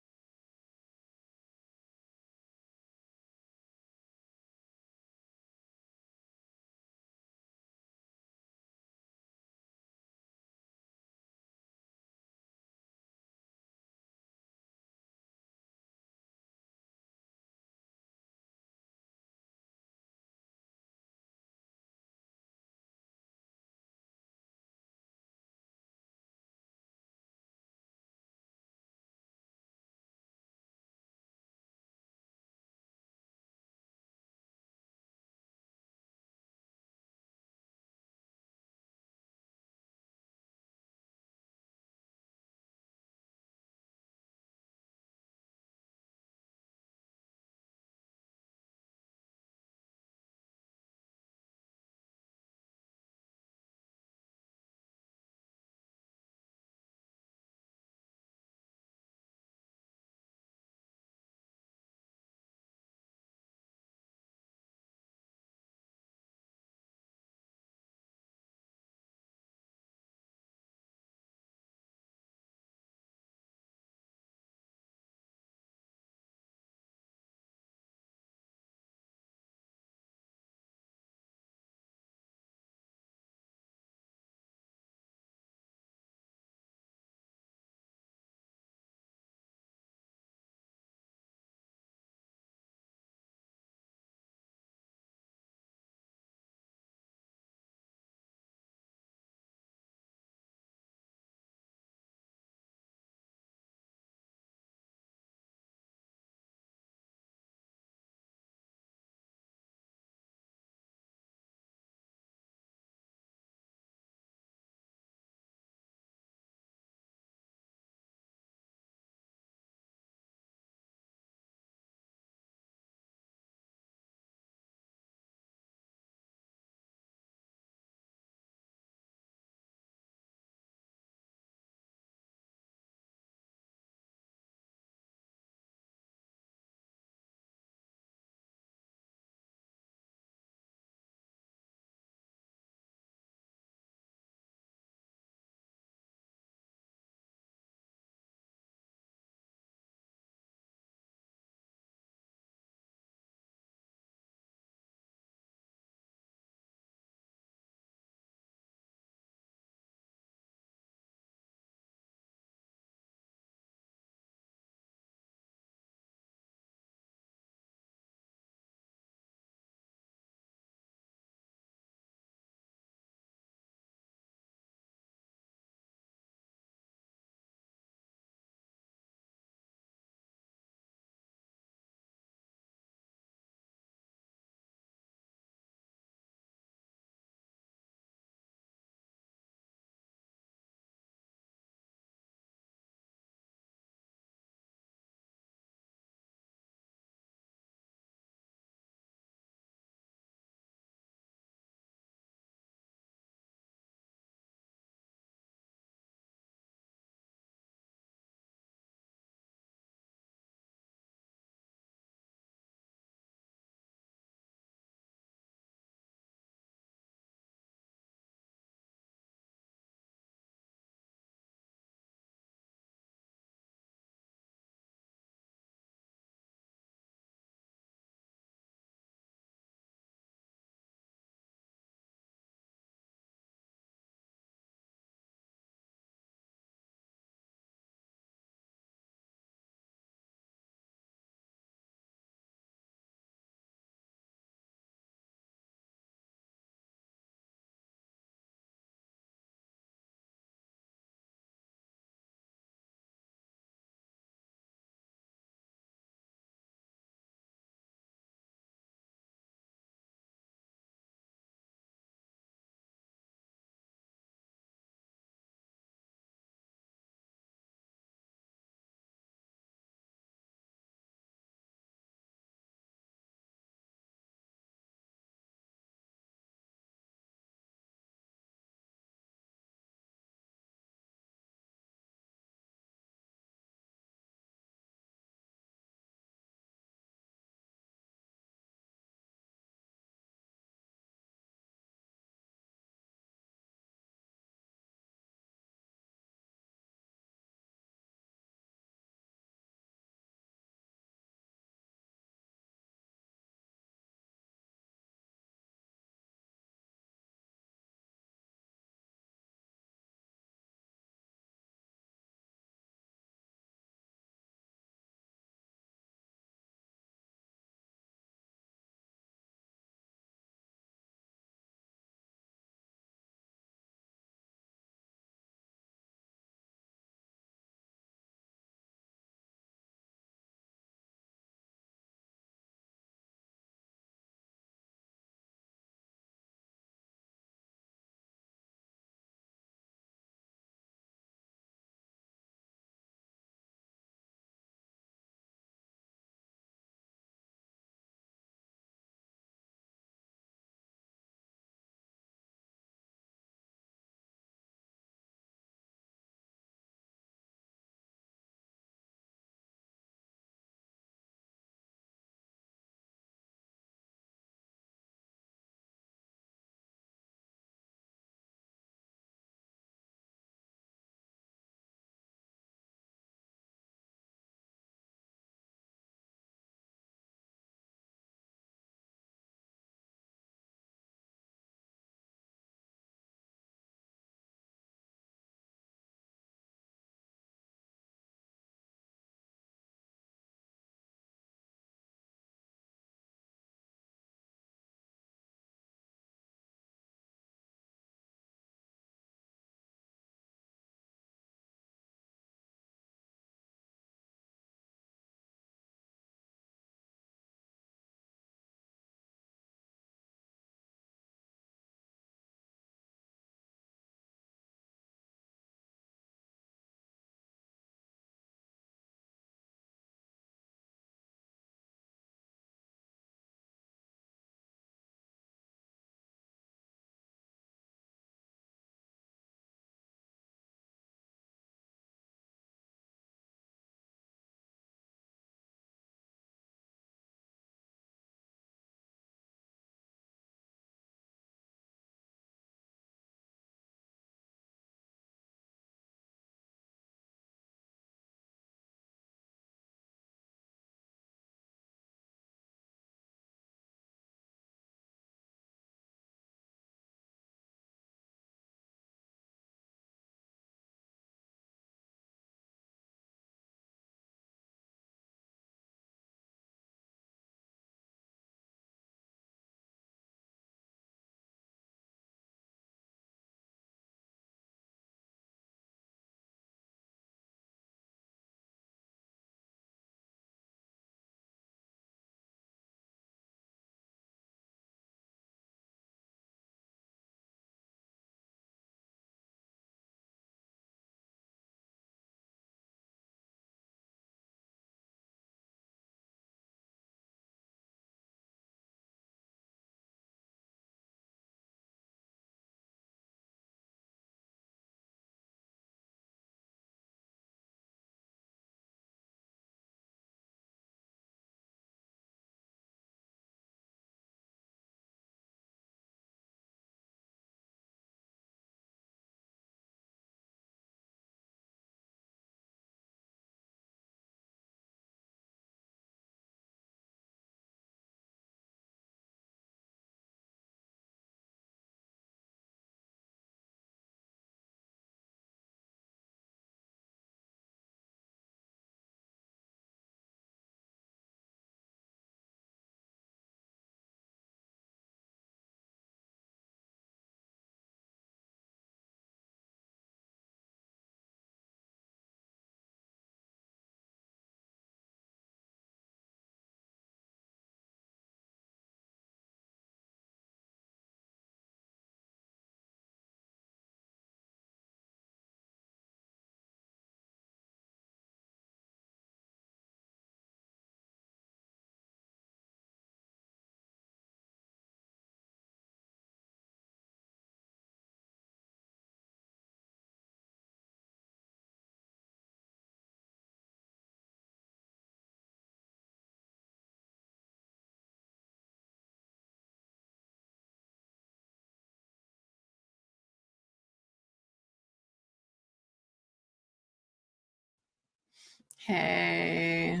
Hey,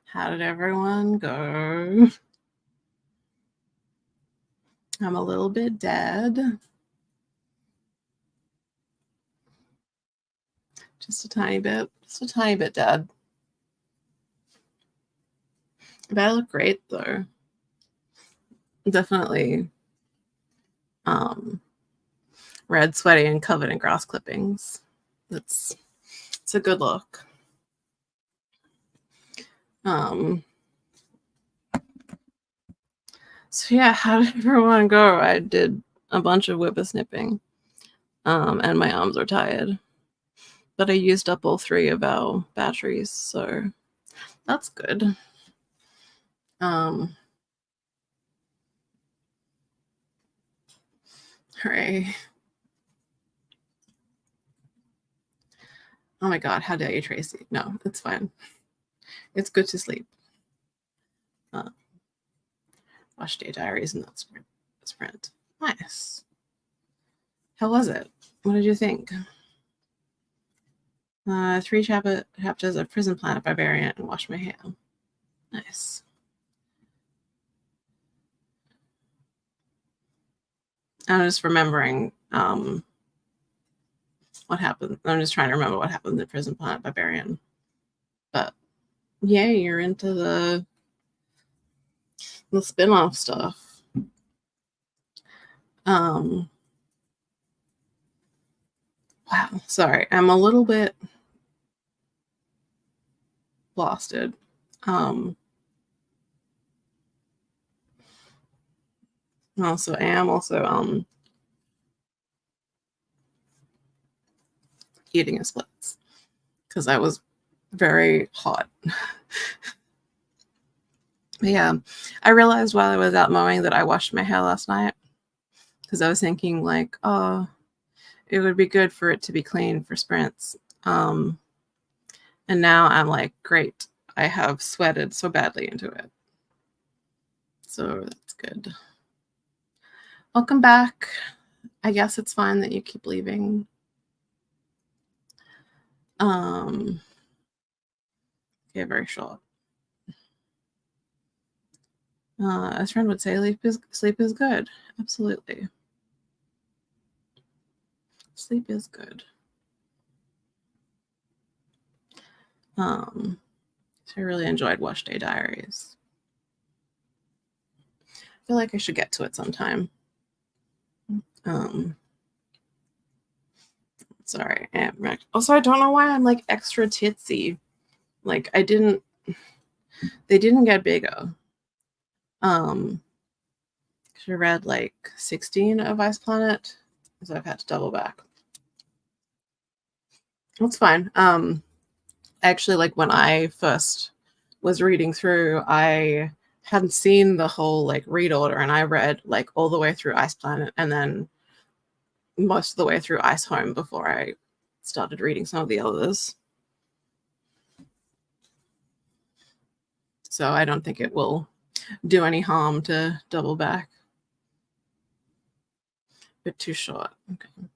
how did everyone go? I'm a little bit dead. Just a tiny bit dead. But I look great though. Definitely red, sweaty, and covered in grass clippings. It's a good look. So yeah, how did everyone go? I did a bunch of whippersnipping, and my arms are tired. But I used up all 3 of our batteries, so that's good. Hooray. Oh my god, how dare you, Tracy? No, it's fine. It's good to sleep. Watch Day Diaries and that's Sprint. Nice. How was it? What did you think? 3 chapters of Prison Planet Barbarian and Wash My Hair. Nice. I'm just remembering what happened. I'm just trying to remember what happened in Prison Planet Barbarian. But yay, you're into the spin-off stuff. Wow, sorry. I'm a little bit blasted. Also, I am also eating a splits because I was very hot. But yeah, I realized while I was out mowing that I washed my hair last night because I was thinking like, oh, it would be good for it to be clean for sprints. And now I'm like, great, I have sweated so badly into it. So that's good. Welcome back. I guess it's fine that you keep leaving. Okay, very short. As friend would say, sleep is good. Absolutely. Sleep is good. So I really enjoyed Wash Day Diaries. I feel like I should get to it sometime. Sorry. Also, I don't know why I'm like extra titsy. Like they didn't get bigger. I read like 16 of Ice Planet, so I've had to double back. That's fine. Actually, like when I first was reading through, I hadn't seen the whole like read order, and I read like all the way through Ice Planet and then most of the way through Ice Home before I started reading some of the others. So I don't think it will do any harm to double back. A bit too short. Okay.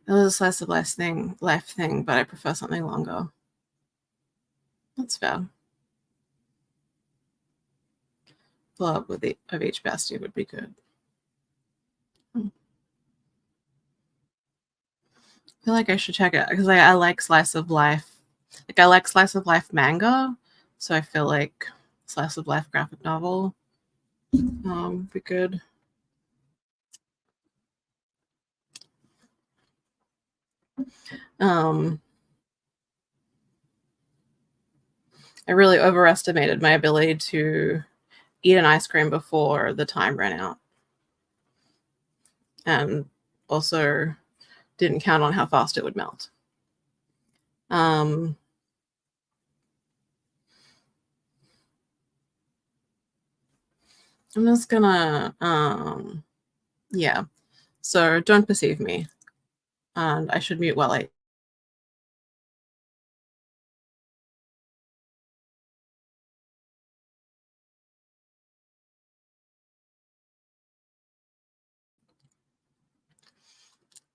It was a slice of life thing, but I prefer something longer. That's fair. Club of each bestie would be good. I feel like I should check it because I like slice of life. Like I like slice of life manga, so I feel like slice of life graphic novel be good. I really overestimated my ability to eat an ice cream before the time ran out, and also didn't count on how fast it would melt. I'm just gonna yeah. So don't perceive me, and I should mute while I.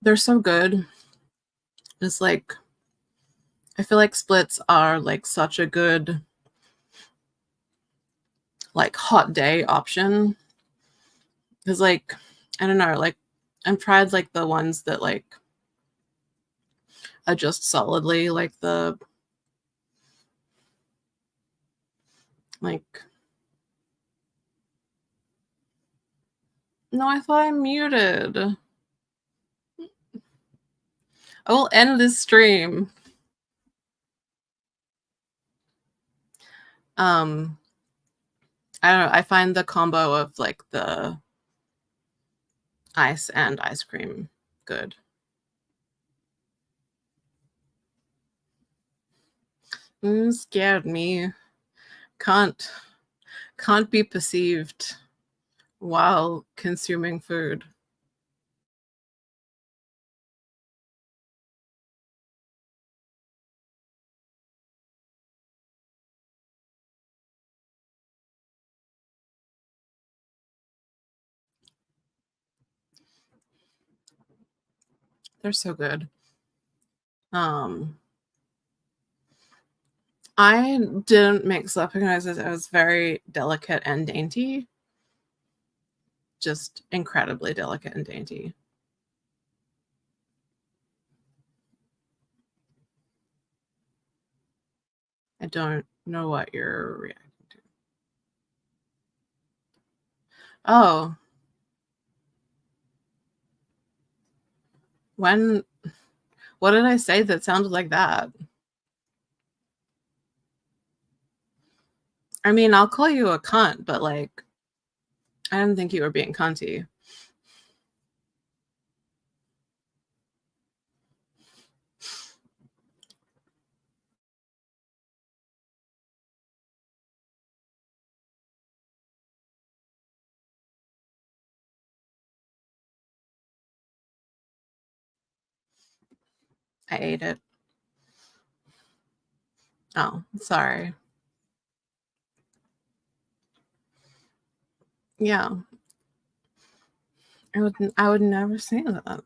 They're so good. It's like, I feel like splits are like such a good like hot day option. Because like, I don't know, like I've tried like the ones that like are just solidly like the like, no, I thought I muted. I will end this stream. I don't know, I find the combo of like the ice and ice cream good. Scared me. Can't be perceived while consuming food. They're so good. I didn't make slapping noises. It was very delicate and dainty. Just incredibly delicate and dainty. I don't know what you're reacting to. Oh. What did I say that sounded like that? I mean, I'll call you a cunt, but like, I didn't think you were being cunty. I ate it. Oh, sorry. Yeah. I would never say that.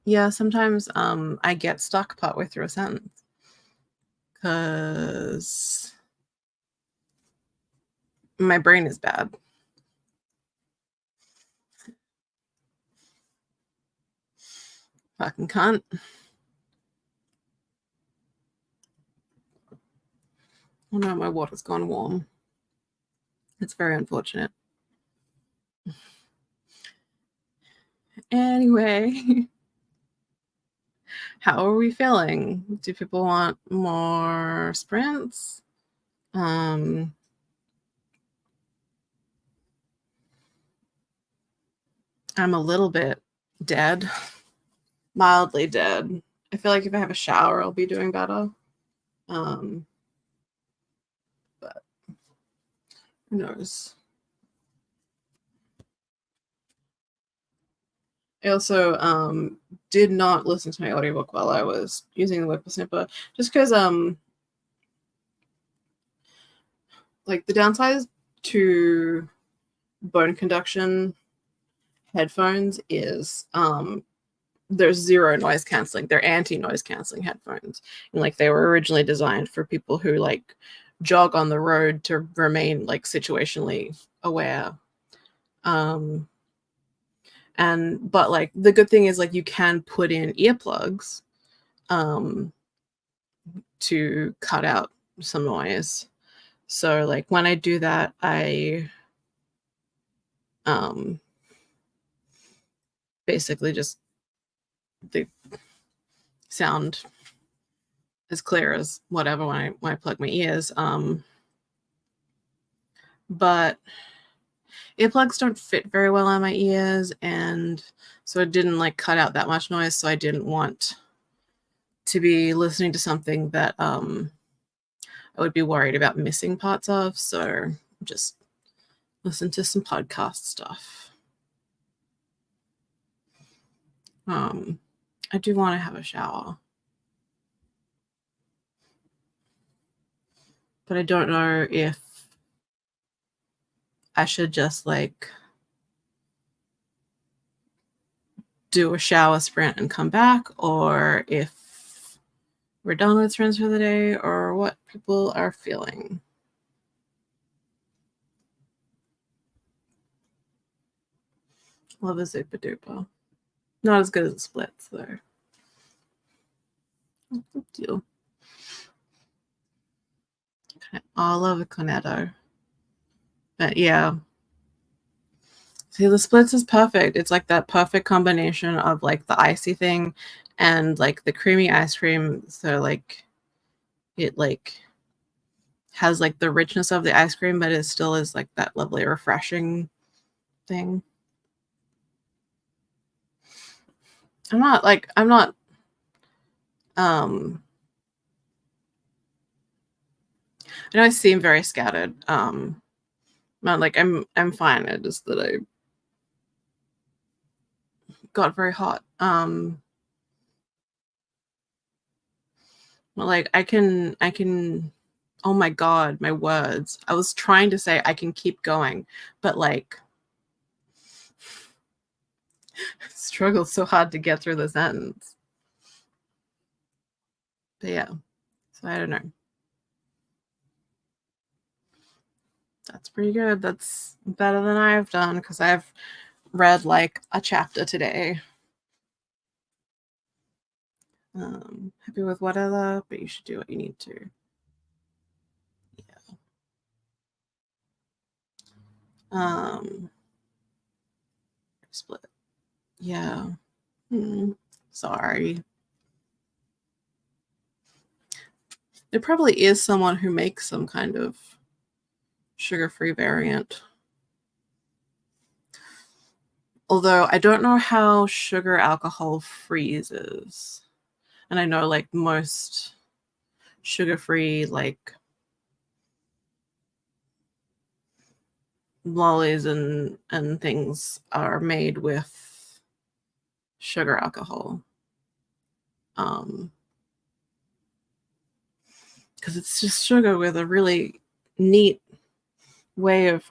Yeah, sometimes I get stuck partway through a sentence. Cause my brain is bad. Fucking cunt. Oh no, my water's gone warm. It's very unfortunate. Anyway, how are we feeling? Do people want more sprints? I'm a little bit dead, mildly dead. I feel like if I have a shower, I'll be doing better. But who knows? I also did not listen to my audiobook while I was using the whippersnipper, just because like the downside to bone conduction headphones is there's zero noise canceling. They're anti-noise canceling headphones, and like they were originally designed for people who like jog on the road to remain like situationally aware. But like the good thing is like you can put in earplugs to cut out some noise. So like when I do that, I basically just the sound as clear as whatever when I plug my ears. But earplugs don't fit very well on my ears, and so it didn't like cut out that much noise. So I didn't want to be listening to something that I would be worried about missing parts of. So just listen to some podcast stuff. I do want to have a shower, but I don't know if I should just like do a shower, sprint, and come back, or if we're done with sprints for the day, or what people are feeling. Love a super duper. Not as good as the splits though. Good deal. Okay. I love a cornetto. But yeah. See, the splits is perfect. It's like that perfect combination of like the icy thing and like the creamy ice cream. So like it like has like the richness of the ice cream, but it still is like that lovely refreshing thing. I'm not I know I seem very scattered. Not like I'm fine. It just that I got very hot. Like I can oh my god, my words. I was trying to say I can keep going, but like struggled so hard to get through the sentence. But yeah. So I don't know. That's pretty good. That's better than I've done because I've read like a chapter today. Happy with whatever, but you should do what you need to. Yeah. Split. Yeah. Sorry. There probably is someone who makes some kind of sugar-free variant. Although I don't know how sugar alcohol freezes. And I know like most sugar-free like lollies and things are made with sugar alcohol. Because it's just sugar with a really neat way of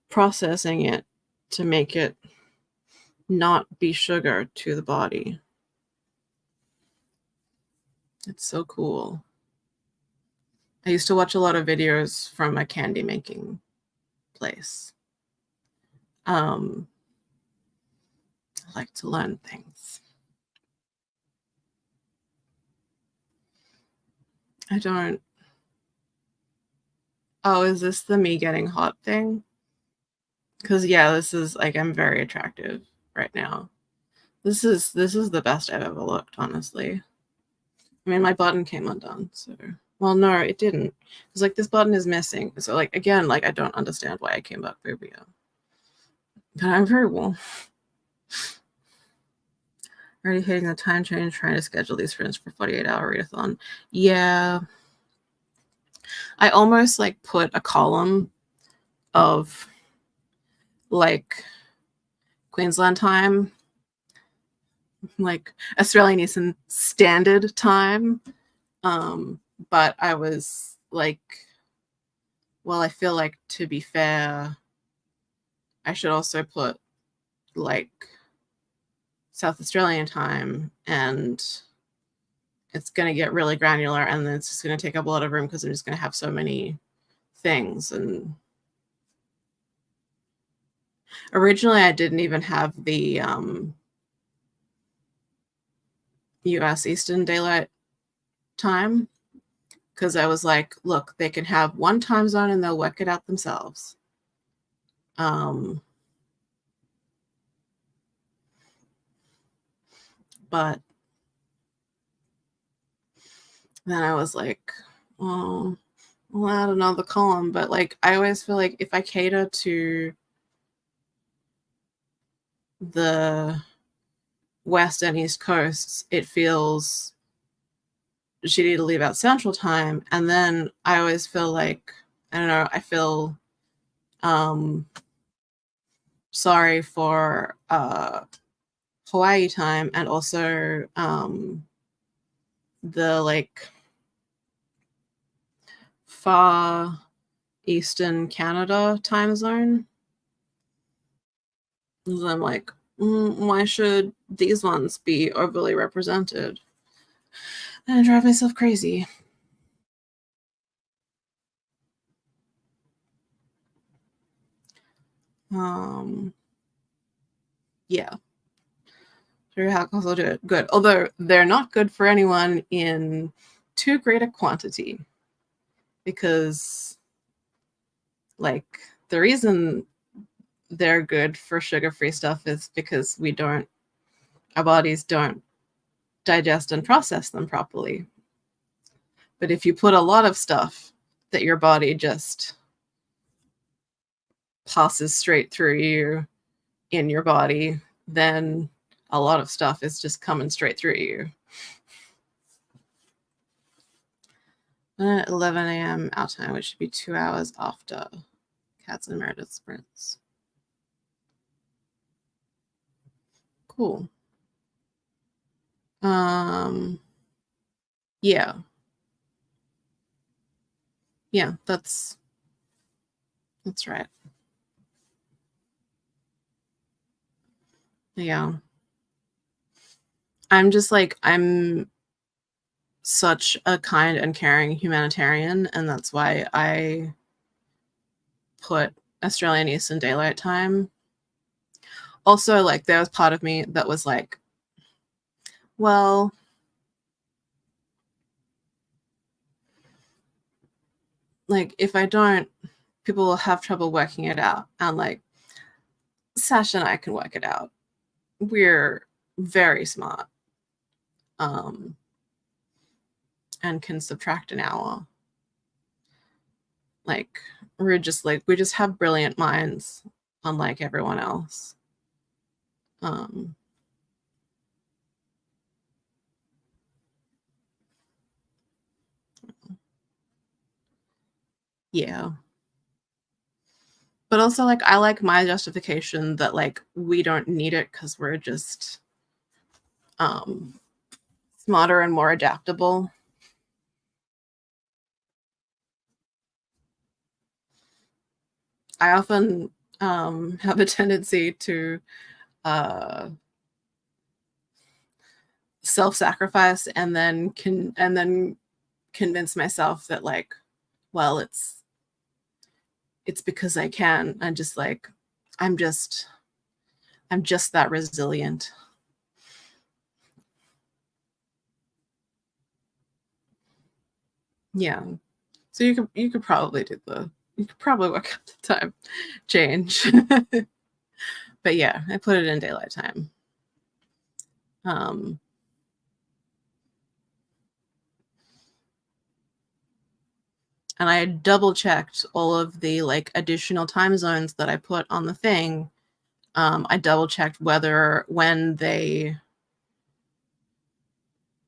processing it to make it not be sugar to the body. It's so cool. I used to watch a lot of videos from a candy making place. I like to learn things. I don't. Oh, is this the me getting hot thing? Because yeah, this is like I'm very attractive right now. This is the best I've ever looked, honestly. I mean, my button came undone, so well, no, it didn't. Because like this button is missing. So like again, like I don't understand why I came back Rubio. But I'm very warm. Already hitting the time change, trying to schedule these friends for 48-hour readathon. Yeah. I almost like put a column of like Queensland time, like Australian Eastern Standard Time. But I was like, well, I feel like to be fair, I should also put like South Australian time, and it's going to get really granular, and then it's just going to take up a lot of room because I'm just going to have so many things. And originally I didn't even have the US Eastern Daylight Time because I was like, look, they can have one time zone and they'll work it out themselves. But then I was like, oh, well, I don't know the column, but like I always feel like if I cater to the West and East Coasts, it feels shitty to leave out Central Time. And then I always feel like, I don't know, I feel sorry for Hawaii time and also the like far Eastern Canada time zone. I'm like, Why should these ones be overly represented? And I drive myself crazy. Yeah. Sure, alcohols will do it. Good. Although they're not good for anyone in too great a quantity. Because, like, the reason they're good for sugar-free stuff is because our bodies don't digest and process them properly. But if you put a lot of stuff that your body just passes straight through you in your body, then a lot of stuff is just coming straight through you. 11 a.m. out time, which should be 2 hours after Cats and Meredith sprints. Cool. Yeah. Yeah, that's right. Yeah. I'm such a kind and caring humanitarian, and that's why I put Australian Eastern Daylight Time. Also, like, there was part of me that was like, well, like, if I don't, people will have trouble working it out. And, like, Sasha and I can work it out. We're very smart. And can subtract an hour. Like, we just have brilliant minds, unlike everyone else. Yeah. But also, like, I like my justification that, like, we don't need it because we're just smarter and more adaptable. I often have a tendency to self-sacrifice and then convince myself that, like, well, it's because I can. I'm just that resilient. Yeah. So you could probably work out the time change. But yeah, I put it in daylight time. And I double checked all of the, like, additional time zones that I put on the thing. I double checked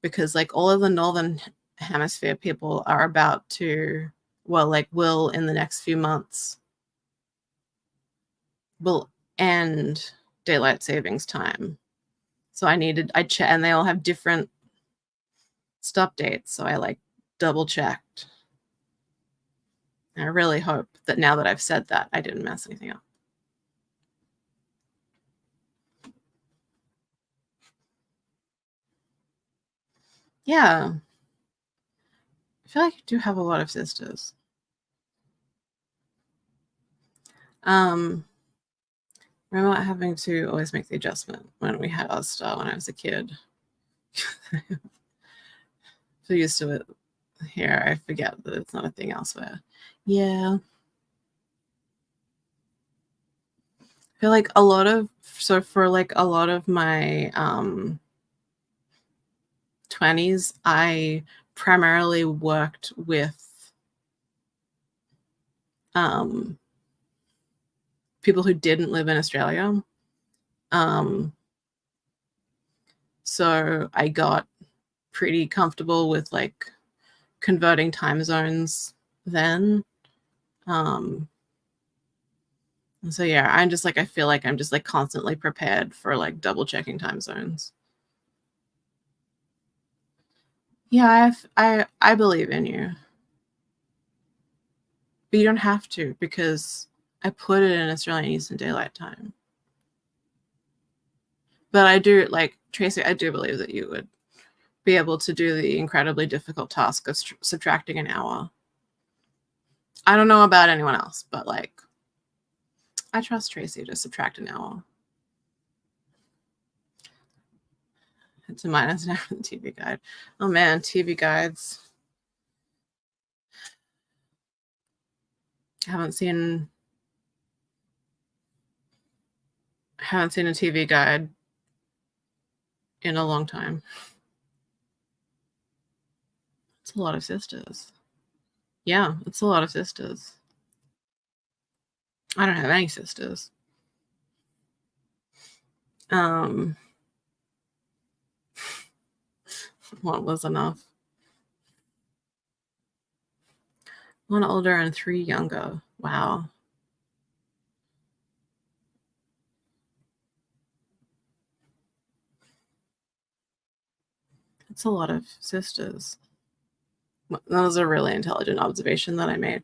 because, like, all of the northern hemisphere people are about to, will in the next few months will end daylight savings time. So and they all have different stop dates. So I, like, double checked. I really hope that now that I've said that, I didn't mess anything up. Yeah. I feel like I do have a lot of sisters. Remember having to always make the adjustment when we had Ozstar when I was a kid. So used to it here, I forget that it's not a thing elsewhere. Yeah. I feel like for like a lot of my 20s, I primarily worked with people who didn't live in Australia. So I got pretty comfortable with, like, converting time zones then. So yeah, I'm just like, I feel like I'm just, like, constantly prepared for, like, double checking time zones. Yeah, I believe in you. But you don't have to, because I put it in Australian Eastern Daylight Time. But I do, like, Tracy, I do believe that you would be able to do the incredibly difficult task of subtracting an hour. I don't know about anyone else, but, like, I trust Tracy to subtract an hour. It's a minus an hour in the TV guide. Oh man, TV guides. I haven't seen a TV guide in a long time. It's a lot of sisters. Yeah, it's a lot of sisters. I don't have any sisters. One was enough. One older and 3 younger. Wow. That's a lot of sisters. That was a really intelligent observation that I made.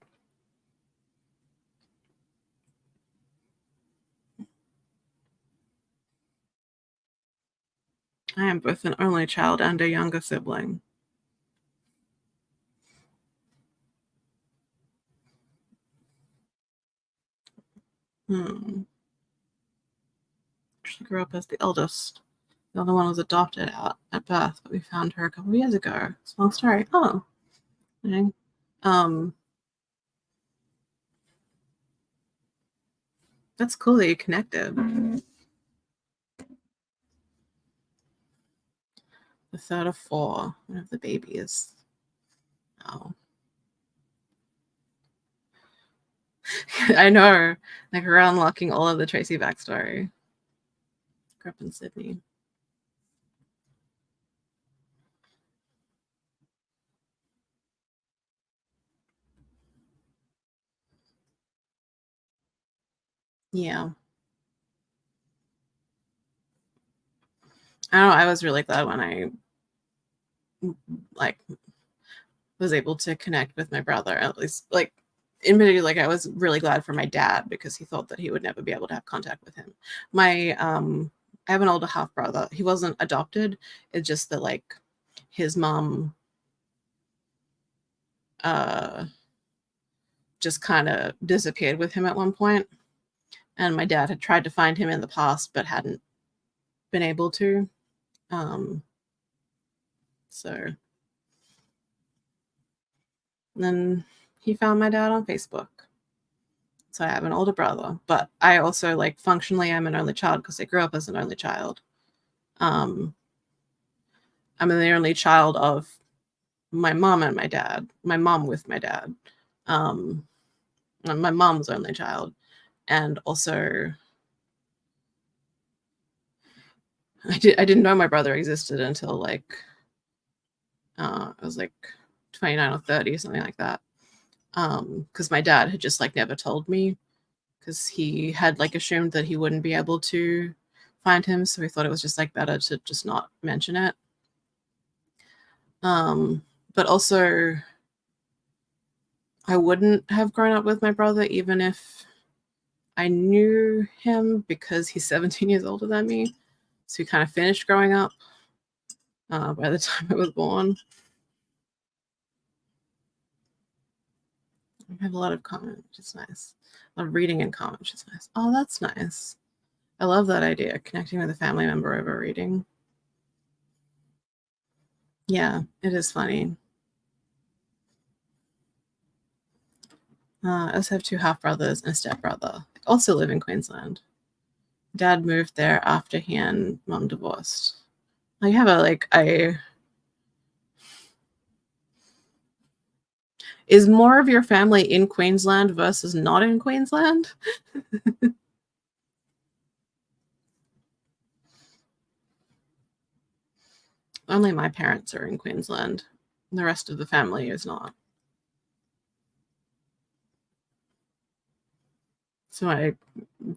I am both an only child and a younger sibling. She grew up as the eldest. The other one was adopted out at birth, but we found her a couple of years ago. It's a long story. Oh. Okay. That's cool that you connected. The third of 4. One of the babies. Oh. I know her. Like, we're unlocking all of the Tracy backstory. Grew up in Sydney. Yeah. I don't know. I was really glad when I, like, was able to connect with my brother. At least, like, in particular, like, I was really glad for my dad because he thought that he would never be able to have contact with him. I have an older half brother. He wasn't adopted. It's just that, like, his mom just kind of disappeared with him at one point. And my dad had tried to find him in the past, but hadn't been able to. So then he found my dad on Facebook. So I have an older brother, but I also, like, functionally I'm an only child because I grew up as an only child. I'm the only child of my mom and my dad. My mom with my dad. My mom's only child, and also I didn't know my brother existed until, like, I was like 29 or 30, something like that. Because my dad had just, like, never told me because he had, like, assumed that he wouldn't be able to find him, so he thought it was just, like, better to just not mention it. But also I wouldn't have grown up with my brother even if I knew him because he's 17 years older than me. So he kind of finished growing up by the time I was born. I have a lot of comment, which is nice. A lot of reading and comment, which is nice. Oh, that's nice. I love that idea, connecting with a family member over reading. Yeah, it is funny. I also have 2 half brothers and a stepbrother. I also live in Queensland. Dad moved there after he and mom divorced. I have is more of your family in Queensland versus not in Queensland? Only my parents are in Queensland. The rest of the family is not. So I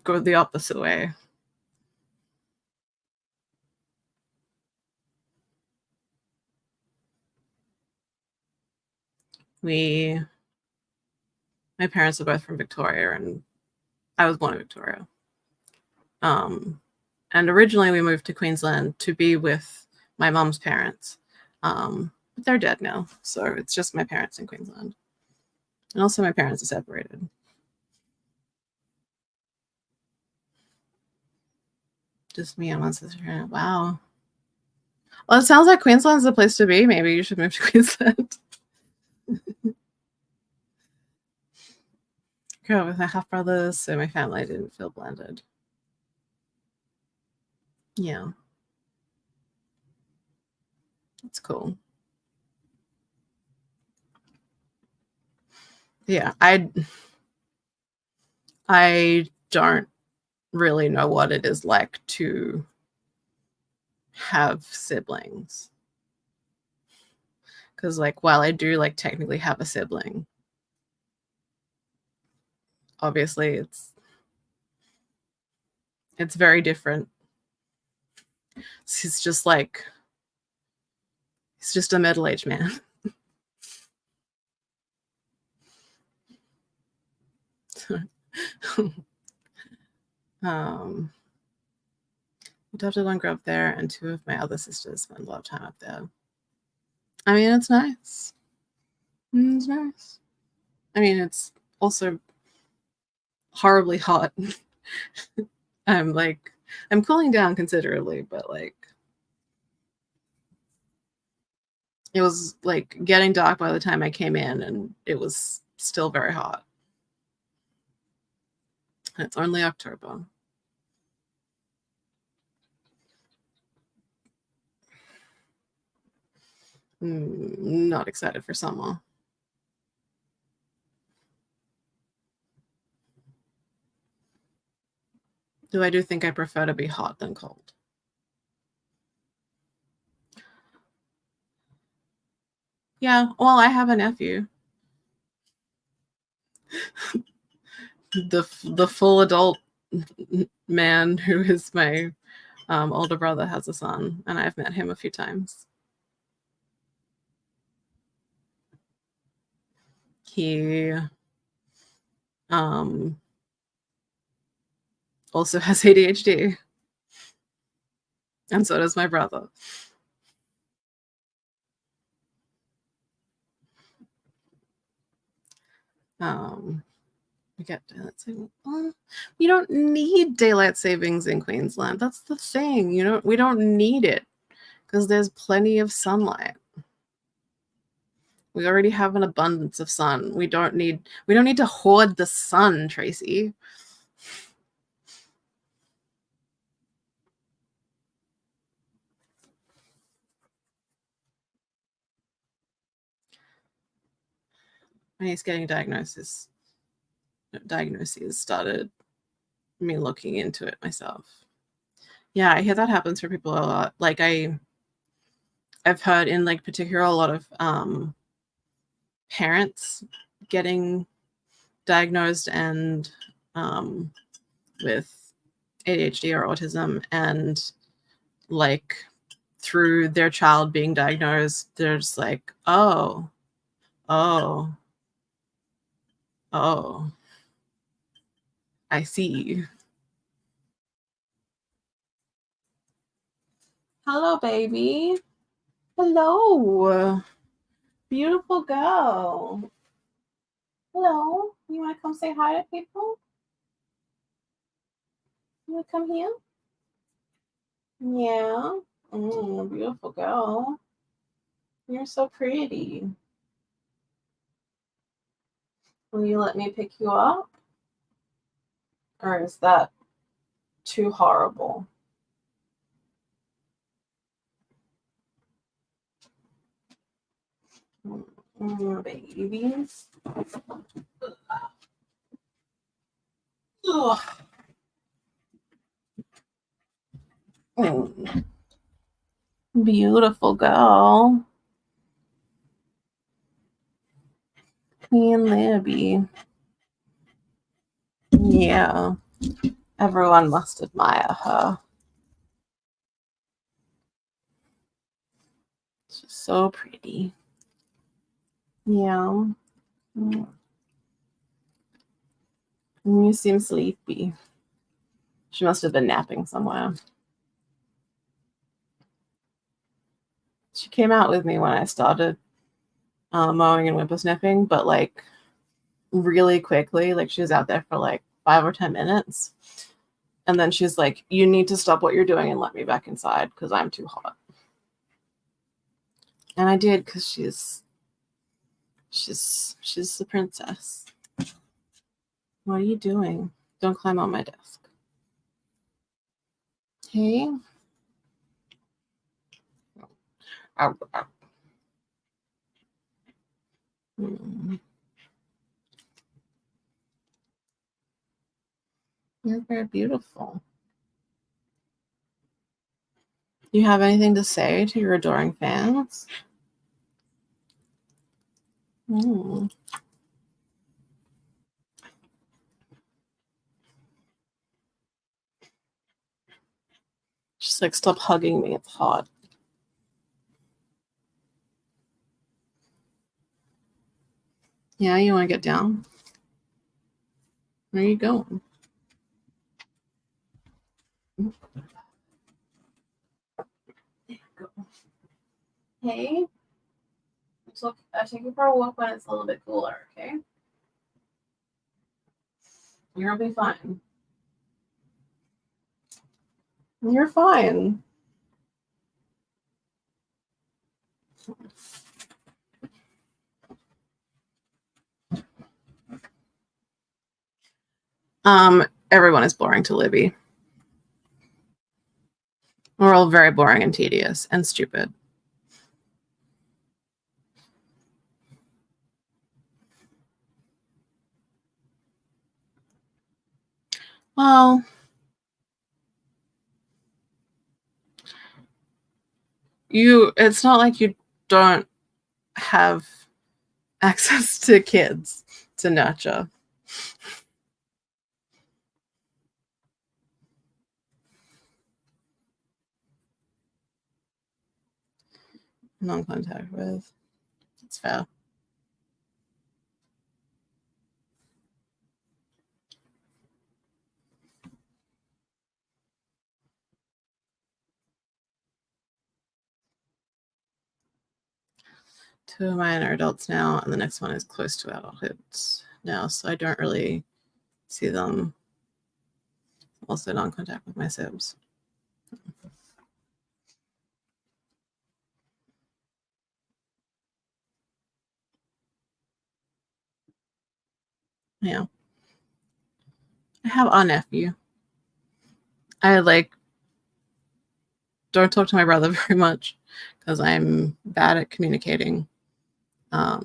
go the opposite way. My parents are both from Victoria, and I was born in Victoria. And originally we moved to Queensland to be with my mom's parents. But they're dead now, so it's just my parents in Queensland. And also my parents are separated. Just me and one sister. Wow. Well, it sounds like Queensland's the place to be. Maybe you should move to Queensland. Grew up with my half brothers, so my family didn't feel blended. Yeah. It's cool. Yeah, I don't really know what it is like to have siblings. Because, like, while I do, like, technically have a sibling, obviously it's very different. He's just like, he's just a middle-aged man. Adopted one grew up there, and two of my other sisters spend a lot of time up there. I mean, it's nice. It's nice. I mean, it's also horribly hot. I'm cooling down considerably, but like it was like getting dark by the time I came in, and it was still very hot. And it's only October. Not excited for summer. Though I do think I prefer to be hot than cold. Yeah, well, I have a nephew. The full adult man who is my older brother has a son, and I've met him a few times. He also has ADHD, and so does my brother. We get daylight savings. You don't need daylight savings in Queensland. That's the thing. We don't need it because there's plenty of sunlight. We already have an abundance of sun. We don't need to hoard the sun, Tracy. When he's getting diagnoses started me looking into it myself. Yeah, I hear that happens for people a lot. Like I've heard in like particular a lot of parents getting diagnosed and with ADHD or autism, and like through their child being diagnosed, there's like, oh, I see. Hello, baby. Hello. Beautiful girl. Hello. You want to come say hi to people? You want to come here? Yeah. Beautiful girl. You're so pretty. Will you let me pick you up? Or is that too horrible? Babies. Ugh. Beautiful girl. Queen Libby. Yeah. Everyone must admire her. She's so pretty. Yeah. You seem sleepy. She must have been napping somewhere. She came out with me when I started mowing and whippersnipping, but like really quickly. Like she was out there for like 5 or 10 minutes. And then she's like, you need to stop what you're doing and let me back inside because I'm too hot. And I did because she's the princess. What are you doing? Don't climb on my desk. Hey. Ow, ow. You're very beautiful. You have anything to say to your adoring fans? Just like, stop hugging me. It's hot. Yeah, you want to get down? Where are you going? There you go. Hey. So I take you for a walk when it's a little bit cooler, okay? You're gonna be fine. You're fine. Everyone is boring to Libby. We're all very boring and tedious and stupid. Well, it's not like you don't have access to kids to nurture. Non-contact with. It's fair. Two of mine are adults now, and the next one is close to adulthood now, so I don't really see them. Also non-contact with my sibs. Yeah. I have a nephew. I don't talk to my brother very much because I'm bad at communicating. I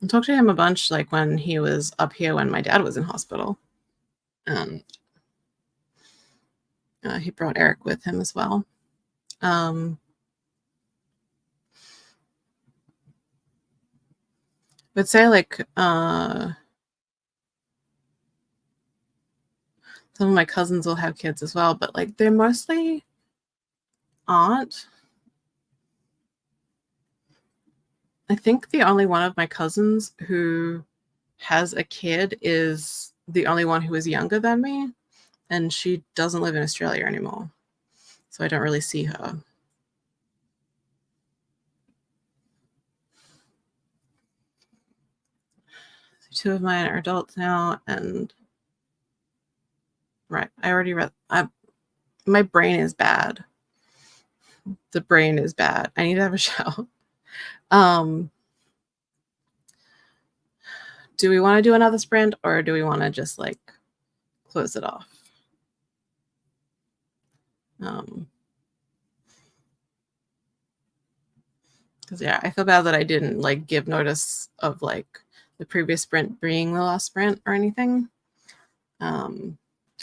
talked to him a bunch like when he was up here when my dad was in hospital. He brought Eric with him as well. Would say like some of my cousins will have kids as well, but like they're mostly aunt. I think the only one of my cousins who has a kid is the only one who is younger than me, and she doesn't live in Australia anymore, so I don't really see her. Two of mine are adults now, and right, I already read. My brain is bad. The brain is bad. I need to have a shower. Do we want to do another sprint, or do we want to just like close it off? Because yeah, I feel bad that I didn't like give notice of like the previous sprint being the last sprint or anything. And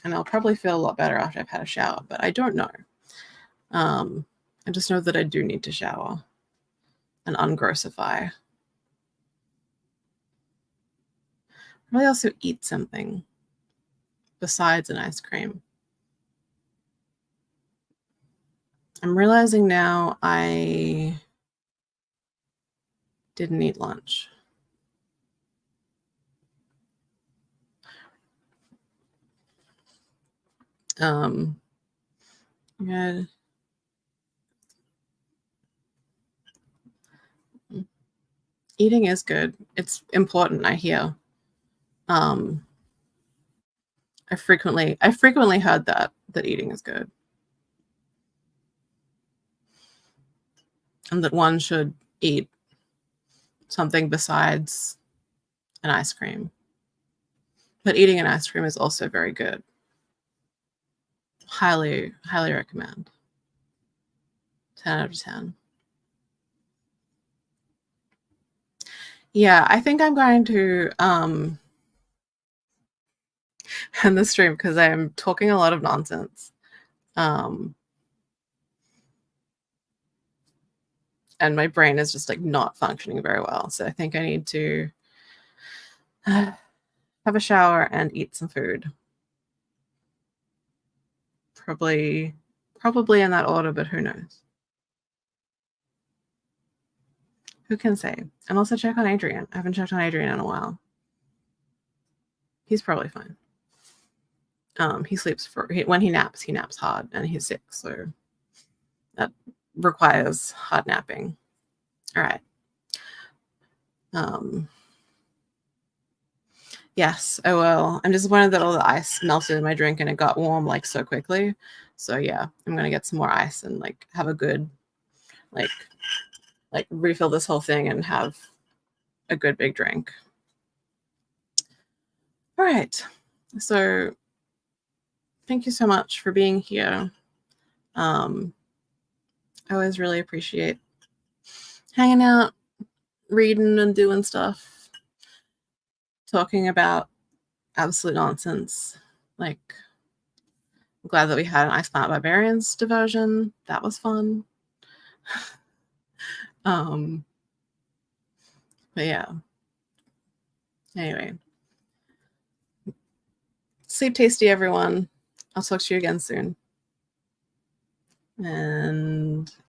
I'll probably feel a lot better after I've had a shower, but I don't know. I just know that I do need to shower and ungrossify. Probably also eat something besides an ice cream. I'm realizing now I didn't eat lunch. Good. Eating is good. It's important, I hear. I frequently heard that eating is good. And that one should eat something besides an ice cream. But eating an ice cream is also very good. Highly recommend. 10 out of 10. Yeah, I think I'm going to end the stream because I'm talking a lot of nonsense. And my brain is just like not functioning very well. So I think I need to have a shower and eat some food. Probably in that order, but who knows? Who can say? And also check on Adrian. I haven't checked on Adrian in a while. He's probably fine. He sleeps when he naps hard, and he's sick, so that requires hard napping. All right. Yes, I will. I'm disappointed that all the ice melted in my drink and it got warm like so quickly. So yeah, I'm gonna get some more ice and like have a good like refill this whole thing and have a good big drink. All right. So thank you so much for being here. I always really appreciate hanging out, reading and doing stuff, talking about absolute nonsense. Like, I'm glad that we had an Ice Planet Barbarians diversion. That was fun. But yeah. Anyway. Sleep tasty, everyone. I'll talk to you again soon. And